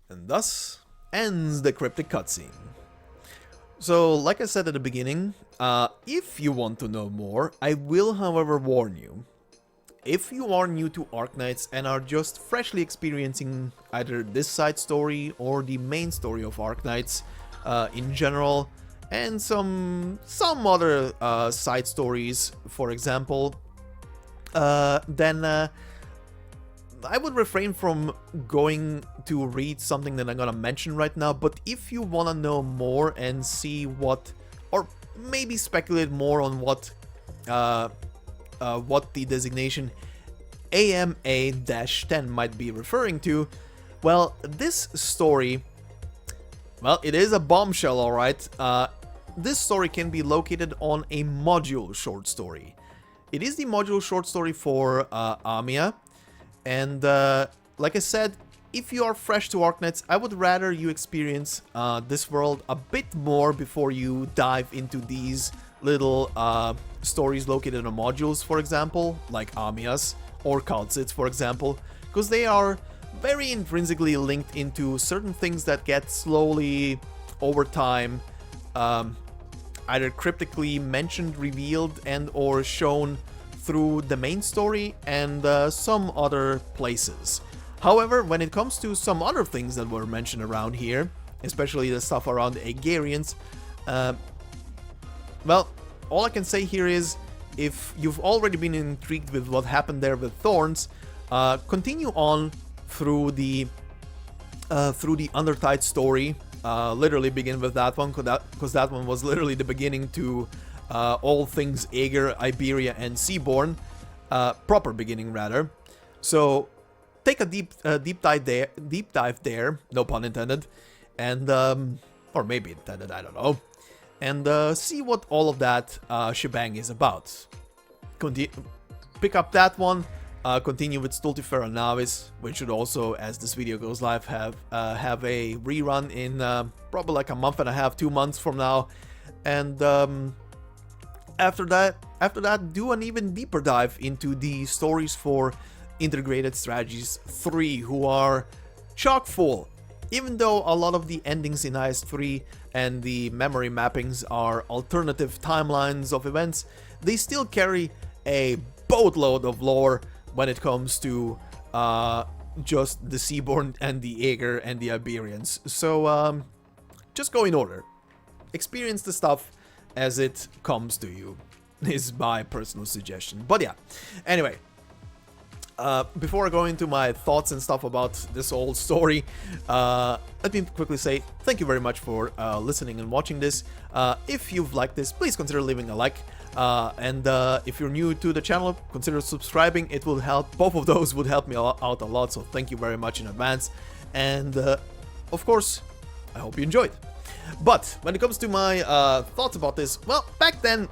Speaker 1: And thus ends the cryptic cutscene. So, like I said at the beginning, if you want to know more, I will however warn you. If you are new to Arknights and are just freshly experiencing either this side story or the main story of Arknights in general, and some other side stories, for example, then I would refrain from going to read something that I'm gonna mention right now. But if you wanna know more and see what, or maybe speculate more on what the designation AMA-10 might be referring to, well, this story, well, it is a bombshell, alright. This story can be located on a module short story. It is the module short story for Amiya, and like I said, if you are fresh to Arknights, I would rather you experience this world a bit more before you dive into these little stories located on modules, for example, like Amiya's or Kaltzit's, for example, because they are very intrinsically linked into certain things that get slowly, over time, either cryptically mentioned, revealed, and or shown through the main story and some other places. However, when it comes to some other things that were mentioned around here, especially the stuff around the Igerians, well, all I can say here is, if you've already been intrigued with what happened there with Thorns, continue on through the Undertide story. Literally begin with that one, because that one was literally the beginning to all things Aegir, Iberia, and Seaborn. Proper beginning, rather. So take a deep dive there, no pun intended, and or maybe intended, I don't know, and see what all of that shebang is about. Pick up that one. Continue with Stultifera Navis, which should also, as this video goes live, have a rerun in probably like a month and a half, 2 months from now, and after that, do an even deeper dive into the stories for Integrated Strategies 3, who are chock full. Even though a lot of the endings in IS3 and the memory mappings are alternative timelines of events, they still carry a boatload of lore when it comes to just the Seaborn and the Aegir and the Iberians. So just go in order. Experience the stuff as it comes to you, is my personal suggestion. But yeah, anyway, before I go into my thoughts and stuff about this whole story, let me quickly say thank you very much for listening and watching this. If you've liked this, please consider leaving a like. And if you're new to the channel, consider subscribing. It will help. Both of those would help me out a lot, so thank you very much in advance. And of course, I hope you enjoyed. But when it comes to my thoughts about this, well, back then,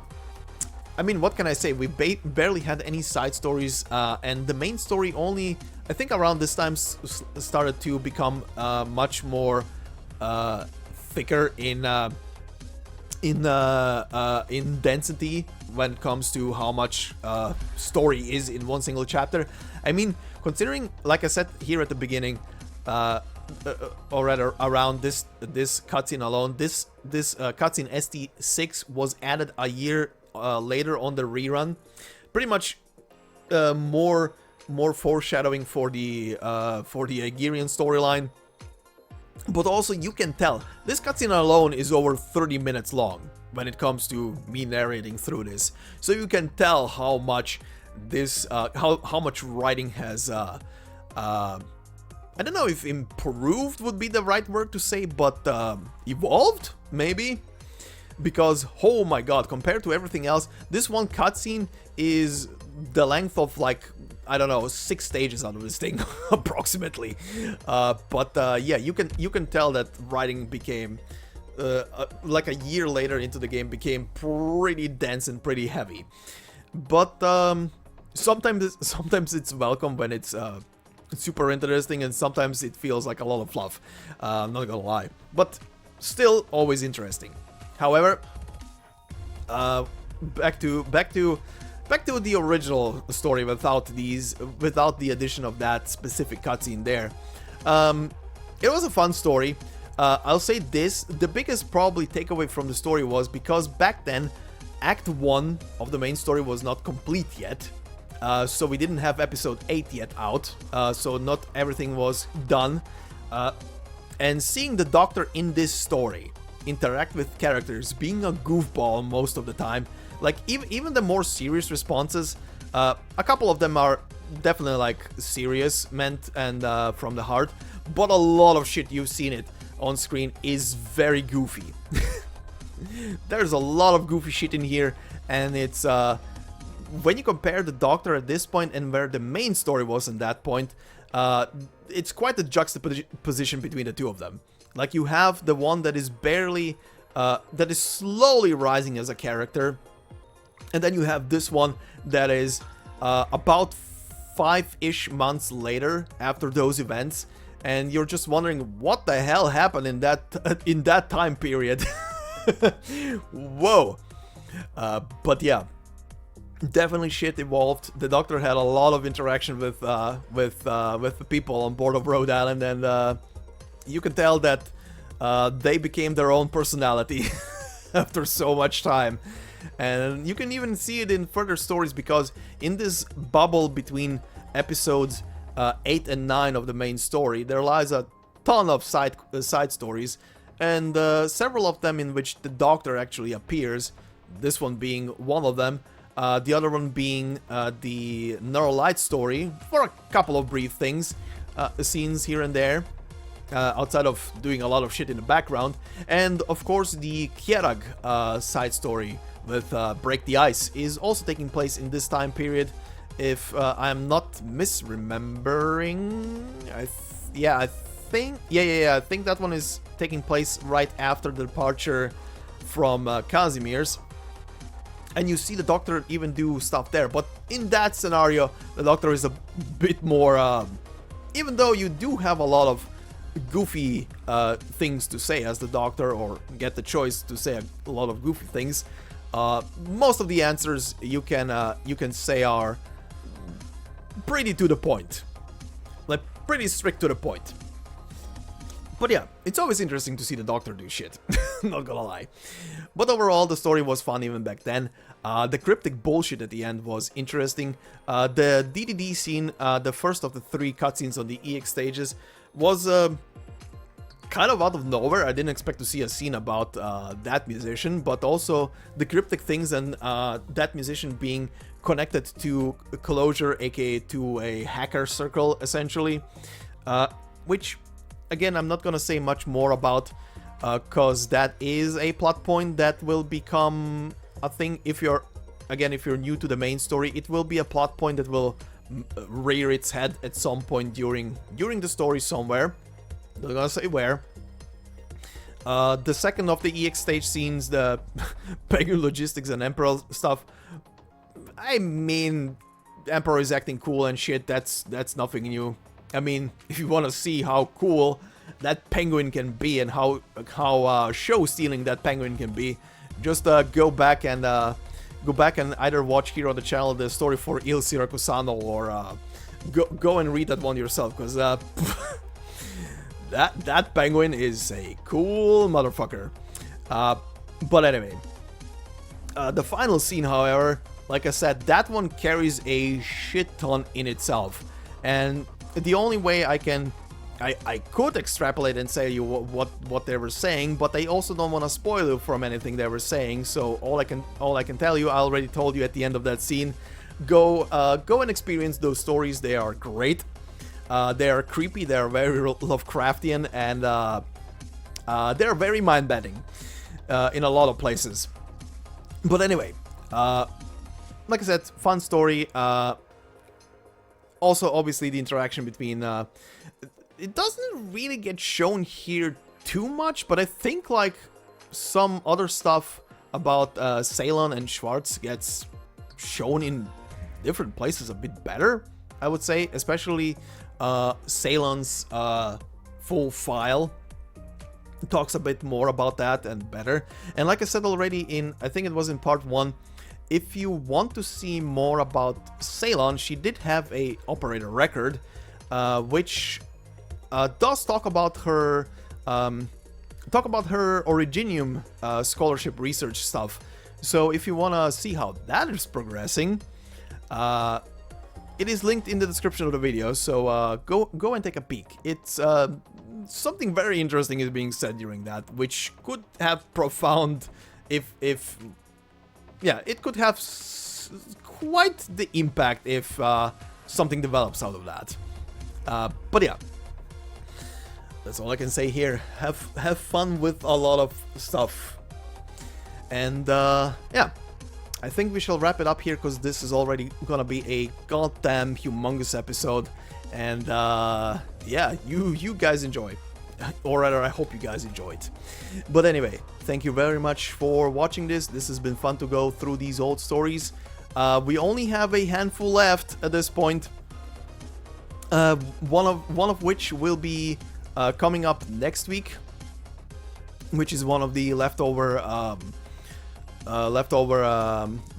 Speaker 1: I mean, what can I say? We barely had any side stories, and the main story only, I think around this time, started to become much more thicker in density when it comes to how much story is in one single chapter. I mean, considering, like I said here at the beginning, or rather around this cutscene alone, this cutscene ST6 was added a year later on the rerun. Pretty much more foreshadowing for the Aegirian storyline. But also, you can tell this cutscene alone is over 30 minutes long when it comes to me narrating through this. So you can tell how much this how much writing has I don't know if improved would be the right word to say, but evolved maybe. Because, oh my god, compared to everything else, this one cutscene is the length of, like, I don't know, 6 stages out of this thing, approximately. Yeah, you can tell that writing became, like a year later into the game, became pretty dense and pretty heavy. But sometimes it's welcome when it's super interesting, and sometimes it feels like a lot of fluff. I'm not gonna lie, but still always interesting. However, back to the original story without the addition of that specific cutscene there. It was a fun story. I'll say this: the biggest probably takeaway from the story was because back then, Act 1 of the main story was not complete yet. So we didn't have episode 8 yet out, so not everything was done. And seeing the Doctor in this story interact with characters, being a goofball most of the time, like even the more serious responses, a couple of them are definitely like serious, meant and from the heart, but a lot of shit you've seen it on screen is very goofy. There's a lot of goofy shit in here, and it's when you compare the Doctor at this point and where the main story was at that point, it's quite a juxtaposition between the two of them. Like, you have the one that is barely, that is slowly rising as a character, and then you have this one that is about 5-ish months later after those events, and you're just wondering what the hell happened in that time period. Whoa. But yeah, definitely shit evolved. The Doctor had a lot of interaction with the people on board of Rhode Island, and you can tell that they became their own personality after so much time. And you can even see it in further stories, because in this bubble between episodes 8 and 9 of the main story, there lies a ton of side stories, and several of them in which the Doctor actually appears, this one being one of them. The other one being the Narrated story, for a couple of brief things, scenes here and there, outside of doing a lot of shit in the background. And of course the Kjerag side story with Break the Ice is also taking place in this time period, if I'm not misremembering. I think that one is taking place right after the departure from Casimir's. And you see the Doctor even do stuff there, but in that scenario, the Doctor is a bit more, even though you do have a lot of goofy things to say as the Doctor, or get the choice to say a lot of goofy things, most of the answers you can say are pretty to the point, like pretty strict to the point. But yeah, it's always interesting to see the Doctor do shit, not gonna lie. But overall, the story was fun even back then. The cryptic bullshit at the end was interesting. The DDD scene, the first of the 3 cutscenes on the EX stages, was kind of out of nowhere. I didn't expect to see a scene about that musician, but also the cryptic things and that musician being connected to Closure, aka to a hacker circle, essentially. Which, again, I'm not gonna say much more about, cause that is a plot point that will become a thing if you're again, if you're new to the main story, it will be a plot point that will rear its head at some point during the story somewhere. Not gonna say where. The second of the EX stage scenes, the Penguin logistics and Emperor stuff, I mean, Emperor is acting cool and shit, that's nothing new. I mean, if you want to see how cool that penguin can be and how show-stealing that penguin can be, just go back and either watch here on the channel the story for Il Siracusano, or go and read that one yourself, because that penguin is a cool motherfucker. But anyway, the final scene, however, like I said, that one carries a shit ton in itself, and the only way I could extrapolate and say you what they were saying, but I also don't want to spoil you from anything they were saying. So all I can tell you, I already told you at the end of that scene. Go and experience those stories. They are great. They are creepy. They are very Lovecraftian, and they are very mind-bending in a lot of places. But anyway, like I said, fun story. Also, obviously, the interaction between... it doesn't really get shown here too much, but I think, like, some other stuff about Ceylon and Schwartz gets shown in different places a bit better, I would say. Especially Ceylon's full file talks a bit more about that and better. And like I said already in, I think it was in part 1, if you want to see more about Ceylon, she did have a operator record, which does talk about her Originium scholarship research stuff. So if you want to see how that is progressing, it is linked in the description of the video. So go and take a peek. It's something very interesting is being said during that, which could have profound, yeah, it could have quite the impact if something develops out of that. But yeah, that's all I can say here. Have fun with a lot of stuff. And yeah, I think we shall wrap it up here, because this is already gonna be a goddamn humongous episode. And yeah, you guys enjoy. Or rather, I hope you guys enjoyed. But anyway, thank you very much for watching this. This has been fun to go through these old stories. We only have a handful left at this point. One of which will be coming up next week, which is one of the leftover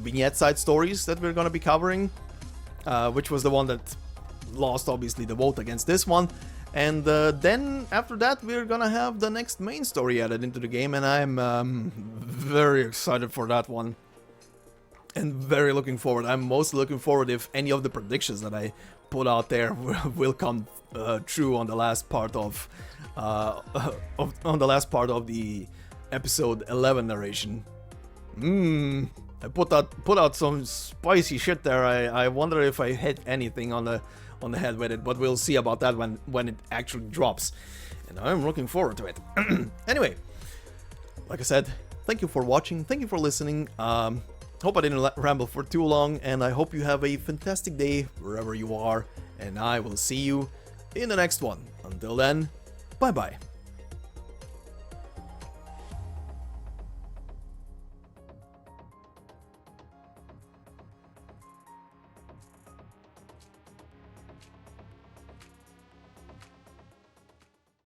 Speaker 1: vignette side stories that we're gonna be covering, which was the one that lost, obviously, the vote against this one. And then after that, we're gonna have the next main story added into the game, and I'm very excited for that one. And very looking forward. I'm most looking forward if any of the predictions that I put out there will come true on the last part of the episode 11 narration. I put out some spicy shit there. I wonder if I hit anything on the head with it, but we'll see about that when it actually drops. And I'm looking forward to it. Anyway, like I said, thank you for watching, thank you for listening. Hope I didn't ramble for too long, and I hope you have a fantastic day wherever you are, and I will see you in the next one. Until then, bye bye.